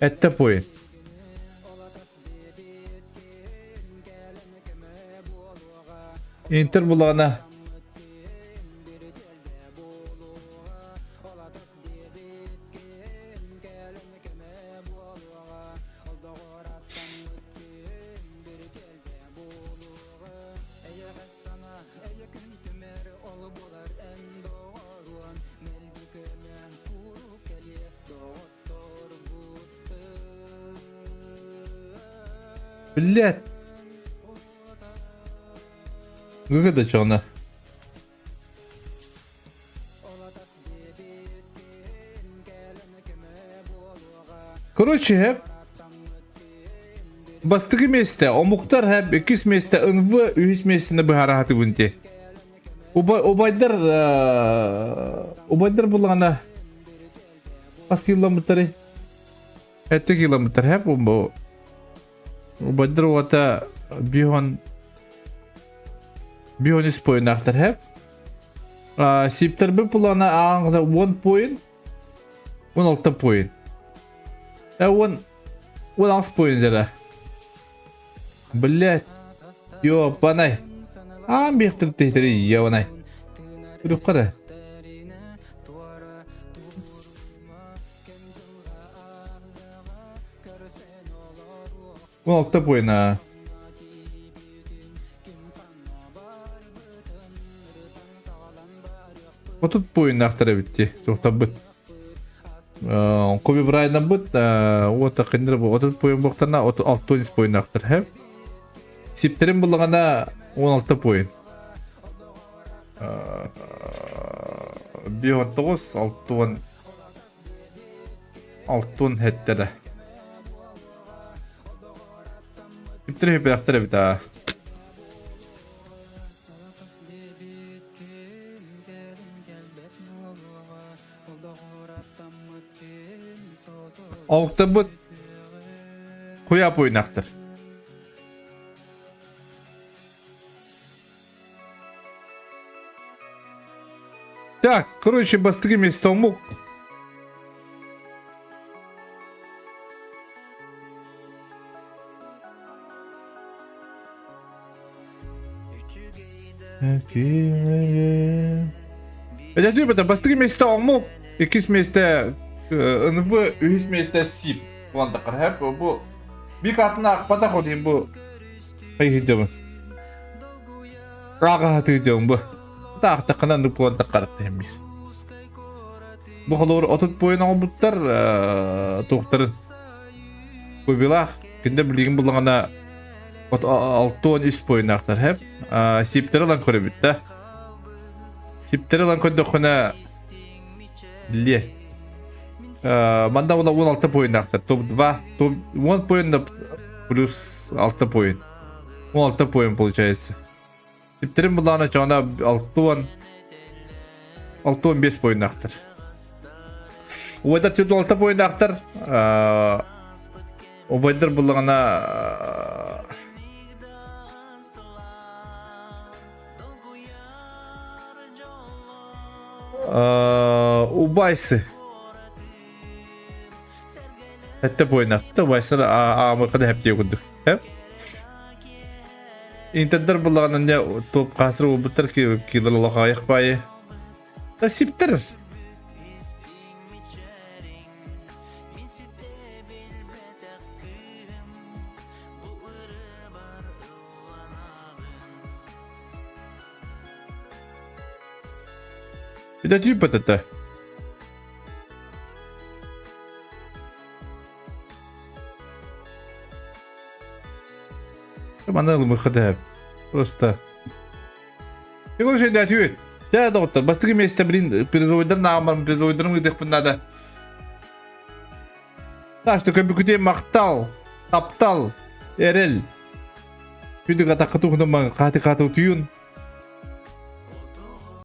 Это point. Интер булагана Блядь. Гыгыда чона. Короче, hep bastığı mesle, o muhtar hep ikis mesle ınvı ühis mesleğine bir harahatı bunti. Obaydır bulana kaç kilometre? 7 kilometre hep o. Obaydır vata bihon испоен актар хеп. Сиптер бі пулана аңғыза 1 point 16 point. 16 point жара. Блять. Йо, панай. Бектір тейтері яванай. Үріп қара. Он 16 point. Отут поин актара битти. Тоқтап бит. Коби Брайна бит. Ота кендер бу. Отут поин боқтарна 6 поин актар хеп. Сиптерин булагана 16 поин. Бион 9 6 хеттер. Сиптер хеп актара бита. Avukta bu koyap oynaktır. Так, короче, бастыгы место мук. Это типа бастыгы место мук. Ikis место ынбы ühis место сип. Ulan takar hep bu bir katına akpata kodayım bu. Hayır Raga hatırlayacağım bu. Tak takana nuklan takar temir. Bu kadar otut boyun almışlar doktorun. Bu bilah kendi bilgim bulana 6-10 üst boyun aktar hep. Sipleri lan koru bitti. Sipleri lan koru dokuna Bilye. Manda ona 16 point актар. Топ 2, топ 1 point плюс 6 point. 16 point получается. Сиптерин булана чана 6-15 point актар. Ойда 16 point актар. Обайдыр булана Убайсы. Это бойнакты байсыр амыкыда хеп дегүдүк. Хеп? Интердер булаганында топ касыр убуттар килолога аякпай. Та сиптер. Это типа это. Манал выхода. Просто. И короче, да, тюет. Я доктор, бастыгы месте, блин, призовойдар нағамарым, призовойдарым үдек бұннада. Ташты көбікіде мақтал, таптал, әрел. Күдік атақы тұғыныман қаты-қаты түйін.